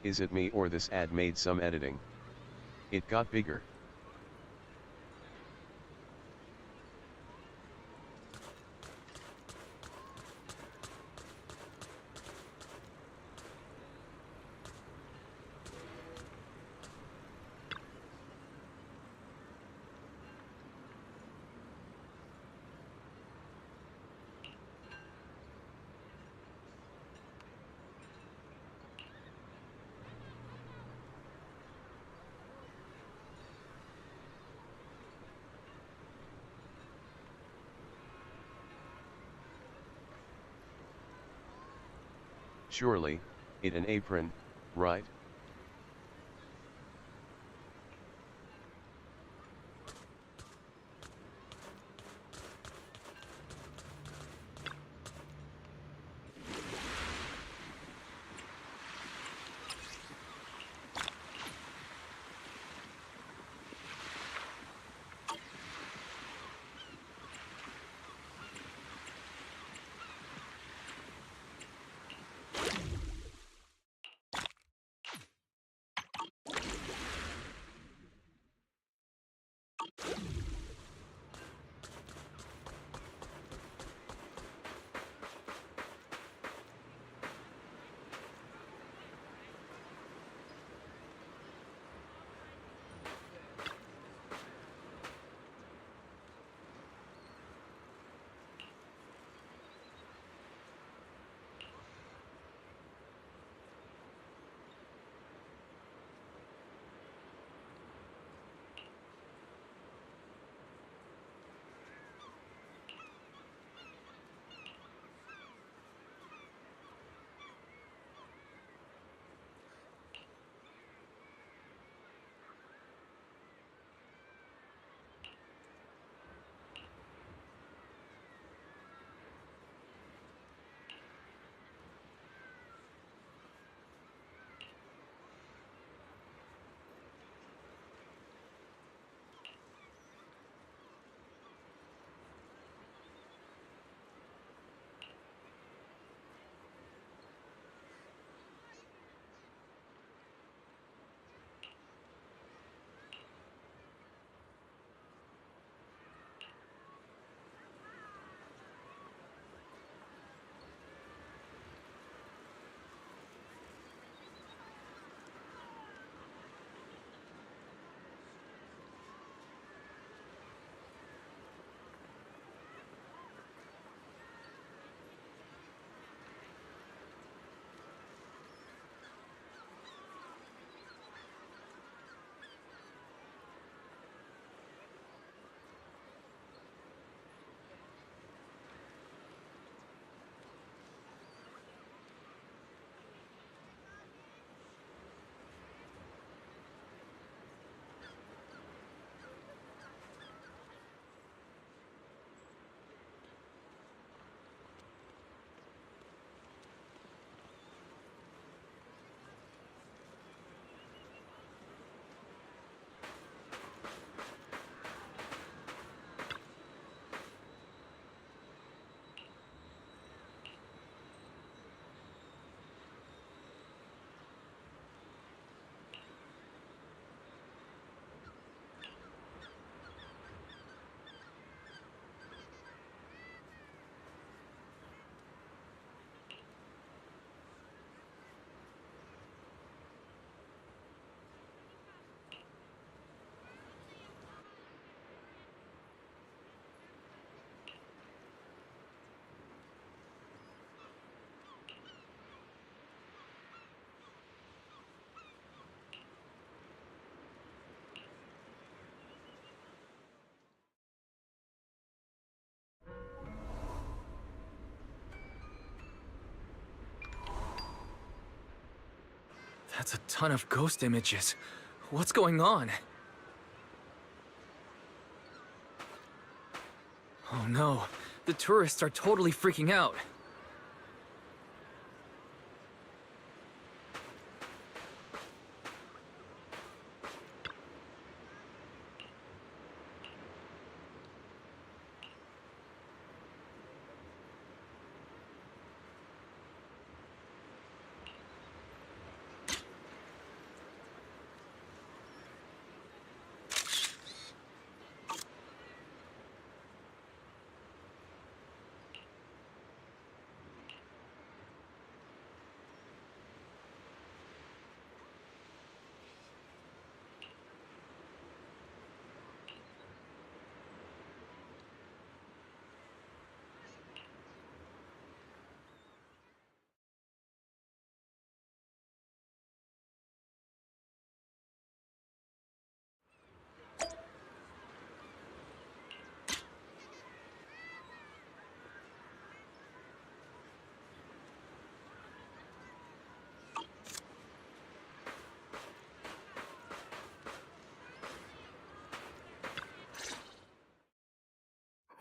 Is it me or this ad made some editing? It got bigger. Surely, it an apron, right? That's a ton of ghost images. What's going on? Oh no, the tourists are totally freaking out.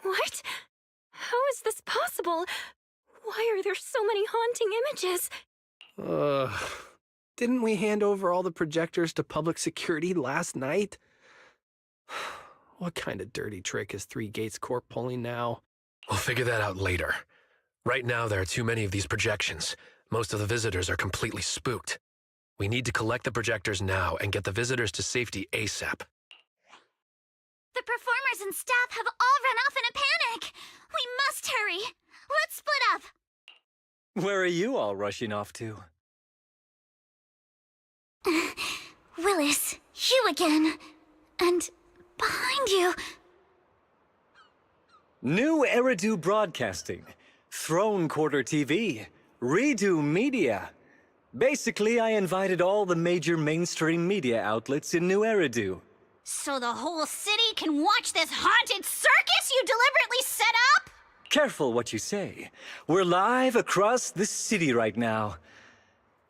What? How is this possible? Why are there so many haunting images? Didn't we hand over all the projectors to public security last night? What kind of dirty trick is Three Gates Corp pulling now? We'll figure that out later. Right now, there are too many of these projections. Most of the visitors are completely spooked. We need to collect the projectors now and get the visitors to safety ASAP. The performers and staff have all run off in a panic. We must hurry. Let's split up. Where are you all rushing off to? Willis, you again. And behind you. New Eridu Broadcasting, Throne Quarter TV, Redo Media. Basically, I invited all the major mainstream media outlets in New Eridu. So the whole city can watch this haunted circus you deliberately set up? Careful what you say. We're live across the city right now.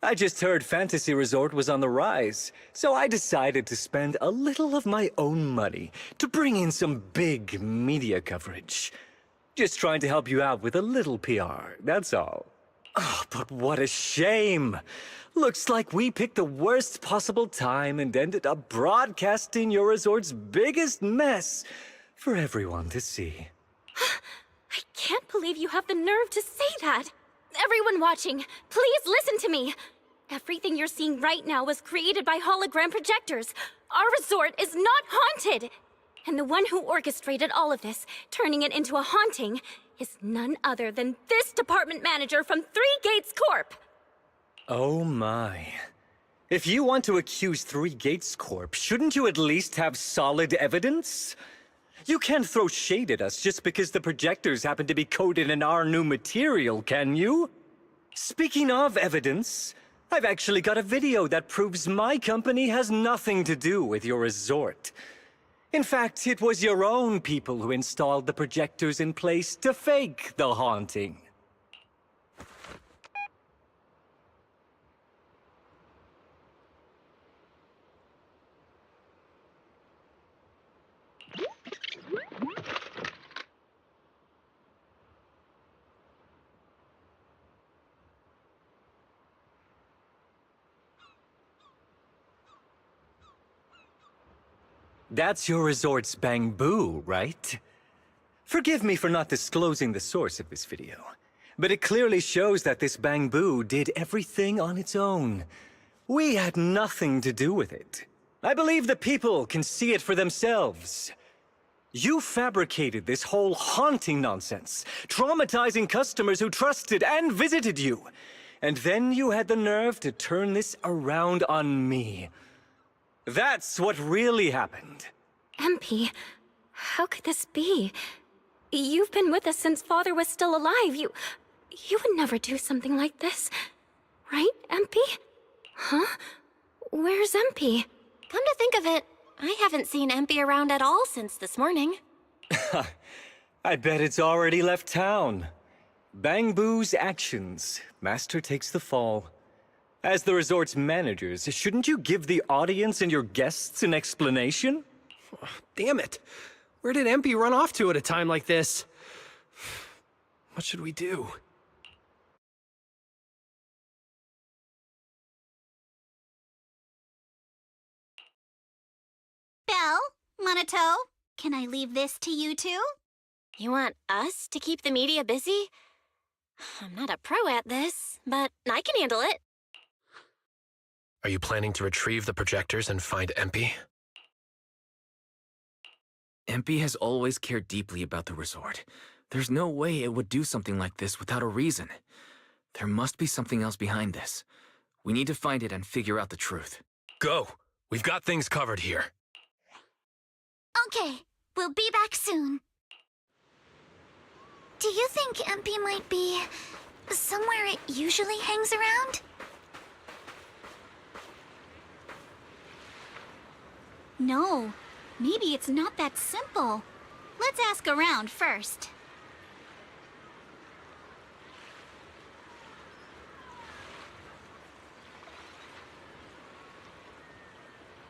I just heard Fantasy Resort was on the rise, so I decided to spend a little of my own money to bring in some big media coverage. Just trying to help you out with a little PR, that's all. Oh, but what a shame! Looks like we picked the worst possible time and ended up broadcasting your resort's biggest mess for everyone to see. I can't believe you have the nerve to say that. Everyone watching, please listen to me. Everything you're seeing right now was created by hologram projectors. Our resort is not haunted. And the one who orchestrated all of this, turning it into a haunting, is none other than this department manager from Three Gates Corp. Oh my. If you want to accuse Three Gates Corp, shouldn't you at least have solid evidence? You can't throw shade at us just because the projectors happen to be coated in our new material, can you? Speaking of evidence, I've actually got a video that proves my company has nothing to do with your resort. In fact, it was your own people who installed the projectors in place to fake the haunting. That's your resort's Bang-Boo, right? Forgive me for not disclosing the source of this video, but it clearly shows that this Bang-Boo did everything on its own. We had nothing to do with it. I believe the people can see it for themselves. You fabricated this whole haunting nonsense, traumatizing customers who trusted and visited you. And then you had the nerve to turn this around on me. That's what really happened. MP, how could this be? You've been with us since Father was still alive. You would never do something like this. Right, MP? Huh? Where's MP? Come to think of it, I haven't seen MP around at all since this morning. I bet it's already left town. Bang-Boo's actions. Master takes the fall. As the resort's managers, shouldn't you give the audience and your guests an explanation? Damn it. Where did MP run off to at a time like this? What should we do? Belle, Monato, can I leave this to you two? You want us to keep the media busy? I'm not a pro at this, but I can handle it. Are you planning to retrieve the projectors and find MP? MP has always cared deeply about the resort. There's no way it would do something like this without a reason. There must be something else behind this. We need to find it and figure out the truth. Go! We've got things covered here. Okay, we'll be back soon. Do you think MP might be somewhere it usually hangs around? No, maybe it's not that simple. Let's ask around first.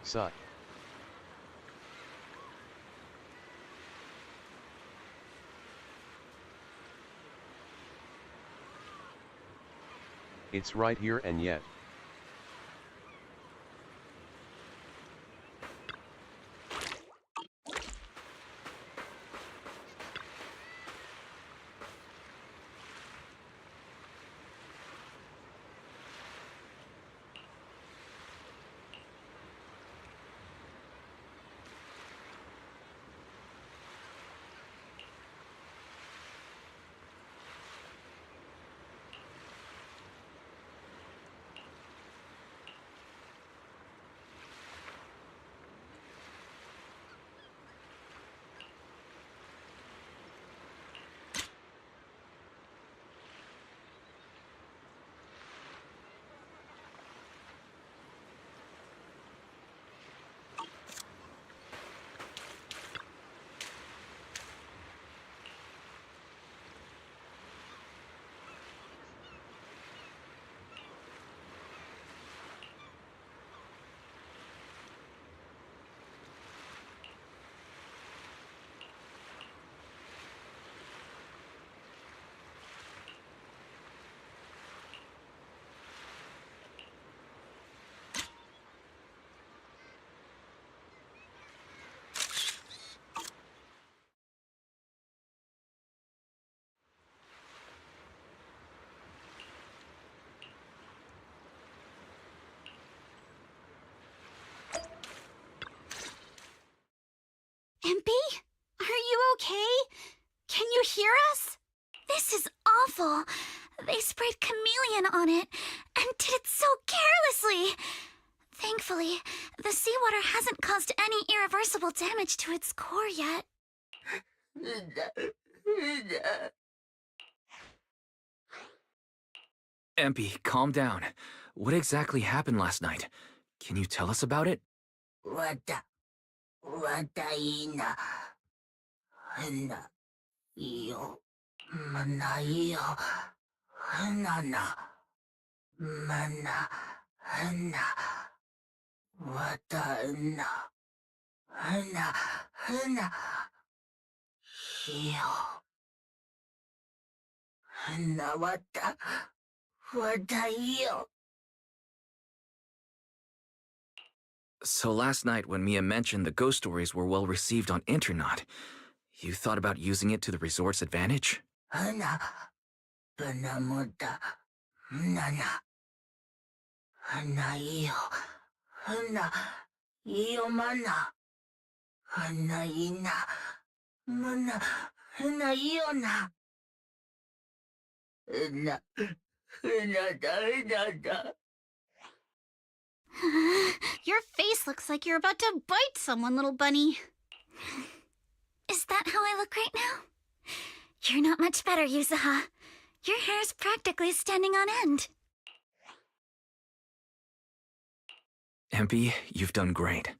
Suck. It's right here and yet. MP? Are you okay? Can you hear us? This is awful. They sprayed chameleon on it, and did it so carelessly. Thankfully, the seawater hasn't caused any irreversible damage to its core yet. MP, calm down. What exactly happened last night? Can you tell us about it? So last night when Mia mentioned the ghost stories were well received on Internet, you thought about using it to the resort's advantage? Your face looks like you're about to bite someone, little bunny. Is that how I look right now? You're not much better, Yuzuha. Your hair's practically standing on end. MP, you've done great.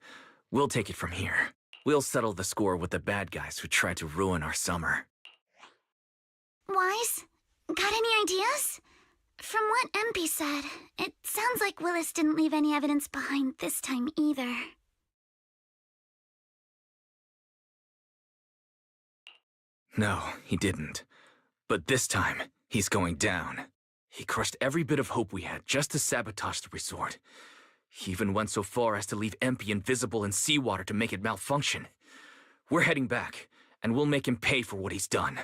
We'll take it from here. We'll settle the score with the bad guys who tried to ruin our summer. Wise, got any ideas? From what MP said, it sounds like Willis didn't leave any evidence behind this time either. No, he didn't. But this time, he's going down. He crushed every bit of hope we had just to sabotage the resort. He even went so far as to leave MP invisible in seawater to make it malfunction. We're heading back, and we'll make him pay for what he's done.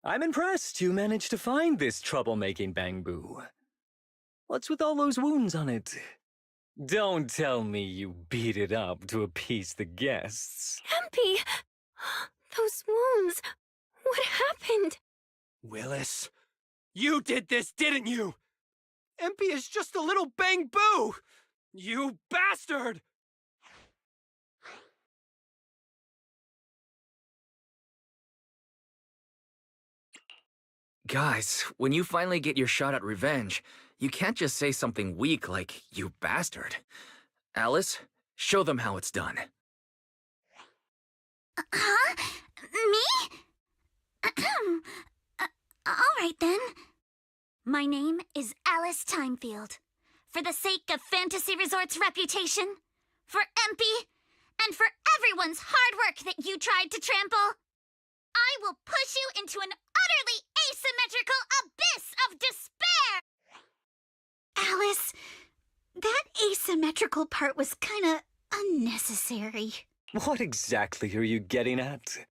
I'm impressed you managed to find this troublemaking Bangbu. What's with all those wounds on it? Don't tell me you beat it up to appease the guests. MP! Those wounds! What happened? Willis, you did this, didn't you? MP is just a little Bangbu! You bastard! Guys, when you finally get your shot at revenge, you can't just say something weak like, "You bastard." Alice, show them how it's done. Huh? Me? Alright then. My name is Alice Timefield. For the sake of Fantasy Resort's reputation, for MP, and for everyone's hard work that you tried to trample, I will push you into an utterly asymmetrical abyss of despair! Alice, that asymmetrical part was kinda unnecessary. What exactly are you getting at?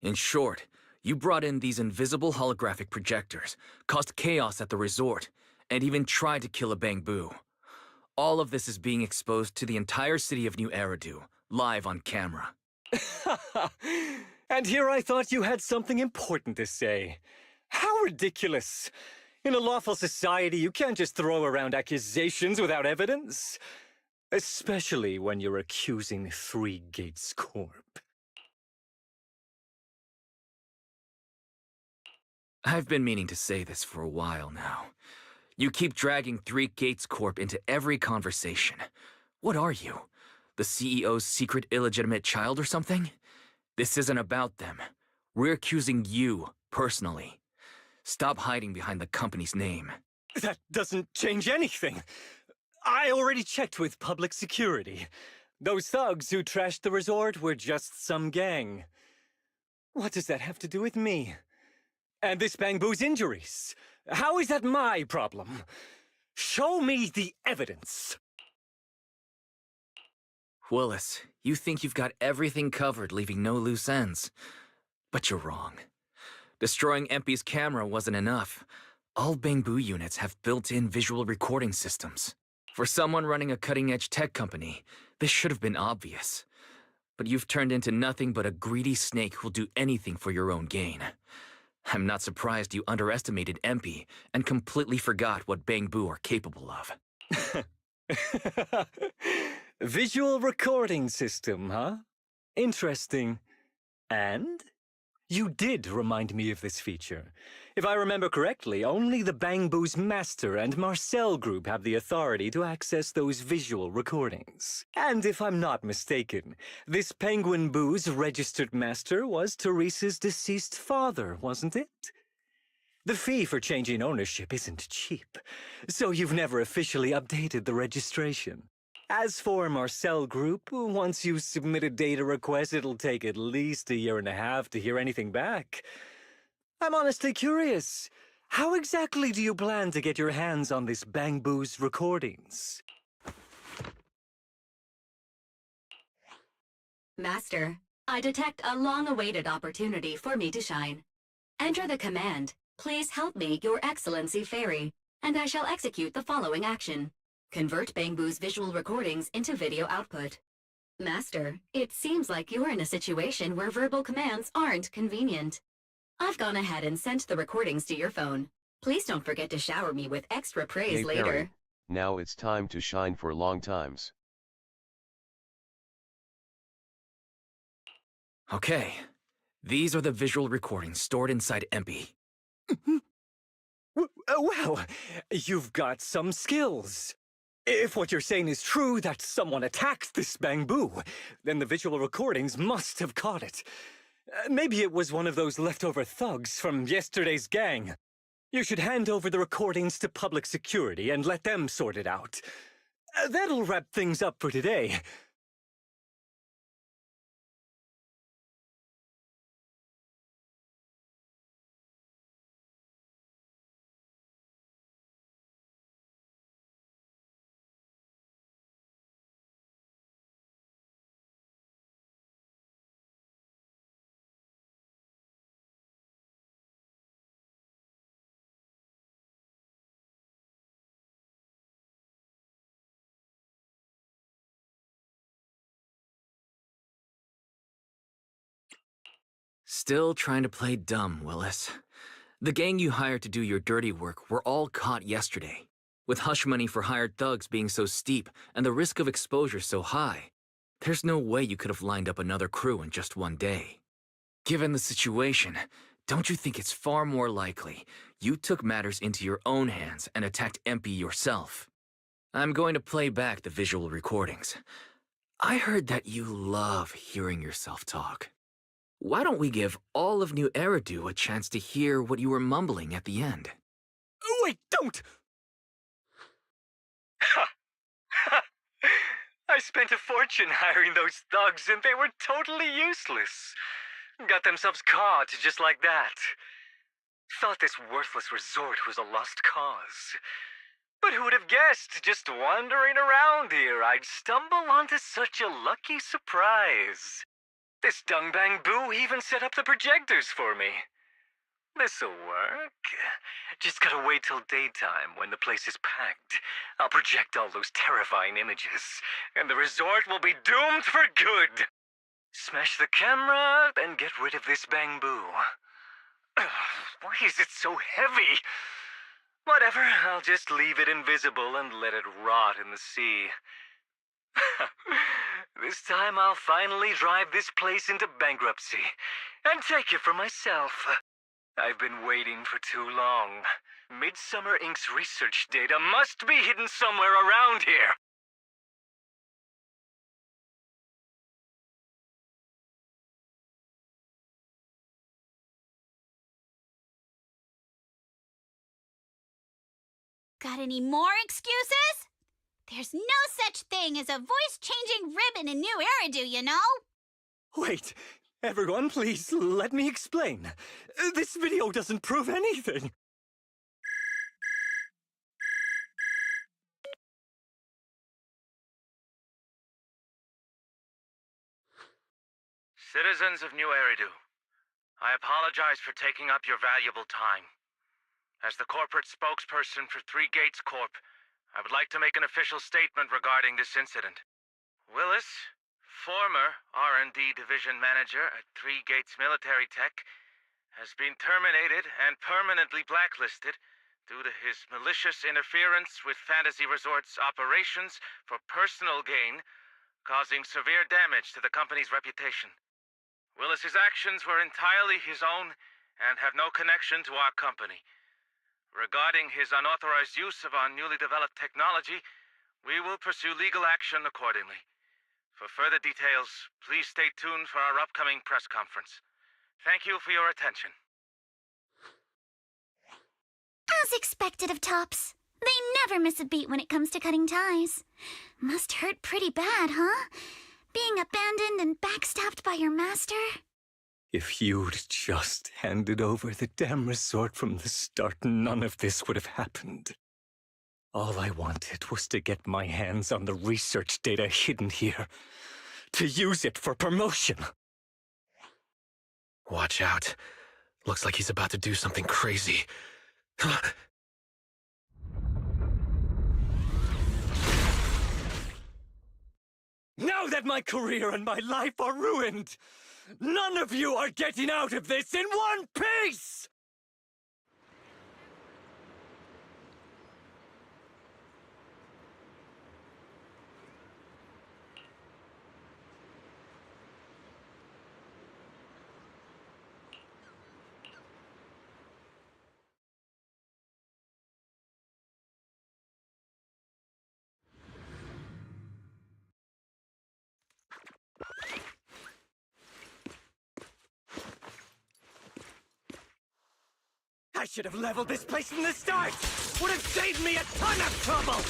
In short, you brought in these invisible holographic projectors, caused chaos at the resort, and even tried to kill a Bangbu. All of this is being exposed to the entire city of New Eridu, live on camera. And here I thought you had something important to say. How ridiculous! In a lawful society, you can't just throw around accusations without evidence. Especially when you're accusing Three Gates Corp. I've been meaning to say this for a while now. You keep dragging Three Gates Corp into every conversation. What are you? The CEO's secret illegitimate child or something? This isn't about them. We're accusing you, personally. Stop hiding behind the company's name. That doesn't change anything. I already checked with public security. Those thugs who trashed the resort were just some gang. What does that have to do with me? And this Bangbu's injuries? How is that my problem? Show me the evidence. Willis, you think you've got everything covered, leaving no loose ends. But you're wrong. Destroying MP's camera wasn't enough. All Bangbu units have built-in visual recording systems. For someone running a cutting-edge tech company, this should have been obvious. But you've turned into nothing but a greedy snake who'll do anything for your own gain. I'm not surprised you underestimated MP and completely forgot what Bangbu are capable of. Visual recording system, huh? Interesting. And? You did remind me of this feature. If I remember correctly, only the Bangbu's Master and Marcel group have the authority to access those visual recordings. And if I'm not mistaken, this Penguin Boo's registered master was Teresa's deceased father, wasn't it? The fee for changing ownership isn't cheap, so you've never officially updated the registration. As for Marcel Group, once you submit a data request, it'll take at least 1.5 years to hear anything back. I'm honestly curious. How exactly do you plan to get your hands on this Bangbu's recordings? Master, I detect a long-awaited opportunity for me to shine. Enter the command, "Please help me, Your Excellency Fairy," and I shall execute the following action. Convert Bangbu's visual recordings into video output. Master, it seems like you're in a situation where verbal commands aren't convenient. I've gone ahead and sent the recordings to your phone. Please don't forget to shower me with extra praise Hey, later. Perry, now it's time to shine for long times. Okay, these are the visual recordings stored inside MP. Well, you've got some skills. If what you're saying is true, that someone attacked this bamboo, then the visual recordings must have caught it. Maybe it was one of those leftover thugs from yesterday's gang. You should hand over the recordings to public security and let them sort it out. That'll wrap things up for today. Still trying to play dumb, Willis. The gang you hired to do your dirty work were all caught yesterday. With hush money for hired thugs being so steep and the risk of exposure so high, there's no way you could have lined up another crew in just one day. Given the situation, don't you think it's far more likely you took matters into your own hands and attacked MP yourself? I'm going to play back the visual recordings. I heard that you love hearing yourself talk. Why don't we give all of New Eridu a chance to hear what you were mumbling at the end? Wait, don't! I spent a fortune hiring those thugs and they were totally useless. Got themselves caught just like that. Thought this worthless resort was a lost cause. But who would have guessed, just wandering around here, I'd stumble onto such a lucky surprise. This dung bamboo even set up the projectors for me. This'll work. Just gotta wait till daytime when the place is packed. I'll project all those terrifying images, and the resort will be doomed for good. Smash the camera, then get rid of this bamboo. Why is it so heavy? Whatever, I'll just leave it invisible and let it rot in the sea. This time I'll finally drive this place into bankruptcy and take it for myself. I've been waiting for too long. Midsummer Inc.'s research data must be hidden somewhere around here. Got any more excuses? There's no such thing as a voice-changing ribbon in New Eridu, you know? Wait, everyone, please let me explain. This video doesn't prove anything. Citizens of New Eridu, I apologize for taking up your valuable time. As the corporate spokesperson for Three Gates Corp., I would like to make an official statement regarding this incident. Willis, former R&D division manager at Three Gates Military Tech, has been terminated and permanently blacklisted due to his malicious interference with Fantasy Resort's operations for personal gain, causing severe damage to the company's reputation. Willis's actions were entirely his own and have no connection to our company. Regarding his unauthorized use of our newly developed technology, we will pursue legal action accordingly. For further details, please stay tuned for our upcoming press conference. Thank you for your attention. As expected of Tops, they never miss a beat when it comes to cutting ties. Must hurt pretty bad, huh? Being abandoned and backstabbed by your master? If you'd just handed over the damn resort from the start, none of this would have happened. All I wanted was to get my hands on the research data hidden here, to use it for promotion. Watch out. Looks like he's about to do something crazy. Now that my career and my life are ruined, none of you are getting out of this in one piece! Should have leveled this place from the start! Would have saved me a ton of trouble!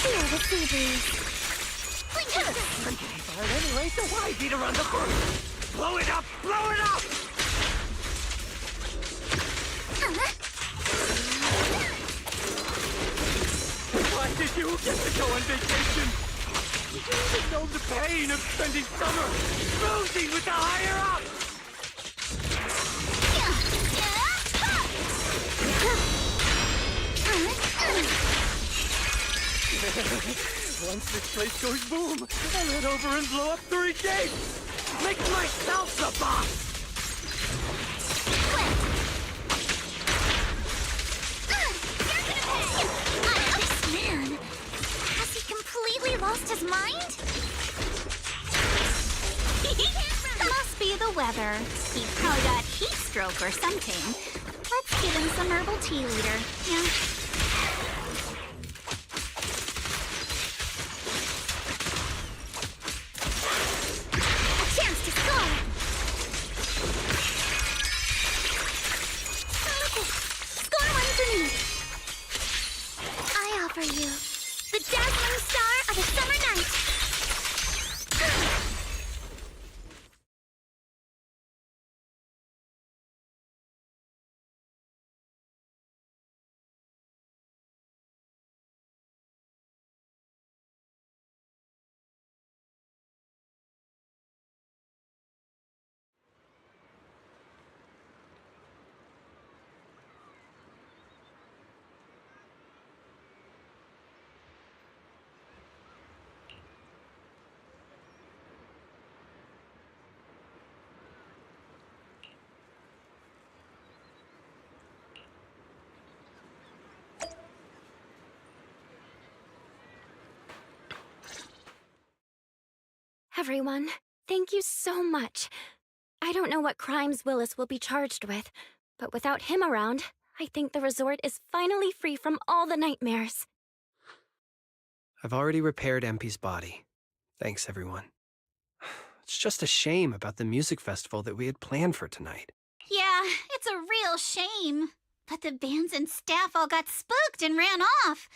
Feel the sea breeze. I'm getting fired anyway, so why beat around the bush? Blow it up! Blow it up! Why did you get to go on vacation? Did you even know the pain of spending summer cruising with the higher-ups? Once this place goes boom, I'll head over and blow up 3 gates! Make myself the boss! This man, has he completely lost his mind? Must be the weather. He probably got heat stroke or something. Let's give him some herbal tea leader. Yeah. For you, the dazzling star of a summer night. Everyone, thank you so much. I don't know what crimes Willis will be charged with, but without him around, I think the resort is finally free from all the nightmares. I've already repaired MP's body. Thanks, everyone. It's just a shame about the music festival that we had planned for tonight. Yeah, it's a real shame. But the bands and staff all got spooked and ran off.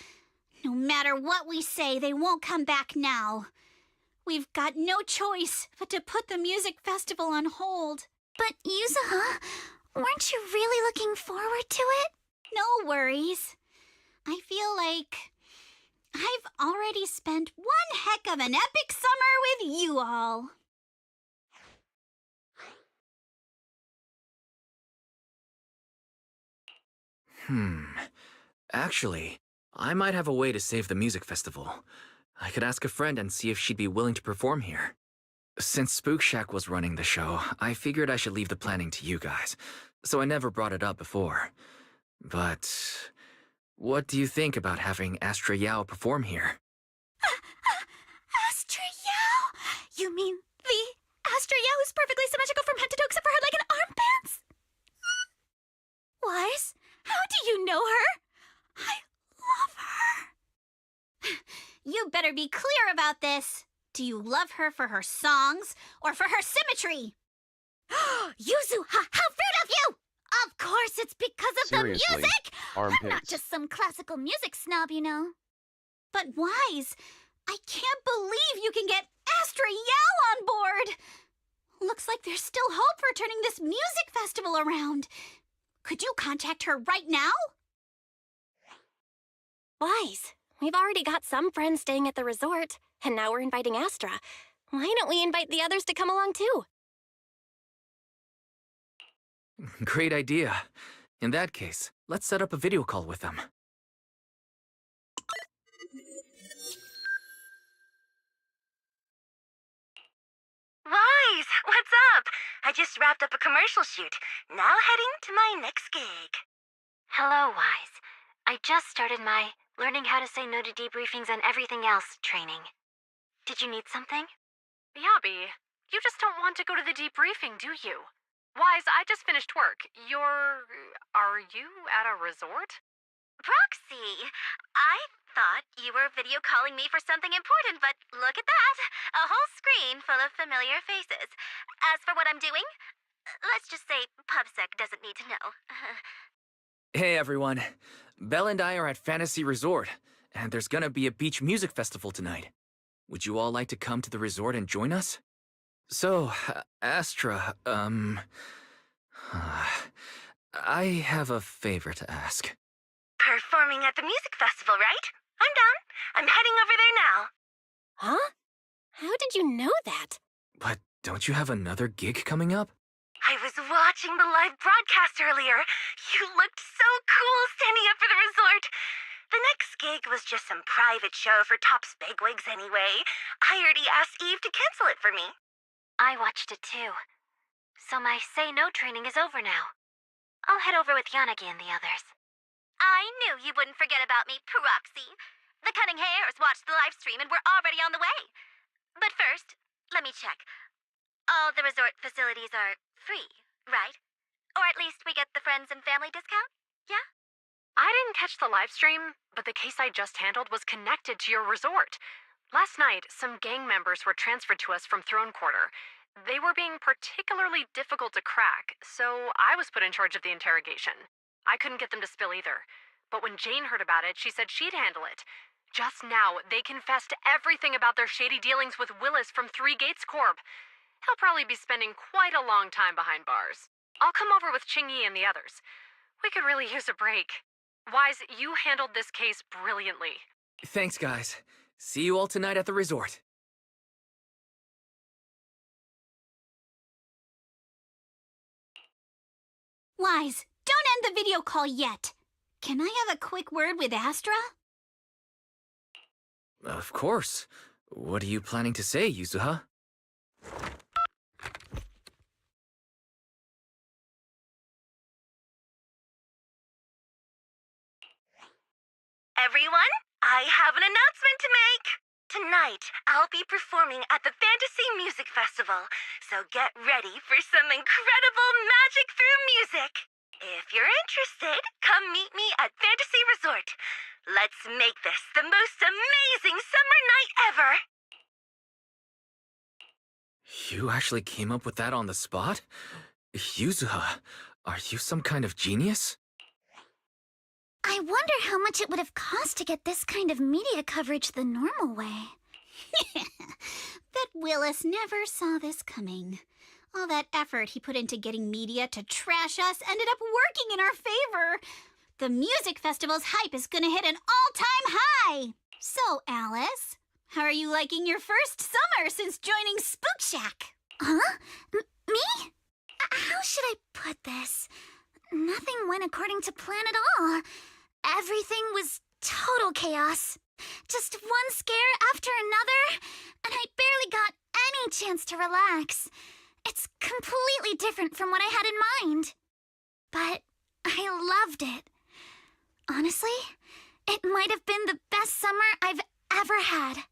No matter what we say, they won't come back now. We've got no choice but to put the music festival on hold. But Yuzuha, weren't you really looking forward to it? No worries. I feel like I've already spent one heck of an epic summer with you all. Actually, I might have a way to save the music festival. I could ask a friend and see if she'd be willing to perform here. Since Spook Shack was running the show, I figured I should leave the planning to you guys, so I never brought it up before. But what do you think about having Astra Yao perform here? Astra Yao? You mean the Astra Yao who's perfectly symmetrical from head to toe except for her leg and armpits? Wise, how do you know her? I love her. You better be clear about this. Do you love her for her songs or for her symmetry? Yuzu, how rude of you! Of course it's because of Seriously, the music! armpits. I'm not just some classical music snob, you know. But Wise, I can't believe you can get Astra Yao on board. Looks like there's still hope for turning this music festival around. Could you contact her right now? Wise, we've already got some friends staying at the resort, and now we're inviting Astra. Why don't we invite the others to come along too? Great idea. In that case, let's set up a video call with them. Wise, what's up? I just wrapped up a commercial shoot. Now heading to my next gig. Hello, Wise. I just started my learning how to say no to debriefings and everything else training. Did you need something? Yabi, you just don't want to go to the debriefing, do you? Wise, I just finished work. Are you at a resort? Proxy, I Thought you were video calling me for something important, but look at that! A whole screen full of familiar faces. As for what I'm doing, let's just say PubSec doesn't need to know. Hey everyone, Belle and I are at Fantasy Resort, and there's gonna be a beach music festival tonight. Would you all like to come to the resort and join us? So, Astra, I have a favor to ask. Performing at the music festival, right? I'm done. I'm heading over there now. Huh? How did you know that? But don't you have another gig coming up? I was watching the live broadcast earlier. You looked so cool standing up for the resort. The next gig was just some private show for Top's bigwigs anyway. I already asked Eve to cancel it for me. I watched it too. So my Say No training is over now. I'll head over with Yanagi and the others. I knew you wouldn't forget about me, Proxy. The Cunning Hares watched the live stream and we're already on the way. But first, let me check. All the resort facilities are free, right? Or at least we get the friends and family discount? Yeah? I didn't catch the live stream, but the case I just handled was connected to your resort. Last night, some gang members were transferred to us from Throne Quarter. They were being particularly difficult to crack, so I was put in charge of the interrogation. I couldn't get them to spill either, but when Jane heard about it, she said she'd handle it. Just now, they confessed everything about their shady dealings with Willis from Three Gates Corp. He'll probably be spending quite a long time behind bars. I'll come over with Qingyi and the others. We could really use a break. Wise, you handled this case brilliantly. Thanks, guys. See you all tonight at the resort. Wise, don't end the video call yet. Can I have a quick word with Astra? Of course. What are you planning to say, Yuzuha? Everyone, I have an announcement to make. Tonight, I'll be performing at the Fantasy Music Festival, so get ready for some incredible magic through music. If you're interested, come meet me at Fantasy Resort. Let's make this the most amazing summer night ever! You actually came up with that on the spot? Yuzuha, are you some kind of genius? I wonder how much it would have cost to get this kind of media coverage the normal way. Bet Willis never saw this coming. All that effort he put into getting media to trash us ended up working in our favor. The music festival's hype is gonna hit an all-time high. So, Alice, how are you liking your first summer since joining Spook Shack? Huh? Me? How should I put this? Nothing went according to plan at all. Everything was total chaos. Just one scare after another, and I barely got any chance to relax. It's completely different from what I had in mind. But I loved it. Honestly, it might have been the best summer I've ever had.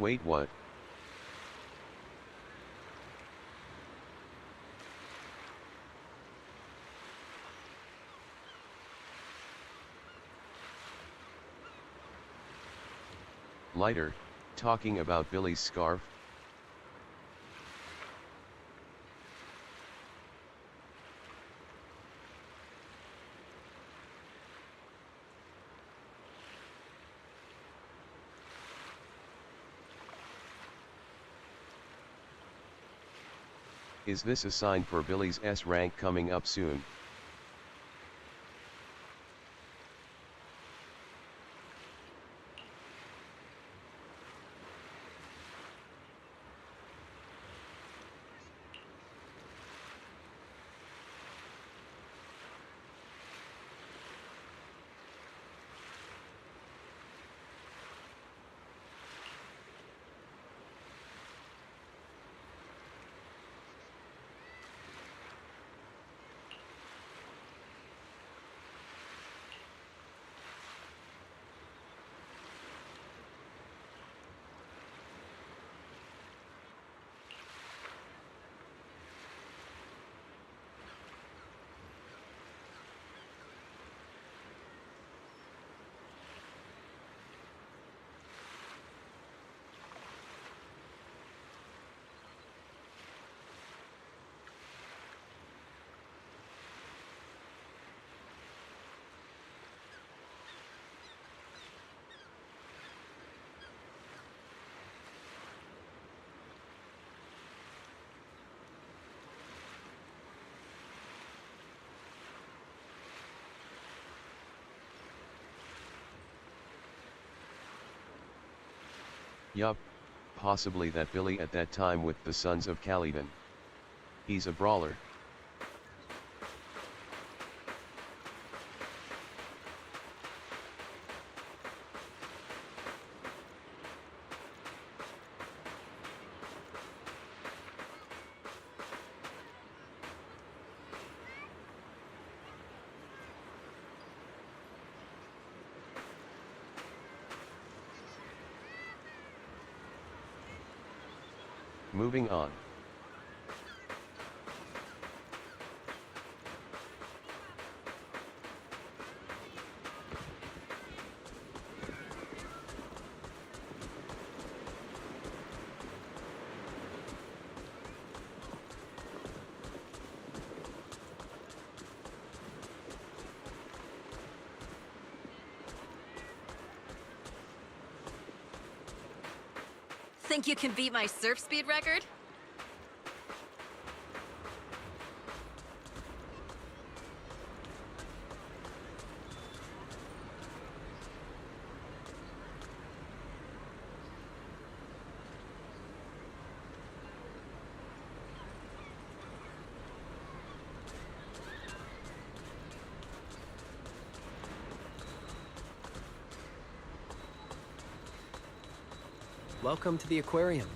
Wait, what? Lighter, talking about Billy's scarf? Is this a sign for Billy's S rank coming up soon? Yup, possibly that Billy at that time with the Sons of Caliban. He's a brawler. Moving on. Think you can beat my surf speed record? Welcome to the aquarium.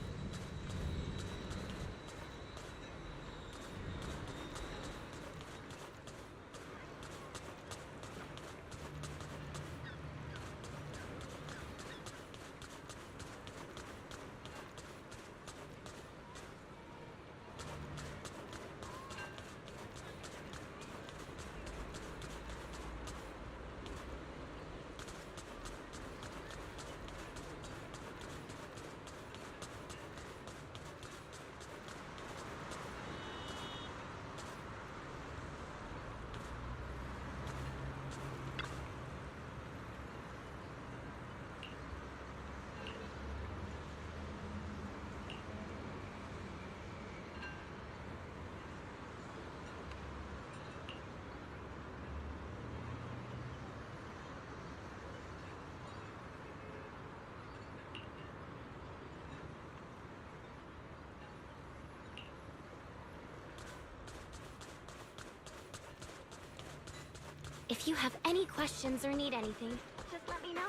If you have any questions or need anything, just let me know.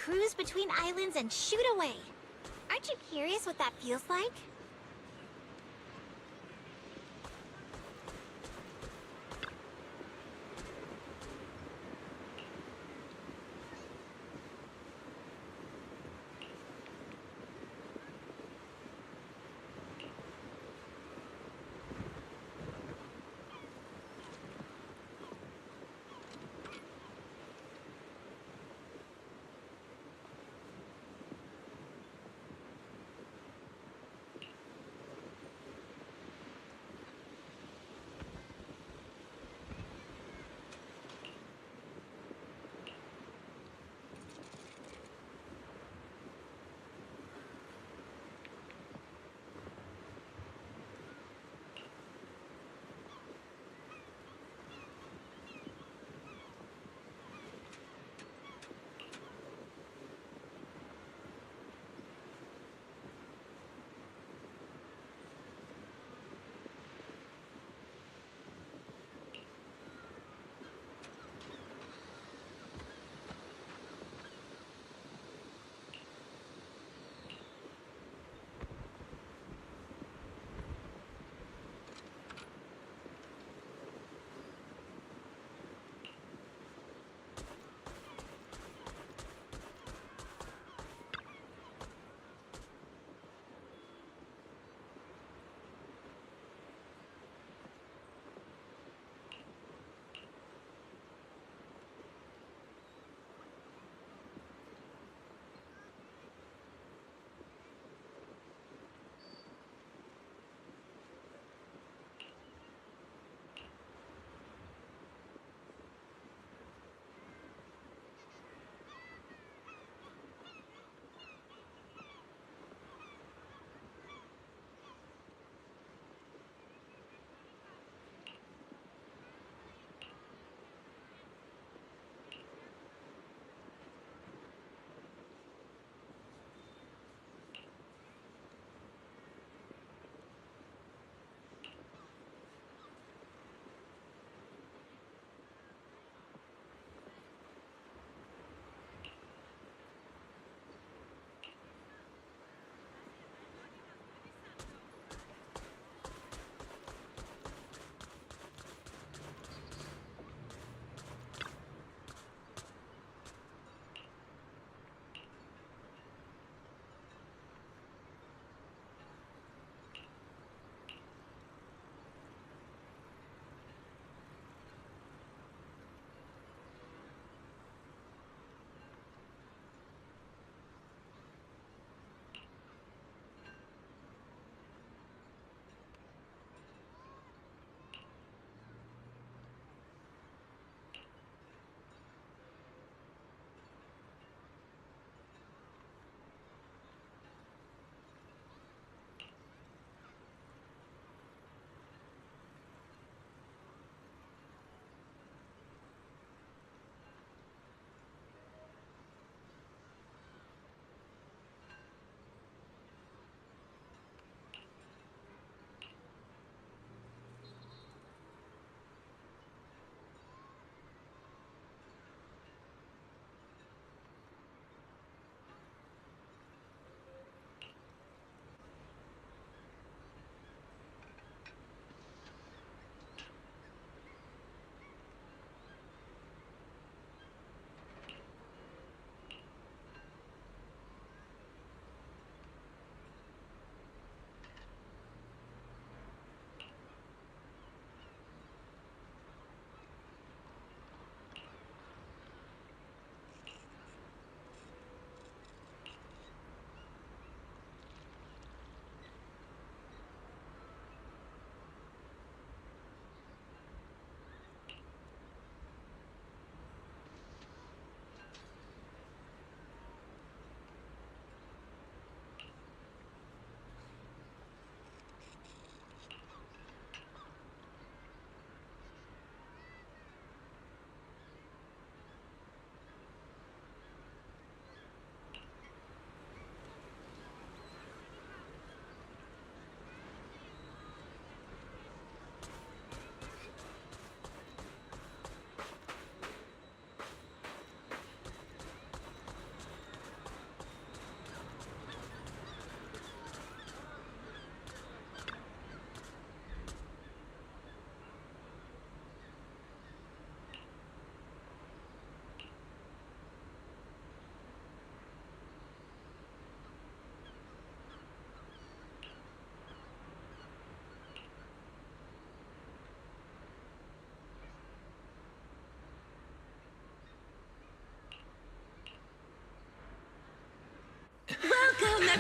cruise between islands and shoot away. Aren't you curious what that feels like?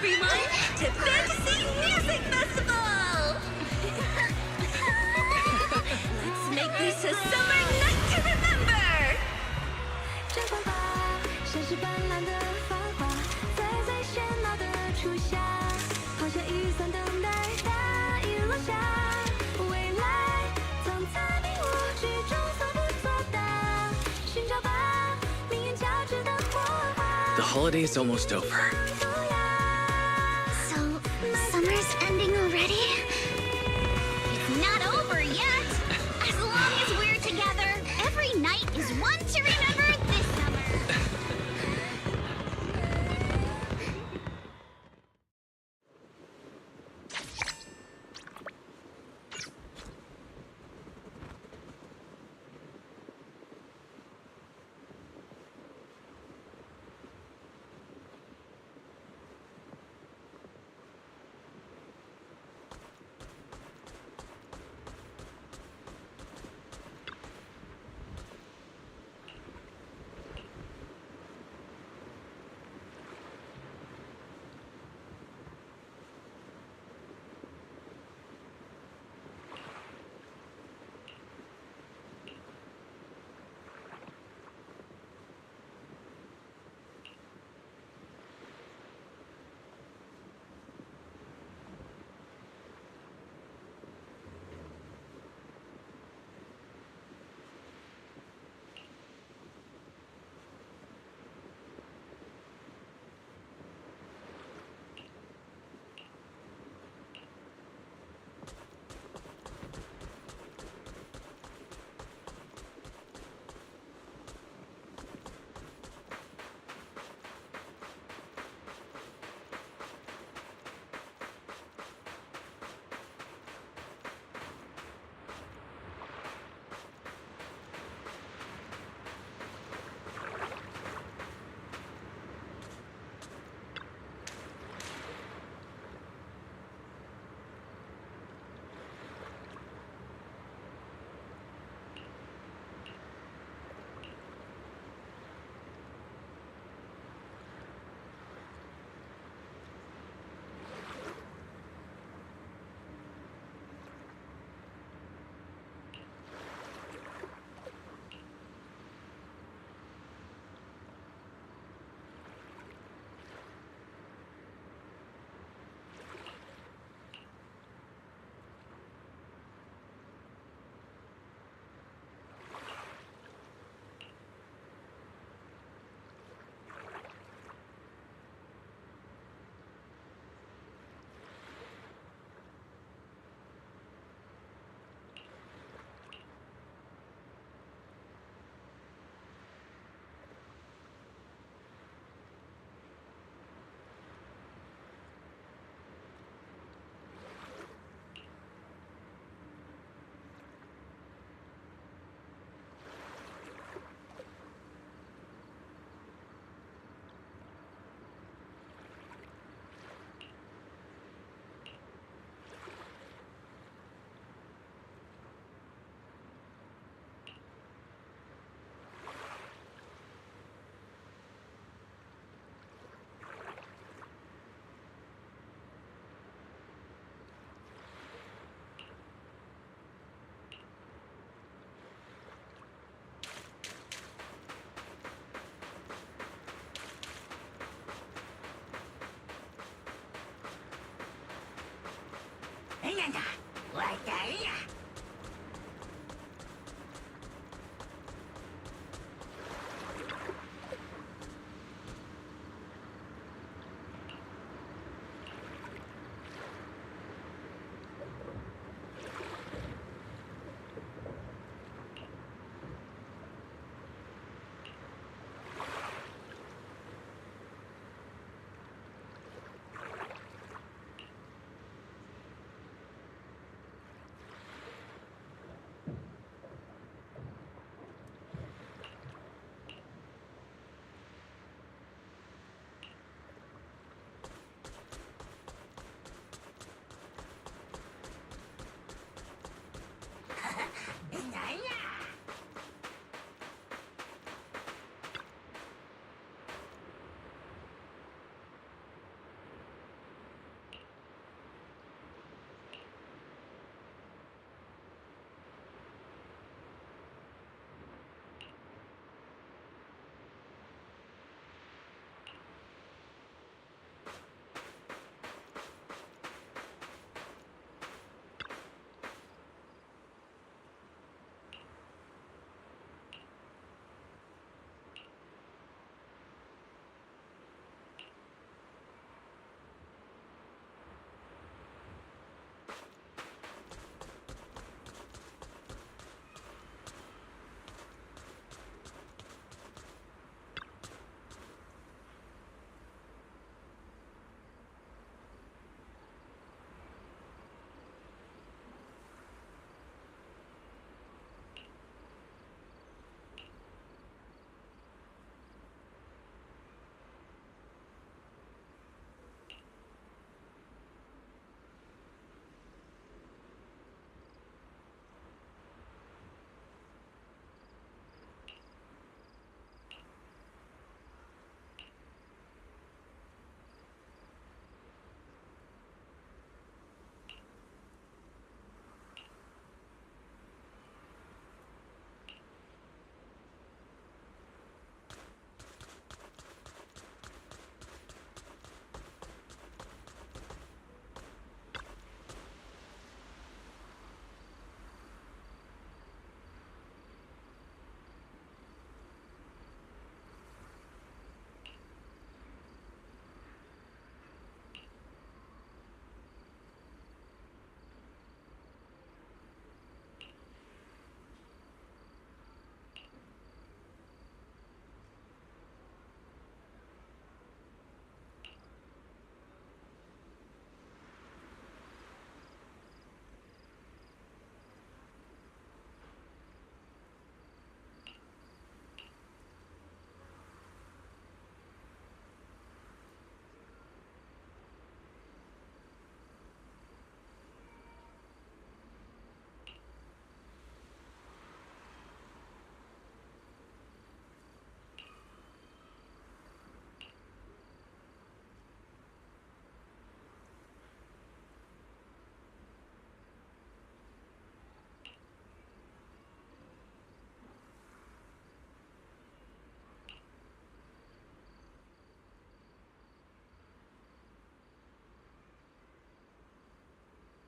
everyone, to Fantasy Music Festival! Let's make this a summer night to remember! 绽放吧，像是斑斓的繁花，在最喧闹的初夏，好像雨伞等待大雨落下，未来藏在你我之中所不作的，寻找吧，命运交织的火花。 The holiday's almost over. So, summer's ending already? It's not over yet! As long as we're together, every night is one to remember this summer!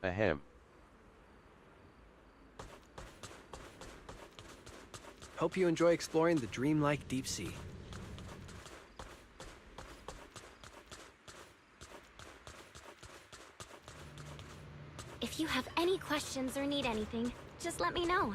Ahem. Hope you enjoy exploring the dreamlike deep sea. If you have any questions or need anything, just let me know.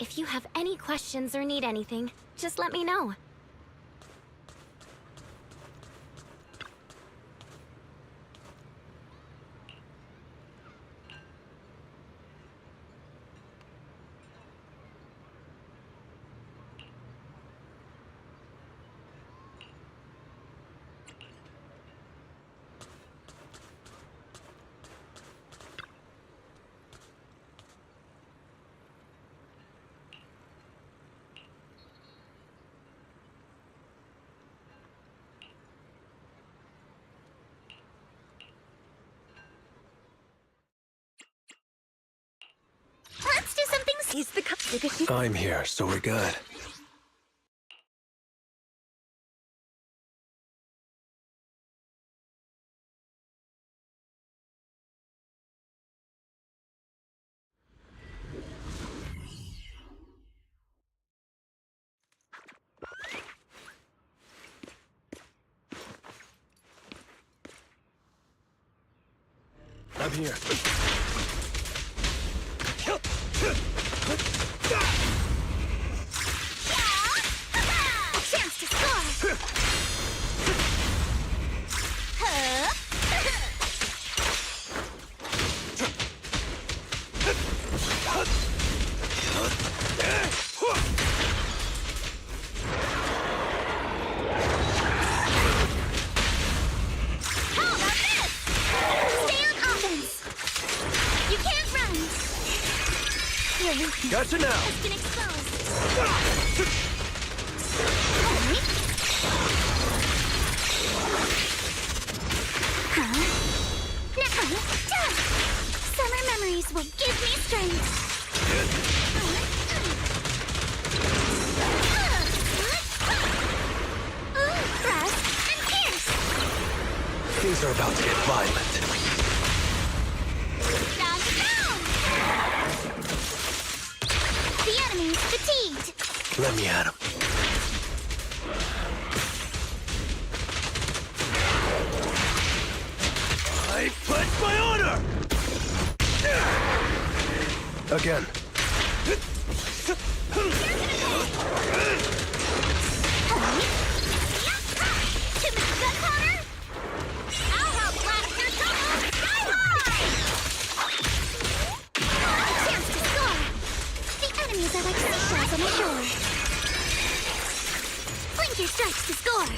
If you have any questions or need anything, just let me know. Let's do something. He's the cup. I'm here, so we're good. I'm here. Chance to score. How about this? Stay on offense. You can't run. Your weakness Gotcha now. has been exposed. Summer memories will give me strength. Thrust and pierce. Things are about to get violent. Down to down. The enemy's fatigued. Let me at him. I pledge my honor! Again. Chance to score. The enemies are like seashells on the shore. Blinker strikes to score.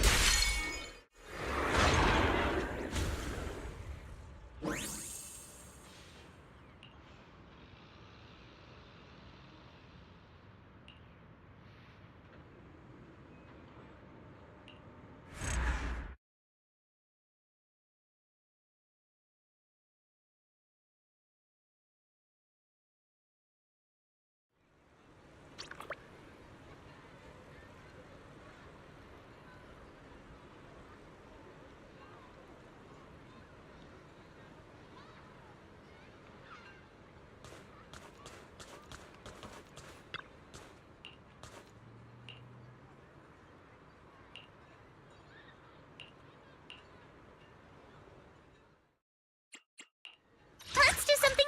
Let's do something.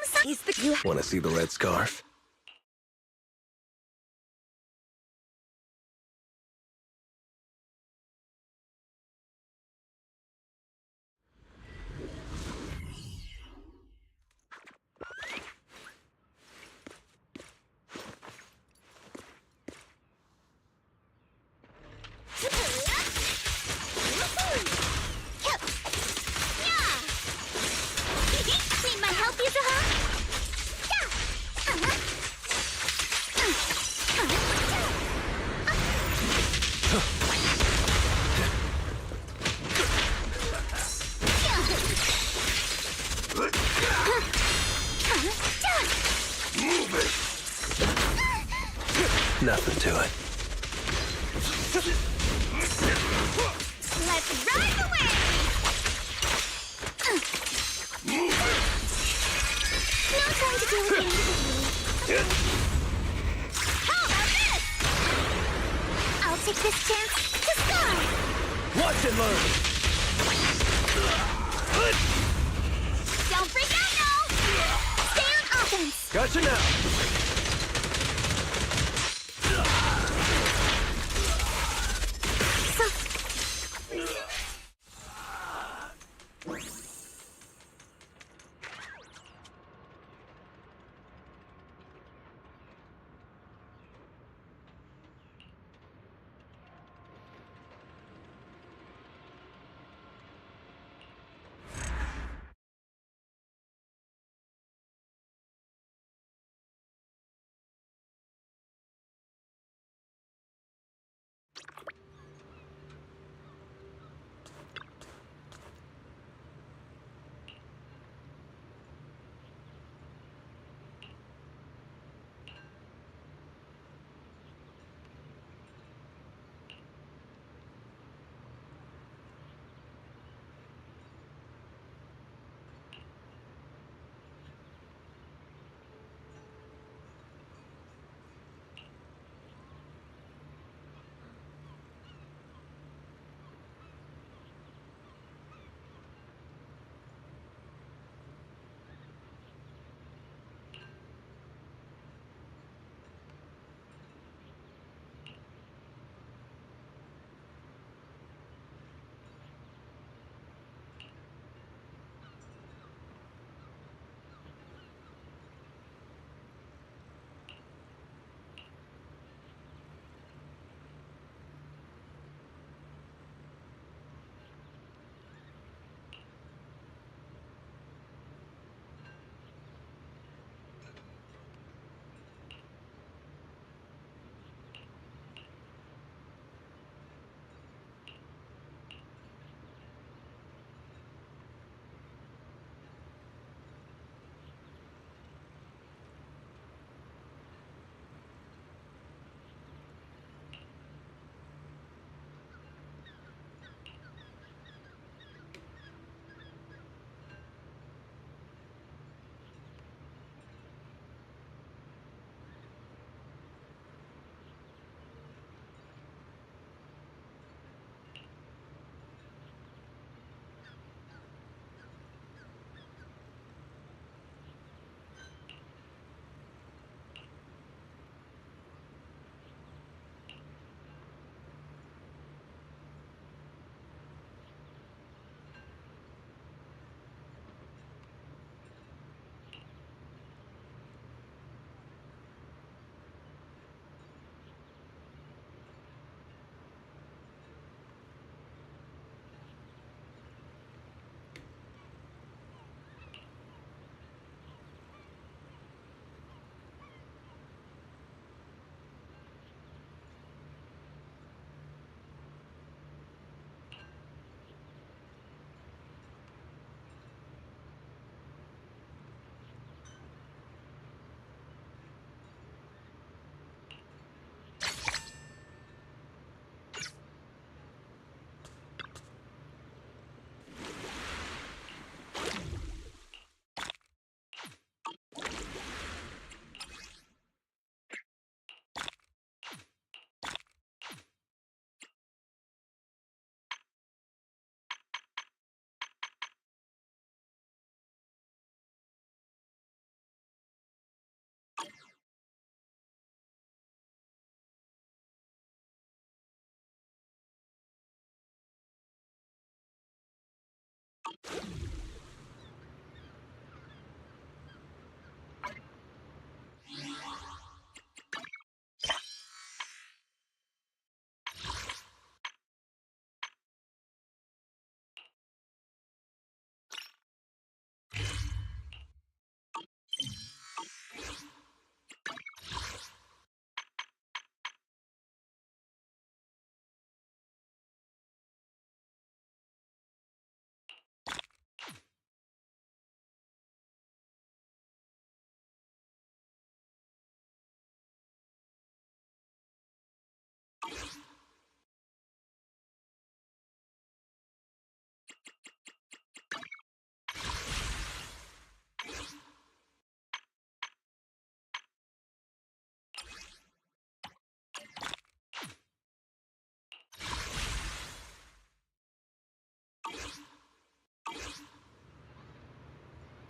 Want to see the red scarf? Need my help, Yuzuha? Nothing to it. Let's ride the wave! No time to deal with it individually. How about this? I'll take this chance to score! Watch and learn! Don't freak out now! Stay on offense! Gotcha now!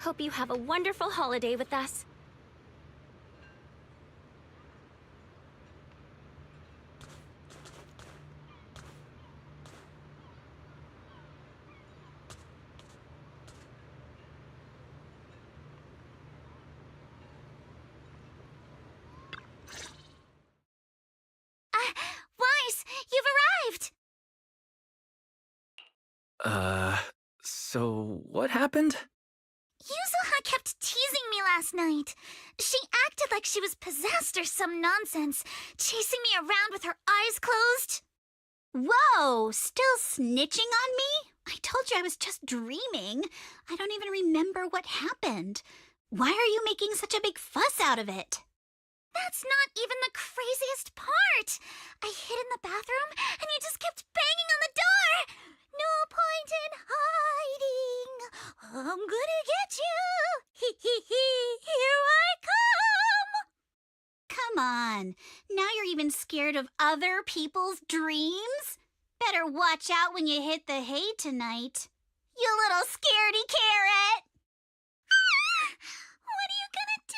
Hope you have a wonderful holiday with us. So what happened? Yuzuha kept teasing me last night. She acted like she was possessed or some nonsense, chasing me around with her eyes closed. Whoa, still snitching on me? I told you I was just dreaming. I don't even remember what happened. Why are you making such a big fuss out of it? That's not even the craziest part. I hid in the bathroom and you just kept banging on the door. No point in hiding. I'm gonna get you. Hee hee hee. Here I come. Come on. Now you're even scared of other people's dreams? Better watch out when you hit the hay tonight. You little scaredy carrot. What are you gonna do?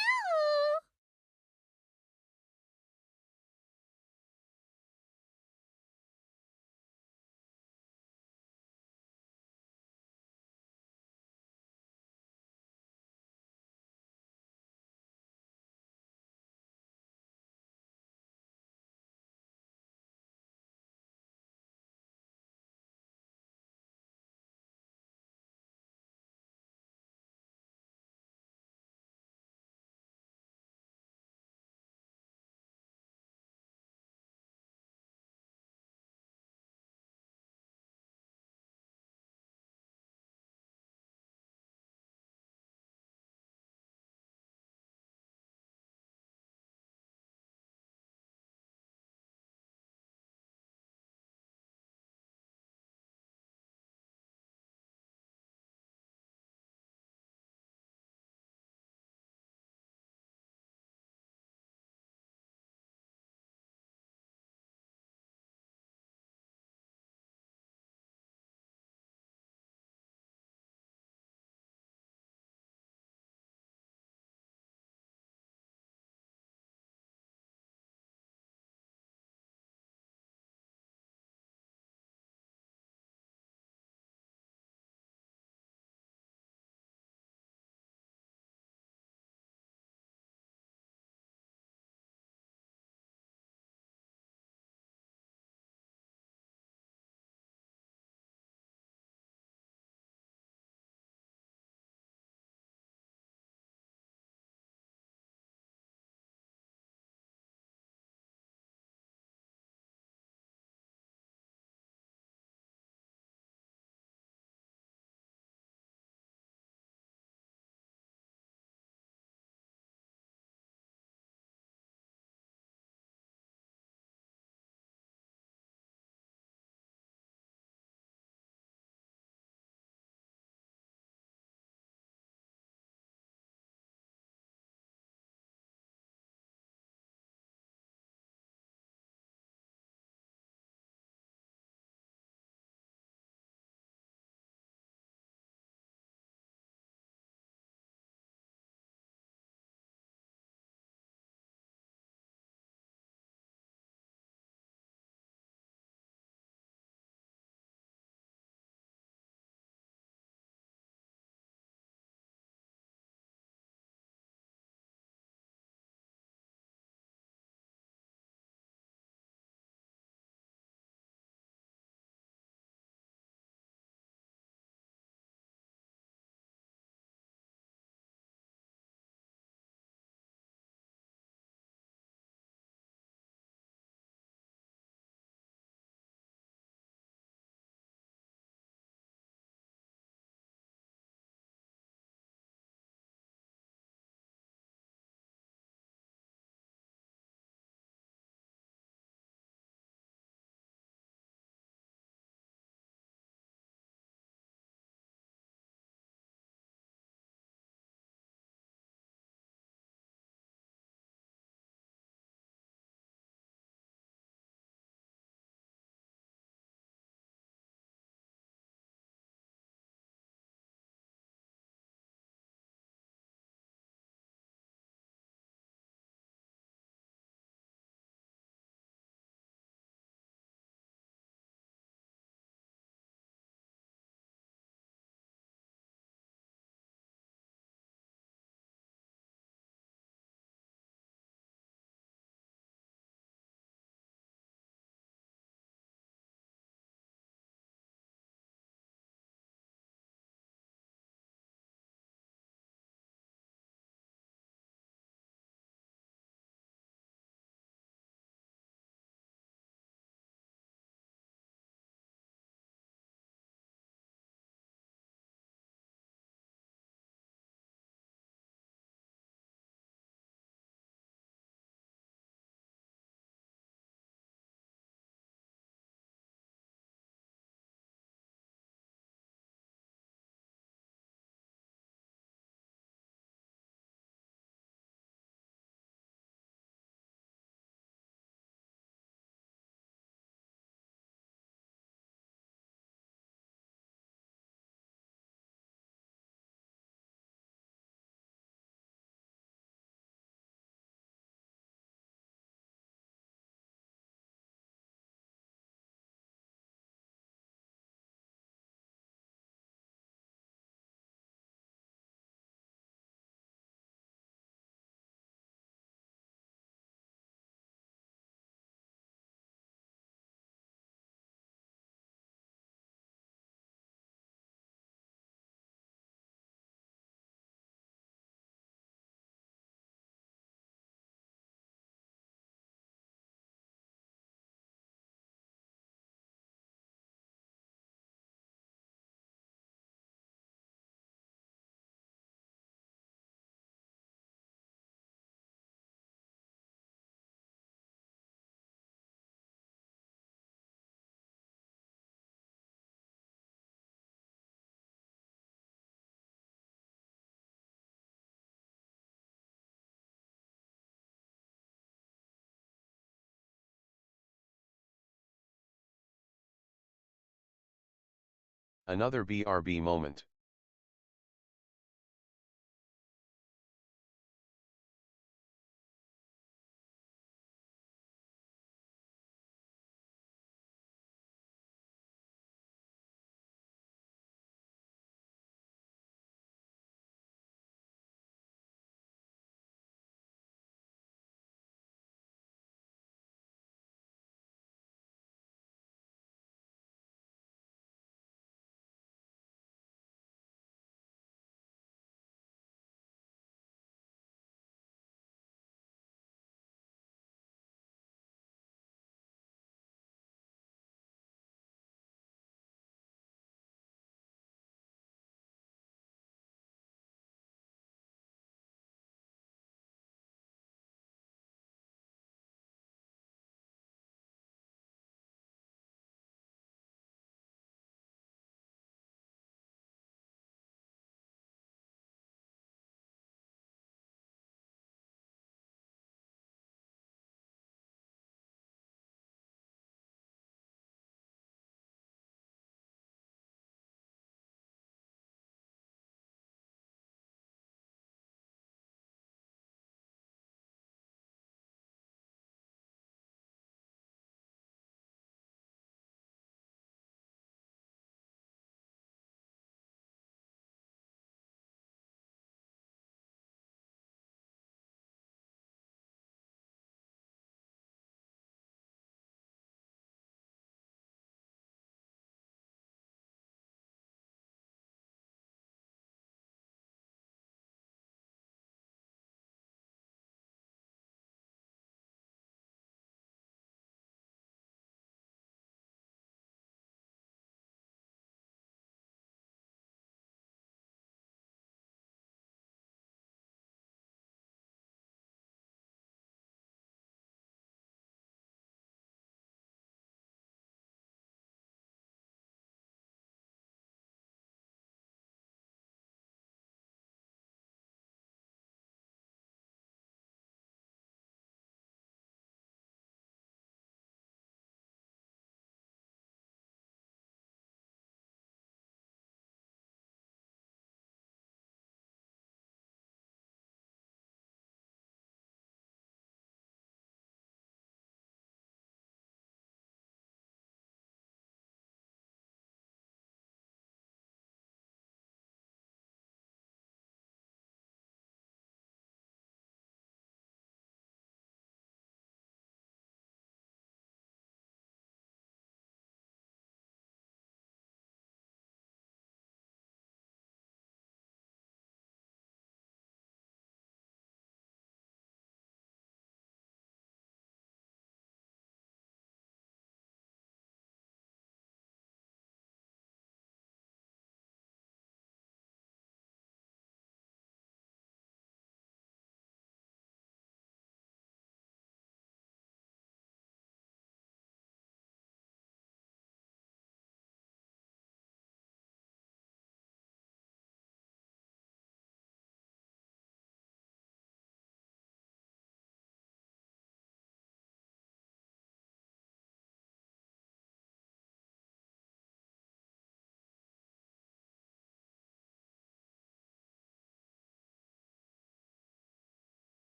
Another BRB moment.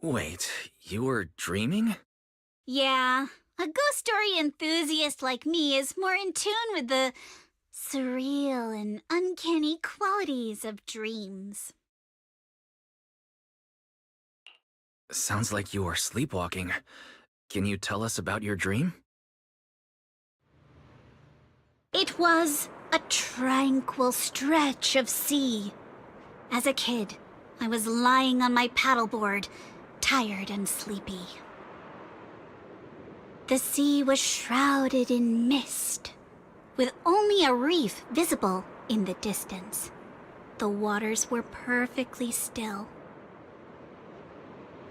Wait, you were dreaming? Yeah, a ghost story enthusiast like me is more in tune with the surreal and uncanny qualities of dreams. Sounds like you are sleepwalking. Can you tell us about your dream? It was a tranquil stretch of sea. As a kid, I was lying on my paddleboard, tired and sleepy. The sea was shrouded in mist, with only a reef visible in the distance. The waters were perfectly still.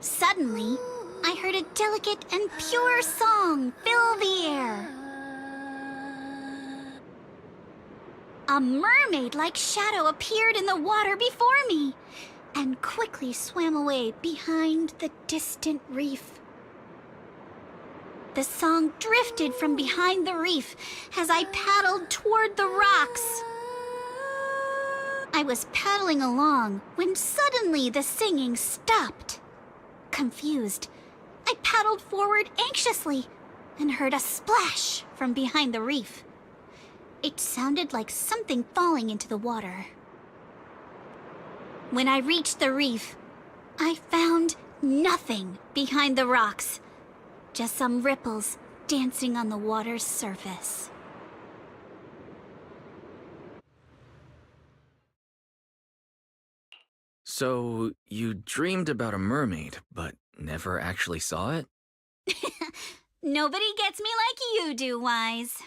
Suddenly, I heard a delicate and pure song fill the air. A mermaid-like shadow appeared in the water before me and quickly swam away behind the distant reef. The song drifted from behind the reef as I paddled toward the rocks. I was paddling along when suddenly the singing stopped. Confused, I paddled forward anxiously and heard a splash from behind the reef. It sounded like something falling into the water. When I reached the reef, I found nothing behind the rocks, just some ripples dancing on the water's surface. So, you dreamed about a mermaid, but never actually saw it? Nobody gets me like you do, Wise.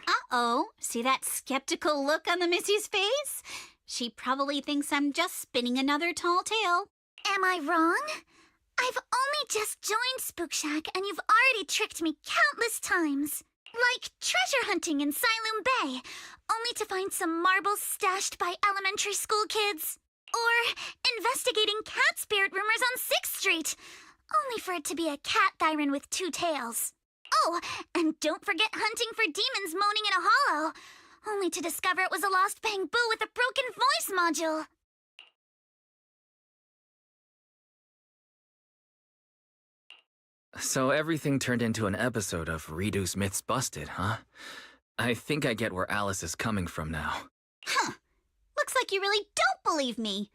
Uh-oh, see that skeptical look on the Missy's face? She probably thinks I'm just spinning another tall tale. Am I wrong? I've only just joined Spook Shack and you've already tricked me countless times. Like treasure hunting in Siloam Bay, only to find some marbles stashed by elementary school kids. Or investigating cat spirit rumors on 6th Street, only for it to be a cat siren with 2 tails. Oh, and don't forget hunting for demons moaning in a hollow, only to discover it was a lost bamboo with a broken voice module. So everything turned into an episode of Reduce Myths Busted, huh? I think I get where Alice is coming from now. Huh. Looks like you really don't believe me.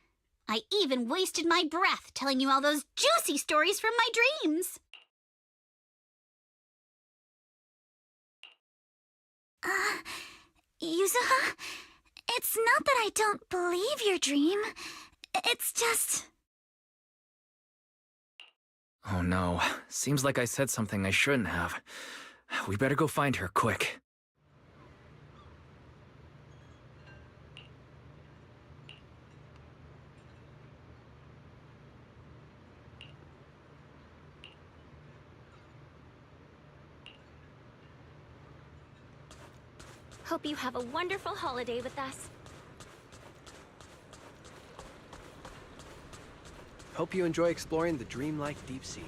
I even wasted my breath telling you all those juicy stories from my dreams. Yuzuha, it's not that I don't believe your dream. It's just... Oh no, seems like I said something I shouldn't have. We better go find her, quick. Hope you have a wonderful holiday with us. Hope you enjoy exploring the dreamlike deep sea.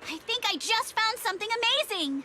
I think I just found something amazing!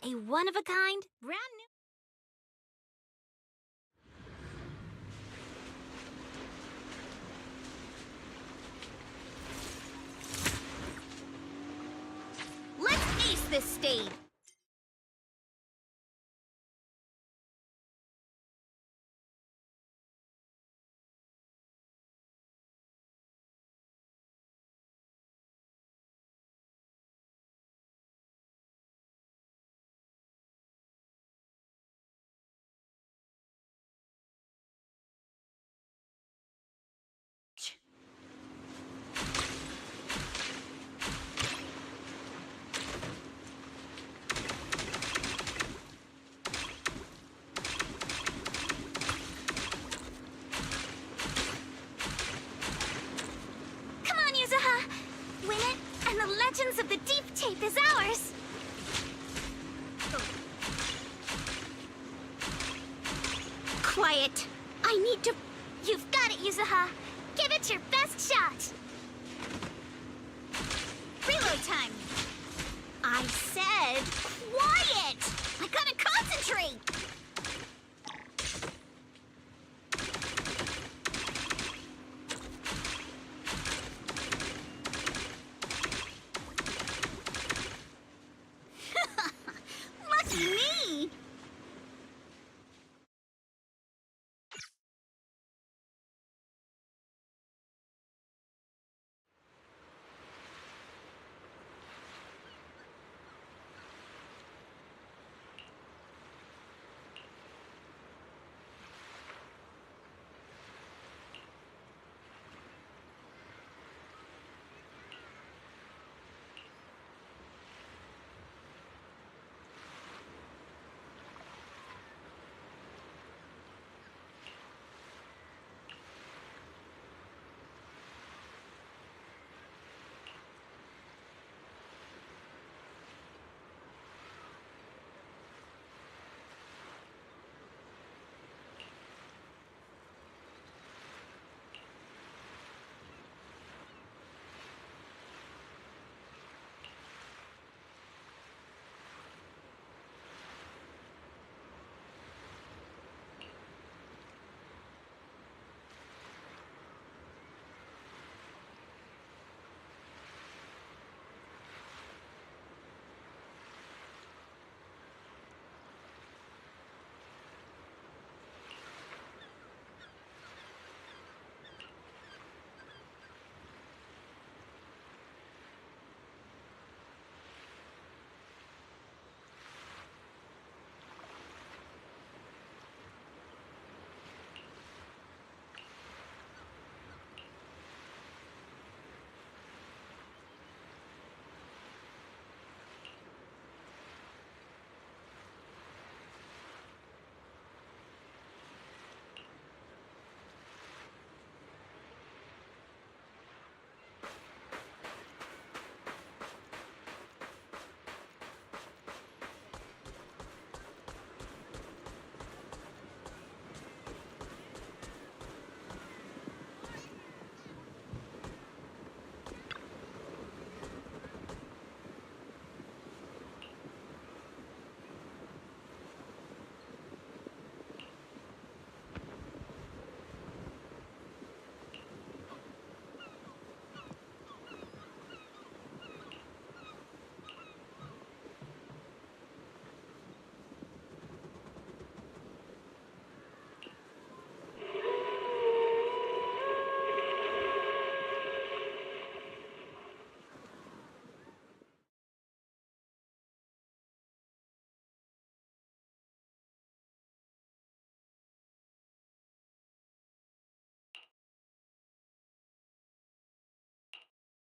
A one-of-a-kind, brand new... Let's ace this stage! Come on, Yuzuha! Win it, and the Legends of the Deep tape is ours! Quiet. I need to... You've got it, Yuzuha! Give it your best shot! Reload time. I said quiet! I gotta concentrate! Lucky me!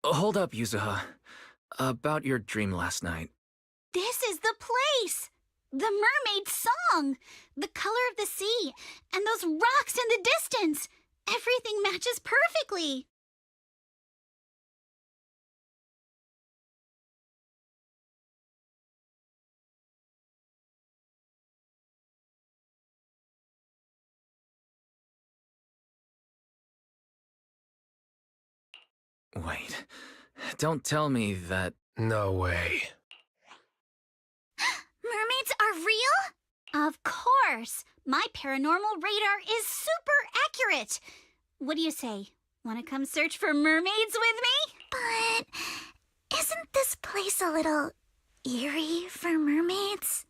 Hold up, Yuzuha. About your dream last night. This is the place! The mermaid song! The color of the sea! And those rocks in the distance! Everything matches perfectly! Wait. Don't tell me that... No way. Of course! My paranormal radar is super accurate! What do you say? Want to come search for mermaids with me? But isn't this place a little eerie for mermaids?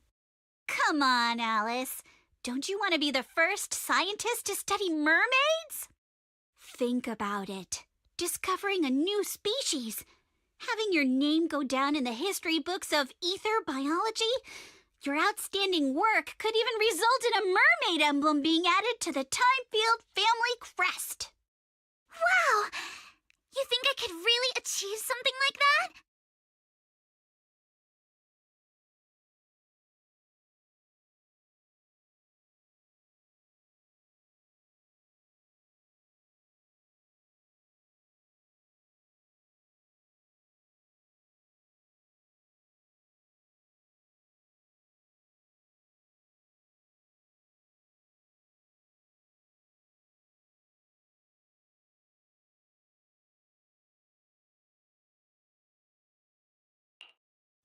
Come on, Alice. Don't you want to be the first scientist to study mermaids? Think about it. Discovering a new species. Having your name go down in the history books of ether biology. Your outstanding work could even result in a mermaid emblem being added to the Timefield family crest. Wow! You think I could really achieve something like that?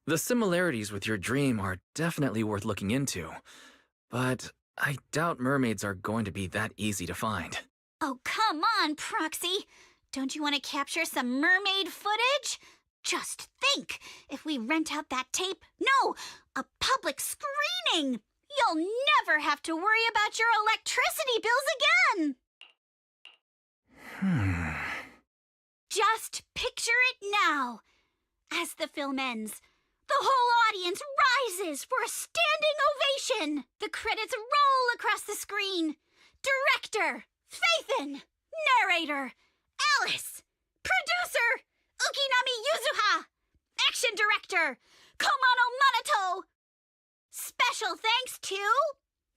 The similarities with your dream are definitely worth looking into, but I doubt mermaids are going to be that easy to find. Oh, come on, Proxy. Don't you want to capture some mermaid footage? Just think, if we rent out that tape, no, a public screening, you'll never have to worry about your electricity bills again. Just picture it now. As the film ends, the whole audience rises for a standing ovation. The credits roll across the screen. Director, Faithin. Narrator, Alice. Producer, Ukinami Yuzuha. Action director, Komano Manato. Special thanks to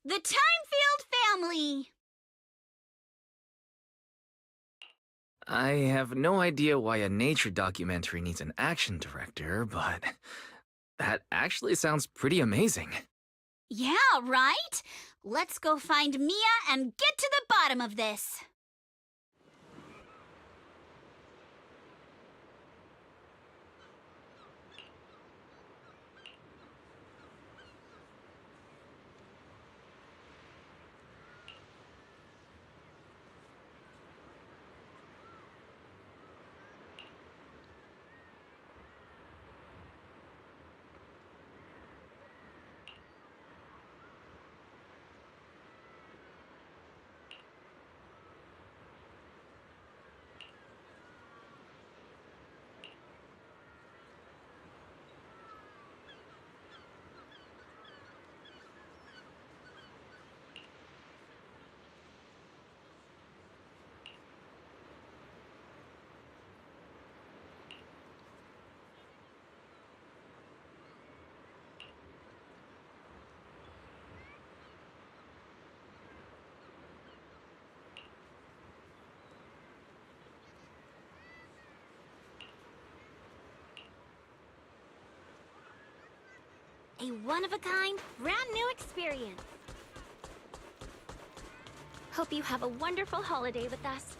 the Timefield family. I have no idea why a nature documentary needs an action director, but that actually sounds pretty amazing. Yeah, right? Let's go find Mia and get to the bottom of this. A one-of-a-kind, brand-new experience. Hope you have a wonderful holiday with us.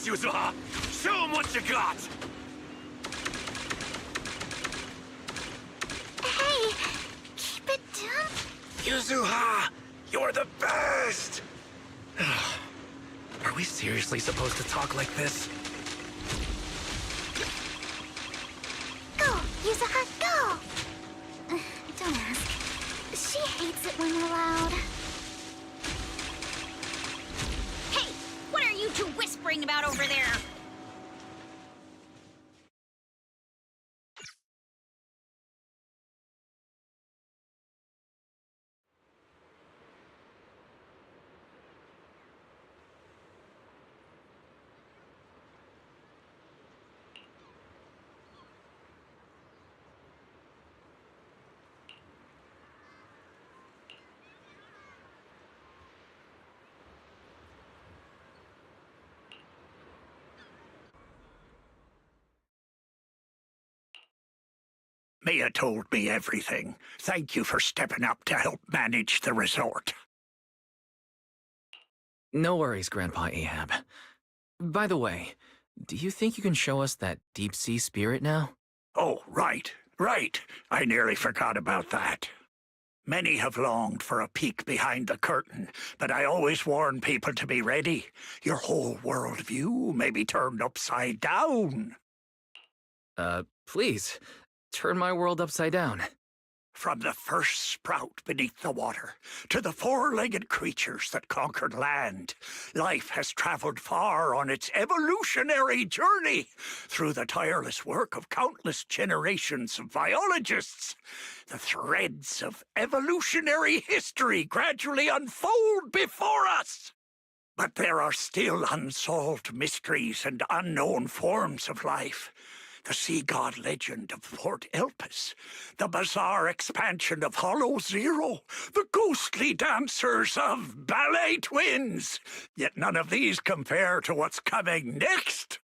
Yuzuha! Show him what you got! Hey, keep it down. Yuzuha! You're the best! Are we seriously supposed to talk like this? Go, Yuzuha, go! Don't ask. She hates it when we're loud. Hey, what are you two whispering about over there? Mia told me everything. Thank you for stepping up to help manage the resort. No worries, Grandpa Ahab. By the way, do you think you can show us that deep-sea spirit now? Oh, right. I nearly forgot about that. Many have longed for a peek behind the curtain, but I always warn people to be ready. Your whole worldview may be turned upside down. Please, turn my world upside down. From the first sprout beneath the water to the four-legged creatures that conquered land, life has traveled far on its evolutionary journey through the tireless work of countless generations of biologists. The threads of evolutionary history gradually unfold before us. But there are still unsolved mysteries and unknown forms of life. The sea god legend of Port Elpis, the bizarre expansion of Hollow Zero, the ghostly dancers of Ballet Twins. Yet none of these compare to what's coming next.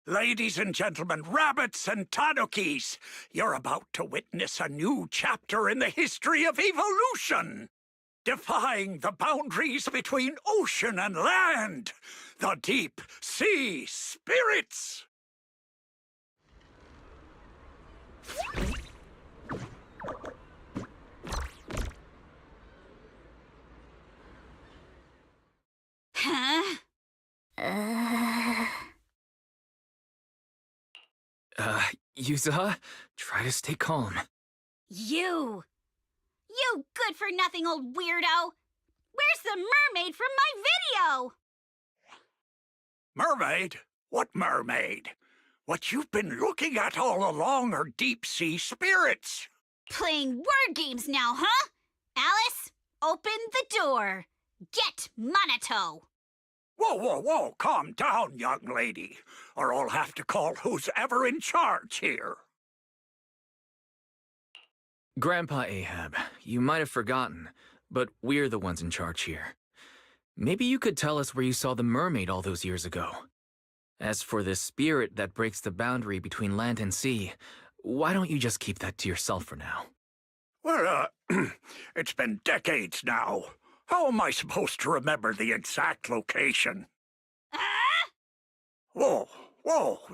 Ladies and gentlemen, rabbits and tanukis, you're about to witness a new chapter in the history of evolution. Defying the boundaries between ocean and land, the deep sea spirits. Huh? Yuzuha, try to stay calm. You good-for-nothing old weirdo! Where's the mermaid from my video? Mermaid? What mermaid? What you've been looking at all along are deep-sea spirits. Playing word games now, huh? Alice, open the door. Get Minato. Whoa, calm down, young lady, or I'll have to call who's ever in charge here. Grandpa Ahab, you might have forgotten, but we're the ones in charge here. Maybe you could tell us where you saw the mermaid all those years ago. As for the spirit that breaks the boundary between land and sea, why don't you just keep that to yourself for now? Well, it's been decades now. How am I supposed to remember the exact location? Whoa,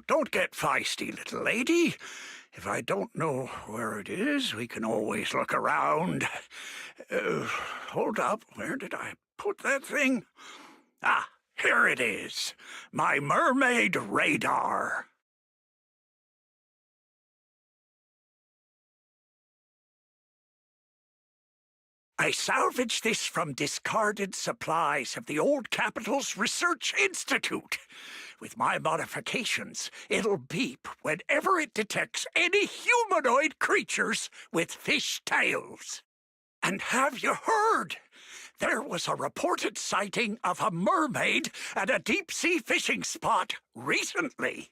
don't get feisty, little lady. If I don't know where it is, we can always look around. Hold up, where did I put that thing? Ah, here it is. My mermaid radar. I salvaged this from discarded supplies of the old Capital's Research Institute. With my modifications, it'll beep whenever it detects any humanoid creatures with fish tails. And have you heard? There was a reported sighting of a mermaid at a deep-sea fishing spot recently.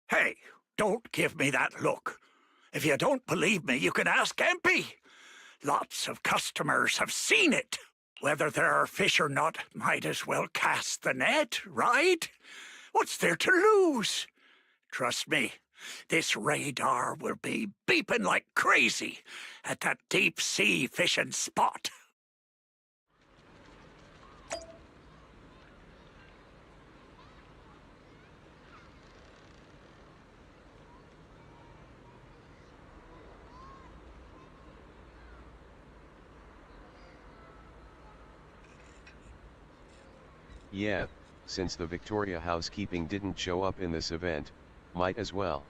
Hey, don't give me that look. If you don't believe me, you can ask Empy. Lots of customers have seen it. Whether there are fish or not, might as well cast the net, right? What's there to lose? Trust me, This radar will be beeping like crazy at that deep sea fishing spot. Yeah, since the Victoria housekeeping didn't show up in this event, might as well.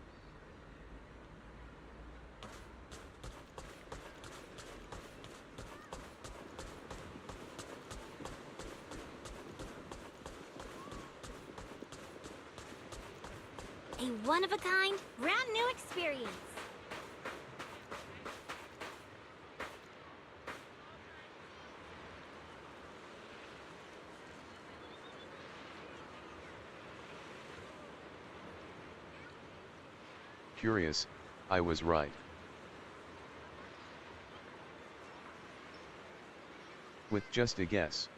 A one-of-a-kind, brand new experience. Curious, I was right. With just a guess.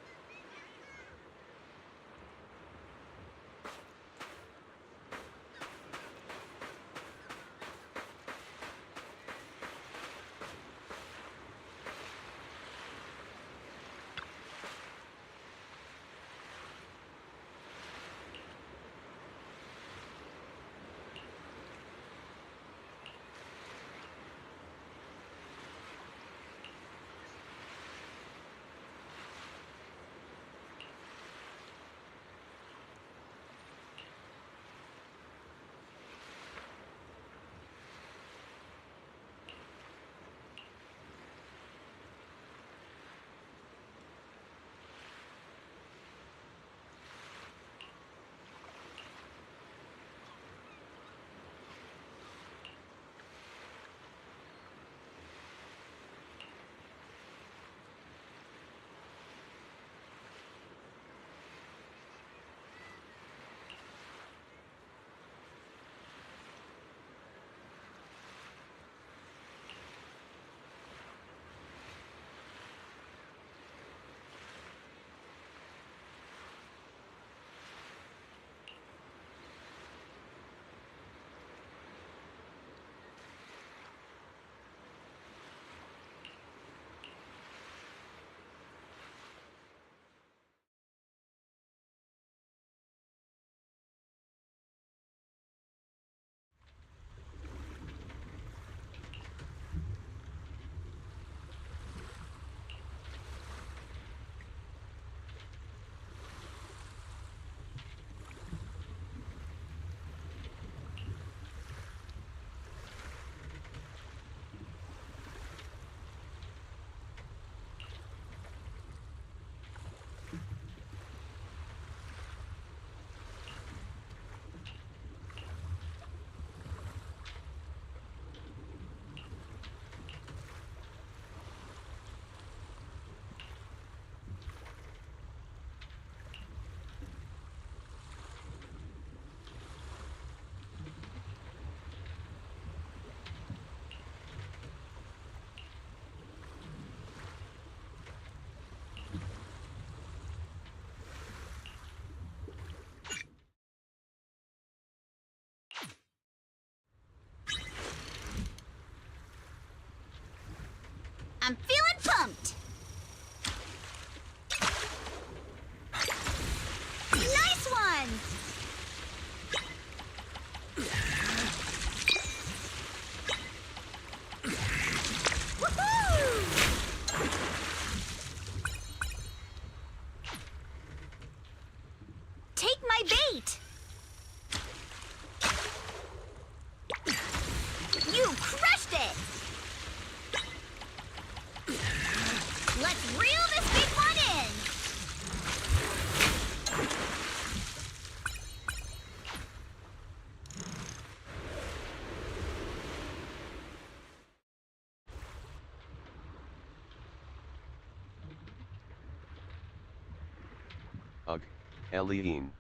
I'm feeling pumped. Nice one! Woohoo! Take my bait! You crushed it! Let's reel this big one in! Ugh, Eileen.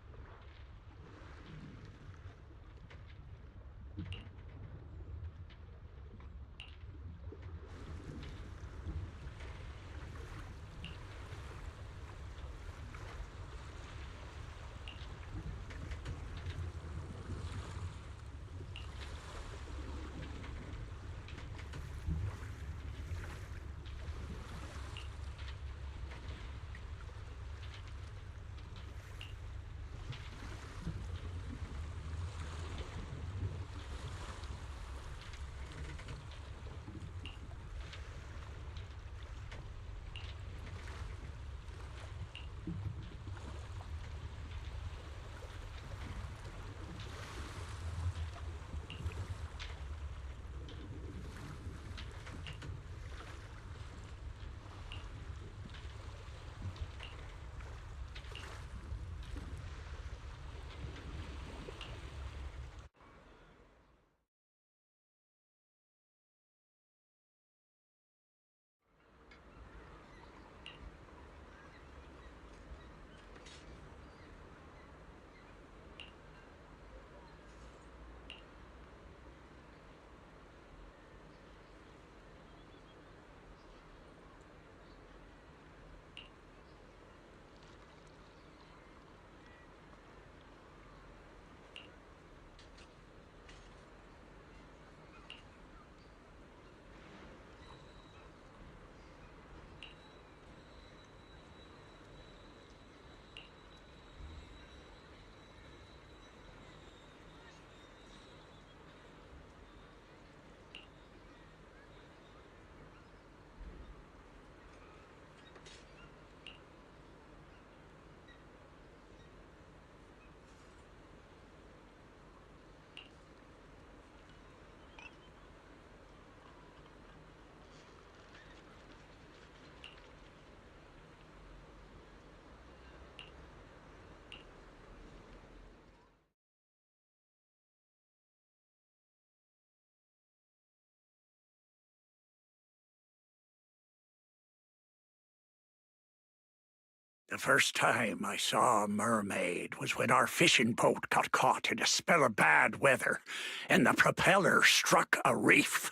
The first time I saw a mermaid was when our fishing boat got caught in a spell of bad weather, and the propeller struck a reef.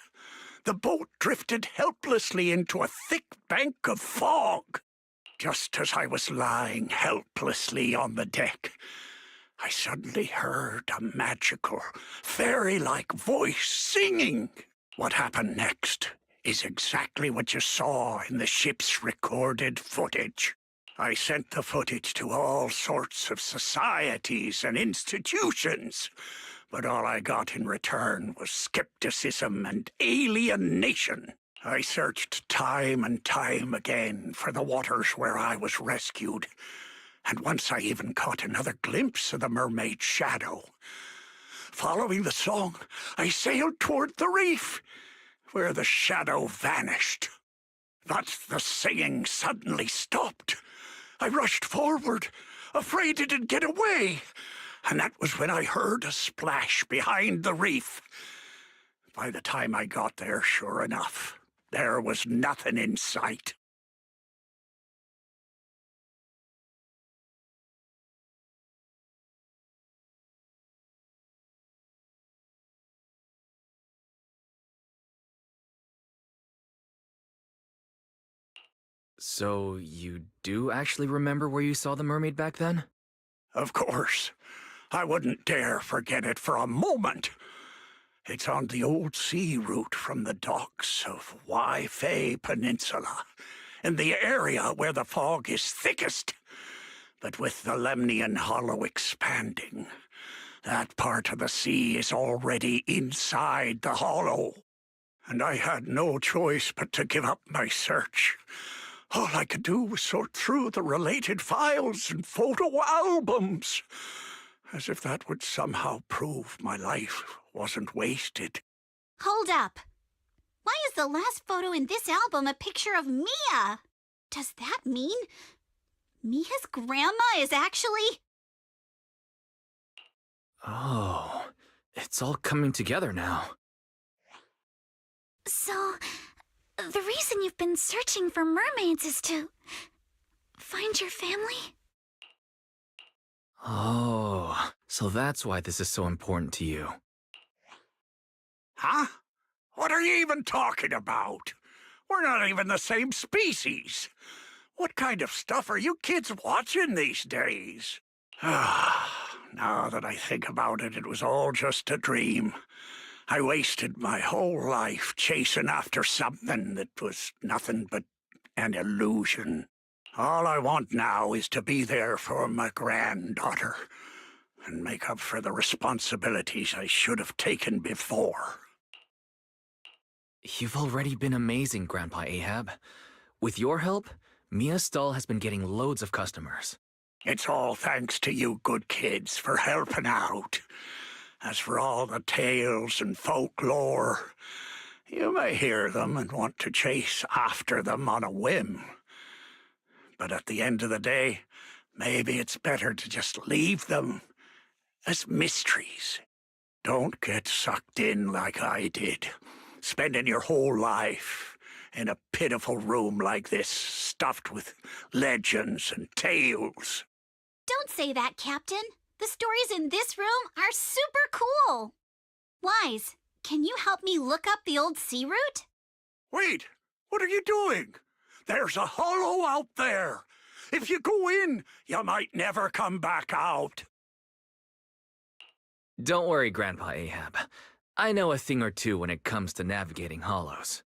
The boat drifted helplessly into a thick bank of fog. Just as I was lying helplessly on the deck, I suddenly heard a magical, fairy-like voice singing. What happened next is exactly what you saw in the ship's recorded footage. I sent the footage to all sorts of societies and institutions, but all I got in return was skepticism and alienation. I searched time and time again for the waters where I was rescued, and once I even caught another glimpse of the mermaid's shadow. Following the song, I sailed toward the reef, where the shadow vanished. But the singing suddenly stopped. I rushed forward, afraid it would get away, and that was when I heard a splash behind the reef. By the time I got there, sure enough, there was nothing in sight. So, you do actually remember where you saw the mermaid back then? Of course. I wouldn't dare forget it for a moment. It's on the old sea route from the docks of Waifei Peninsula, in the area where the fog is thickest. But with the Lemnian Hollow expanding, that part of the sea is already inside the hollow. And I had no choice but to give up my search. All I could do was sort through the related files and photo albums, as if that would somehow prove my life wasn't wasted. Hold up. Why is the last photo in this album a picture of Mia? Does that mean Mia's grandma is actually... Oh, it's all coming together now. So, the reason you've been searching for mermaids is to find your family? Oh, so that's why this is so important to you. Huh? What are you even talking about? We're not even the same species. What kind of stuff are you kids watching these days? Now that I think about it, it was all just a dream. I wasted my whole life chasing after something that was nothing but an illusion. All I want now is to be there for my granddaughter and make up for the responsibilities I should have taken before. You've already been amazing, Grandpa Ahab. With your help, Mia's stall has been getting loads of customers. It's all thanks to you good kids for helping out. As for all the tales and folklore, you may hear them and want to chase after them on a whim. But at the end of the day, maybe it's better to just leave them as mysteries. Don't get sucked in like I did, spending your whole life in a pitiful room like this, stuffed with legends and tales. Don't say that, Captain. The stories in this room are super cool. Wise, can you help me look up the old sea route? Wait, what are you doing? There's a hollow out there. If you go in, you might never come back out. Don't worry, Grandpa Ahab. I know a thing or two when it comes to navigating hollows.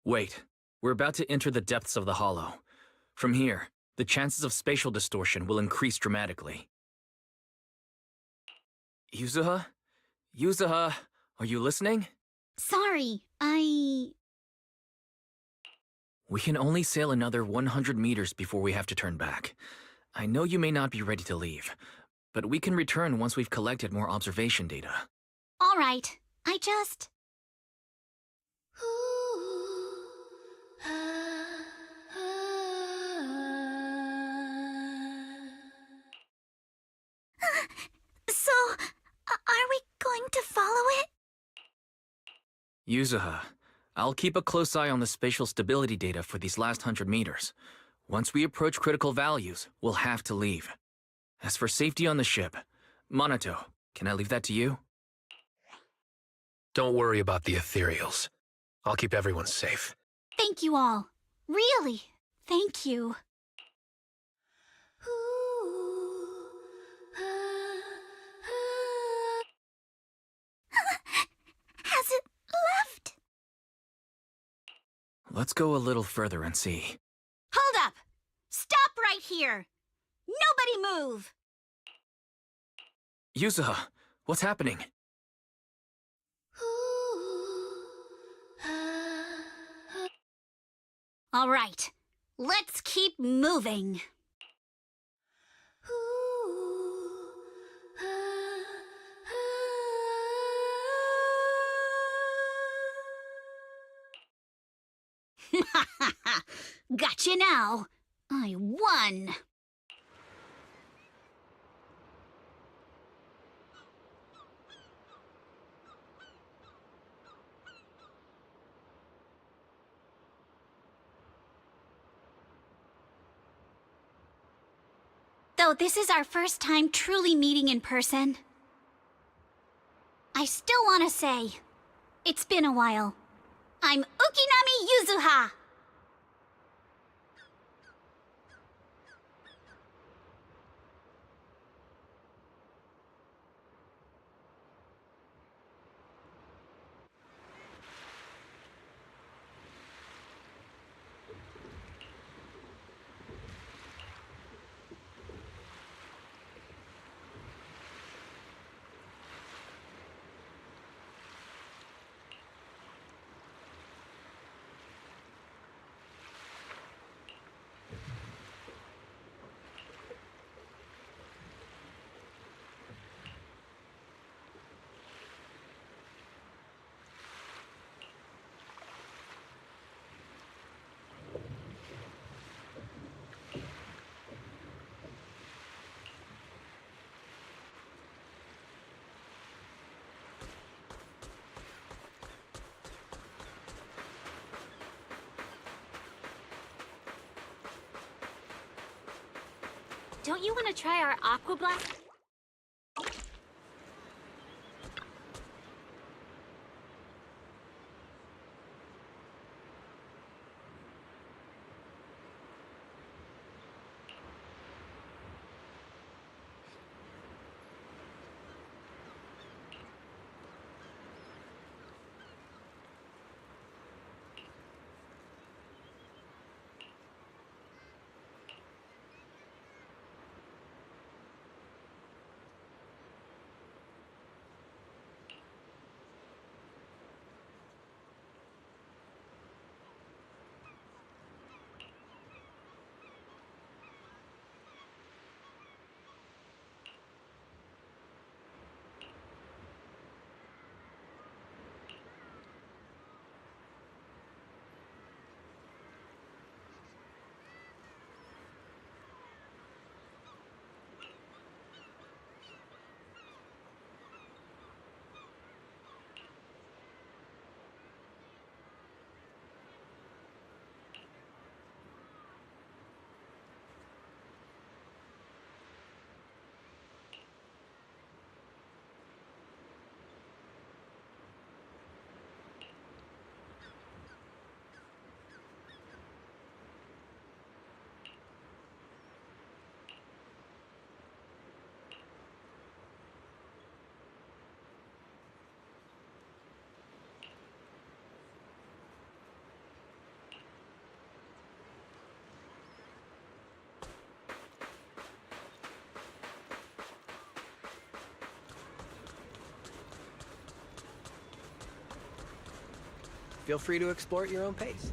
Wait, we're about to enter the depths of the hollow. From here, the chances of spatial distortion will increase dramatically. Yuzuha? Yuzuha, are you listening? Sorry, We can only sail another 100 meters before we have to turn back. I know you may not be ready to leave, but we can return once we've collected more observation data. All right. I just... So, are we going to follow it? Yuzuha, I'll keep a close eye on the spatial stability data for these last 100 meters. Once we approach critical values, we'll have to leave. As for safety on the ship, Minato, can I leave that to you? Don't worry about the ethereals. I'll keep everyone safe. Thank you all. Really, thank you. Has it left? Let's go a little further and see. Hold up! Stop right here! Nobody move! Yuzuha, what's happening? All right, let's keep moving. Gotcha now. I won. Though this is our first time truly meeting in person, I still want to say, it's been a while. I'm Ukinami Yuzuha! Don't you want to try our Aqua Blast? Feel free to explore at your own pace.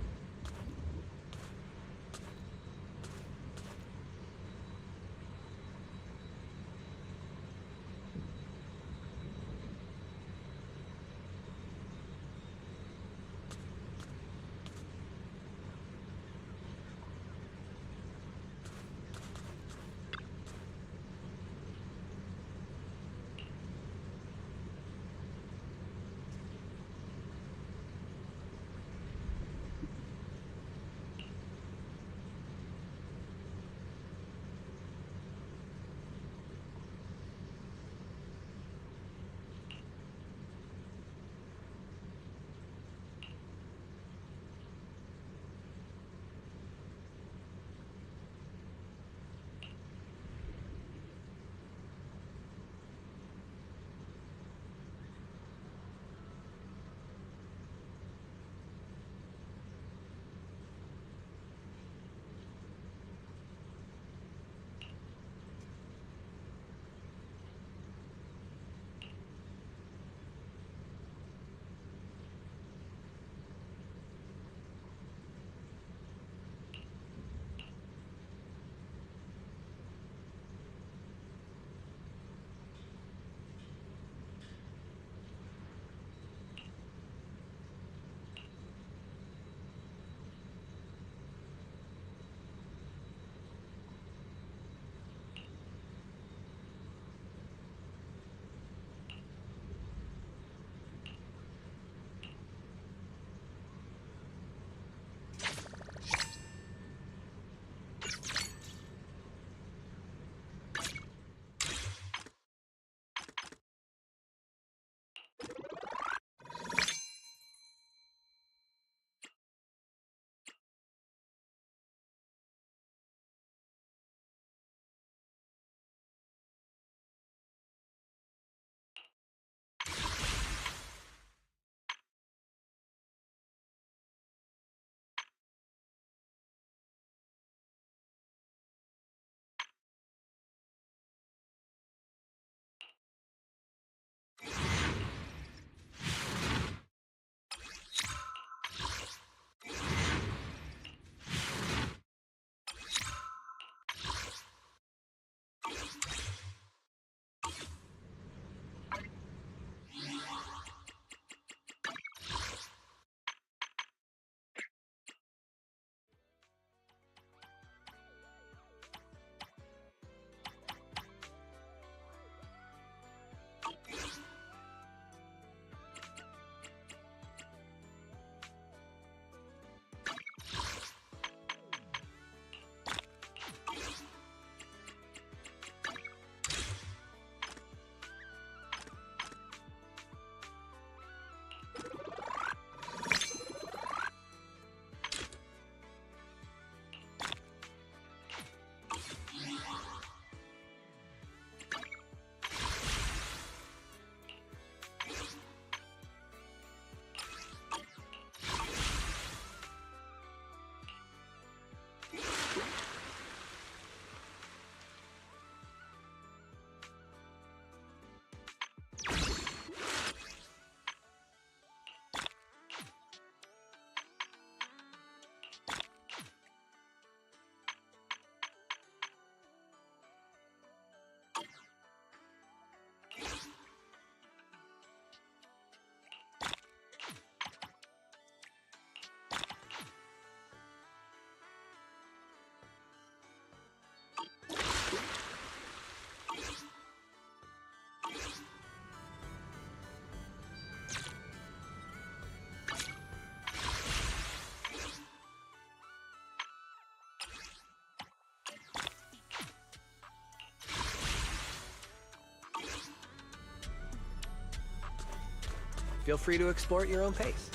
Feel free to explore at your own pace.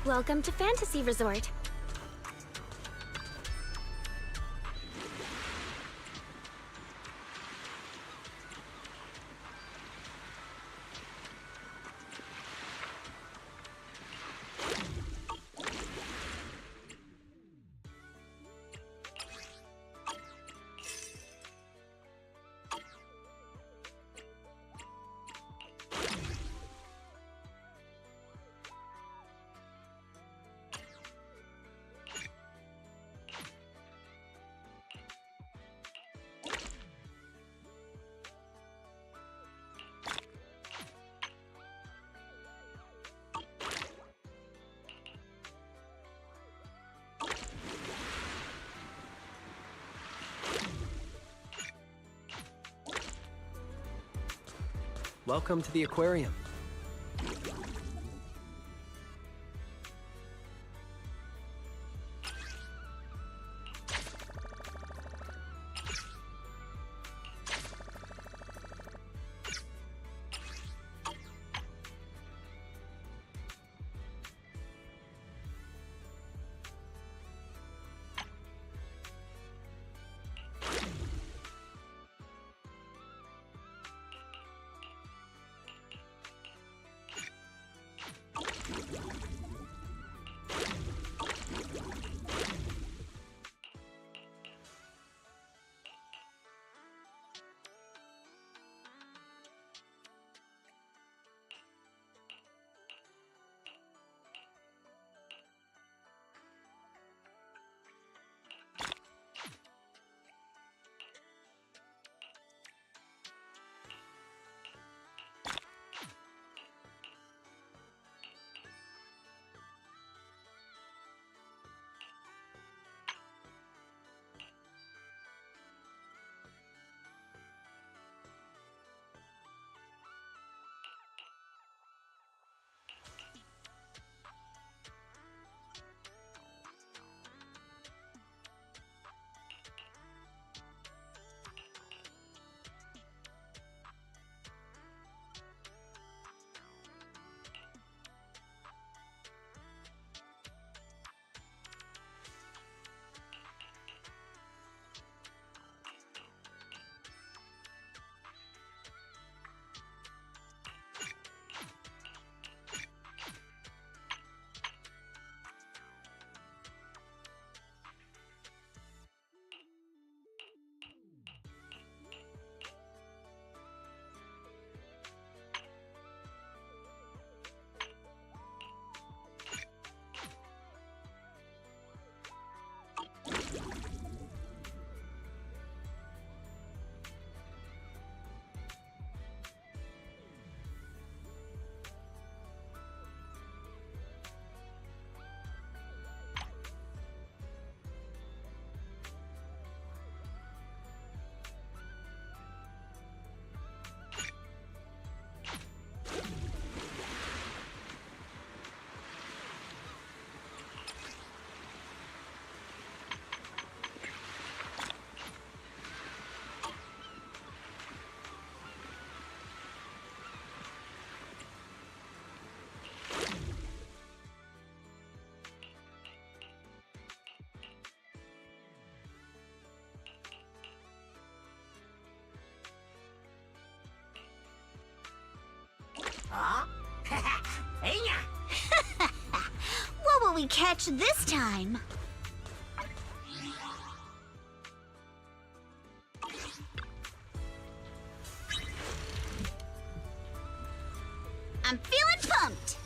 Welcome to Fantasy Resort. Welcome to the aquarium. What will we catch this time? I'm feeling pumped.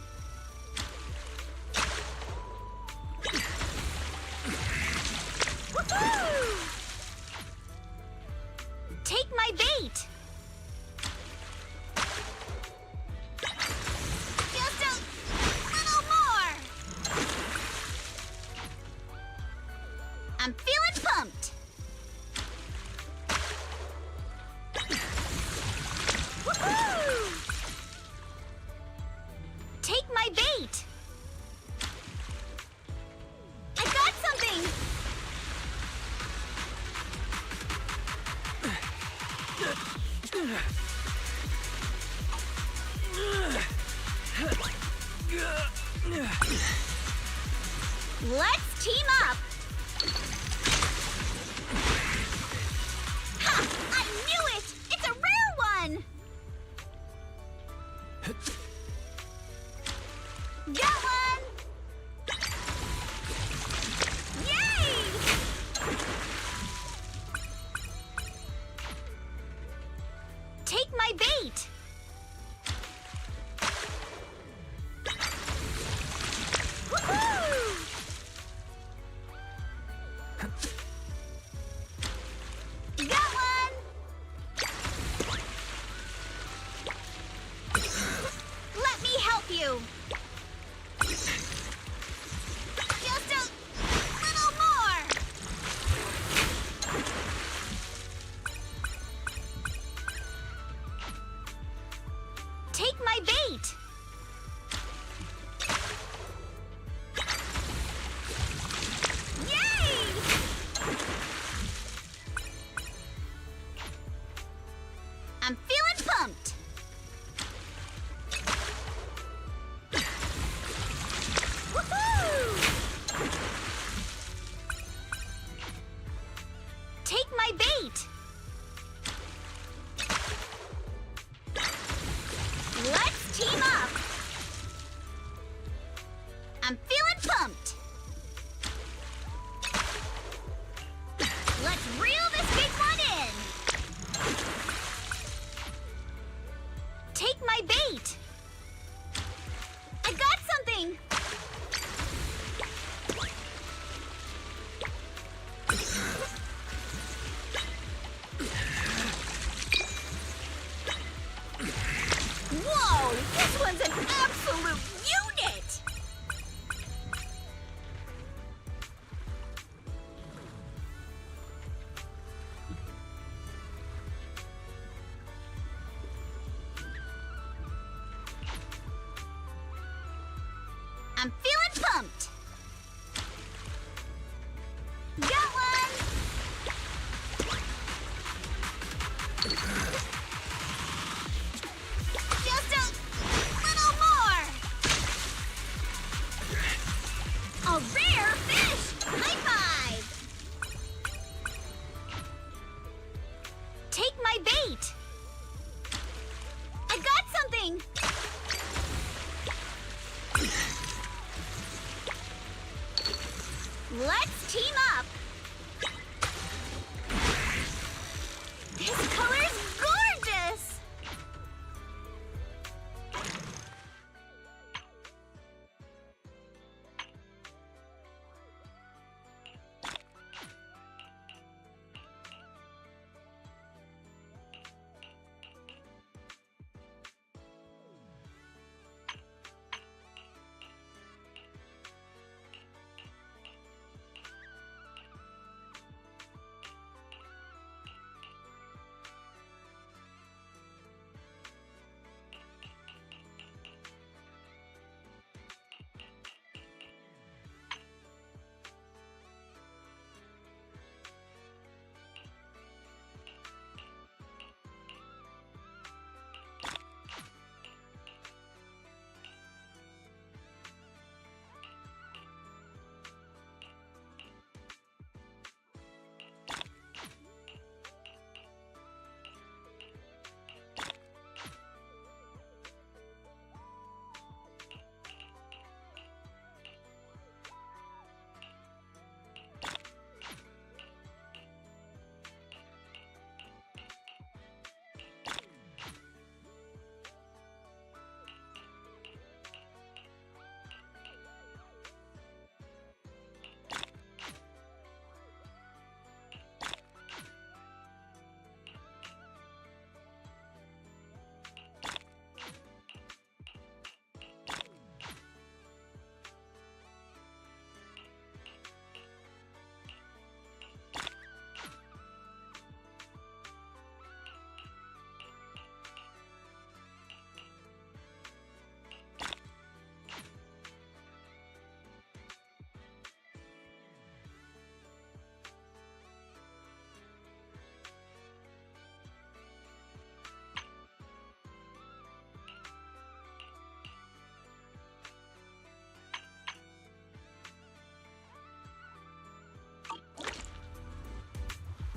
Woohoo! Take my bait. Just a little more. I'm feeling pumped. Woohoo! Take my bait. I got something. Let's team up. Ha! I knew it! It's a rare one! Got one! Yay! Take my bait! Woohoo! Got one! Let me help you! Just a little more! Take my bait! Yay! I'm feeling pumped! Woohoo! Take my bait! Let's team up! I'm feeling pumped! Let's reel this big one in! Take my bait! I got something! Whoa! This one's an absolute unit! I'm feeling pumped! Got one! Just a little more! A rare fish! High five! Take my bait! I got something! Let's team up! This color's gorgeous!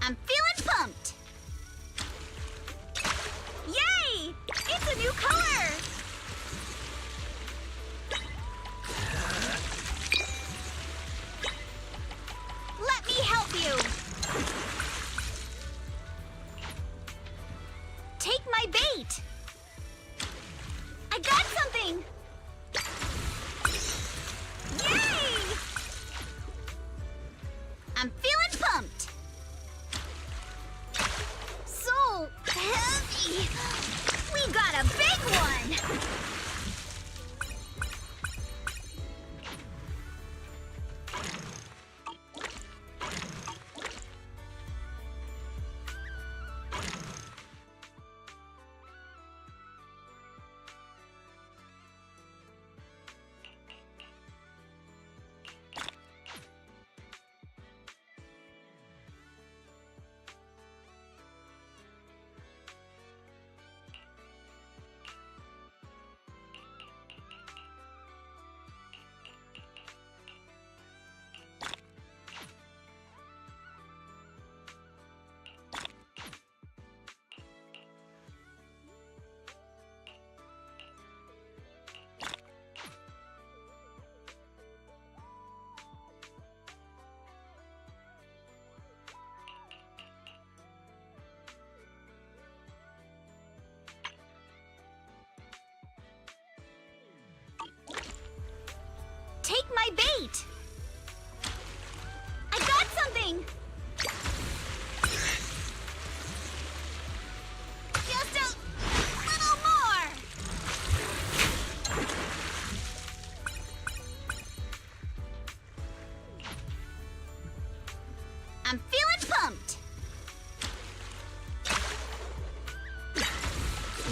I'm feeling pumped! Yay! It's a new color! Let me help you! Take my bait! I got something! Yay! I'm feeling pumped! So heavy! We got a big one!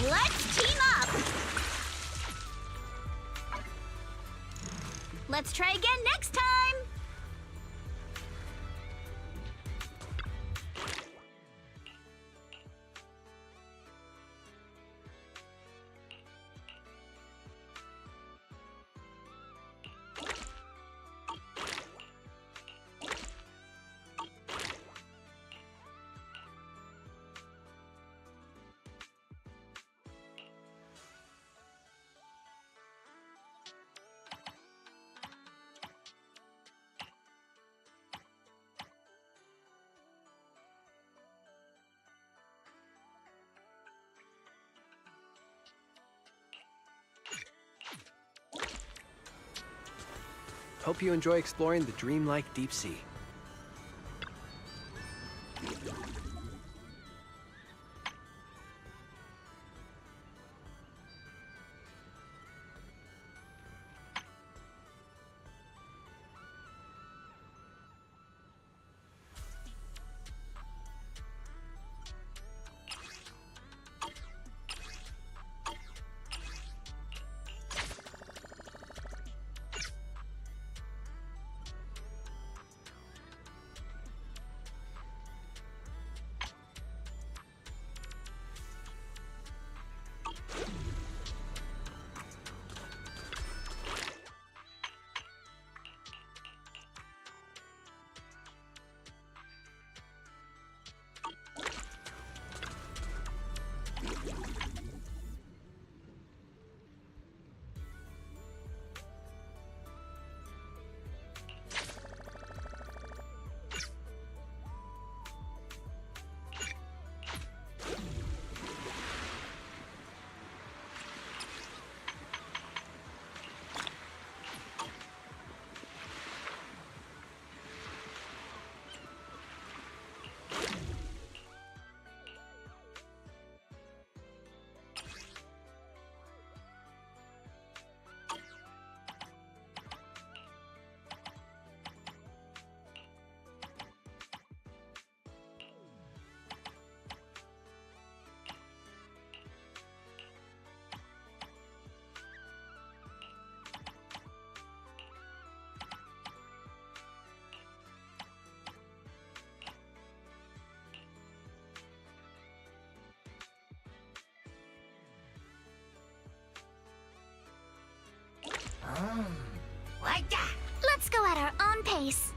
Let's team up! Let's try again next time! Hope you enjoy exploring the dreamlike deep sea. Let's go at our own pace.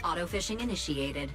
Auto-fishing initiated.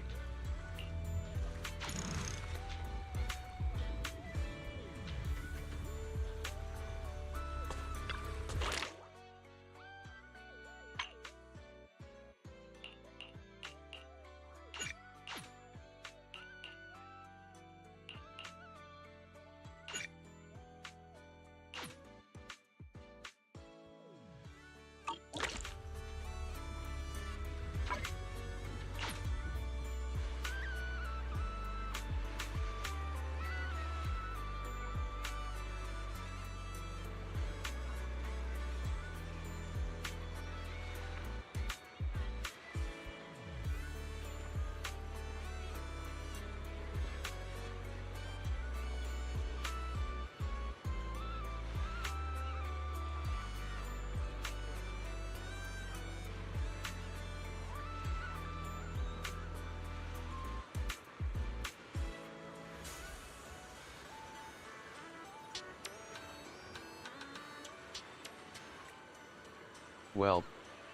Well,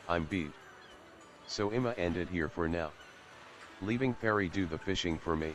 I'm beat. So I'ma end it here for now. Leaving Fairy do the fishing for me.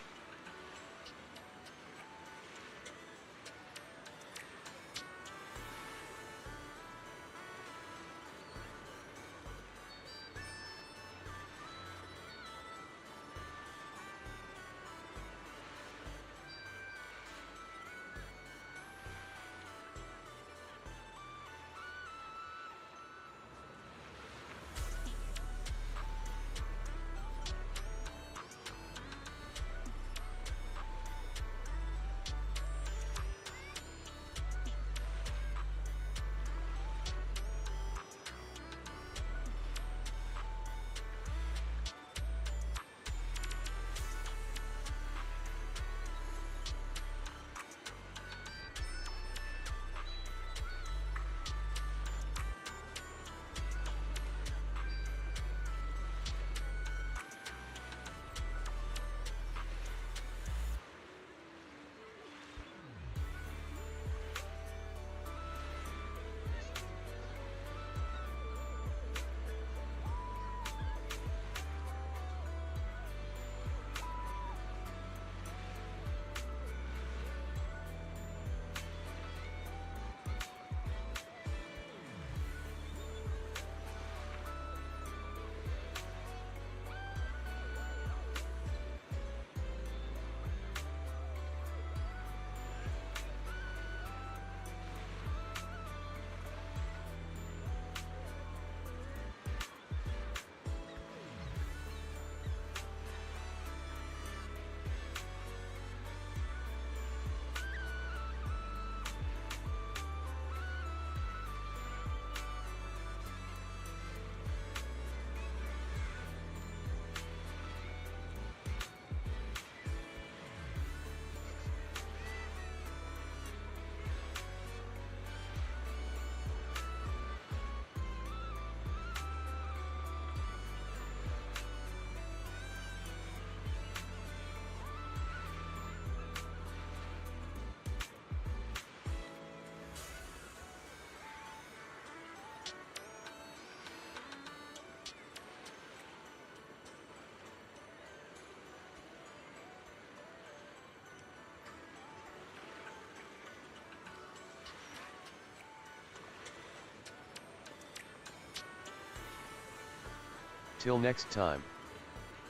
Till next time.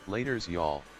Laters y'all.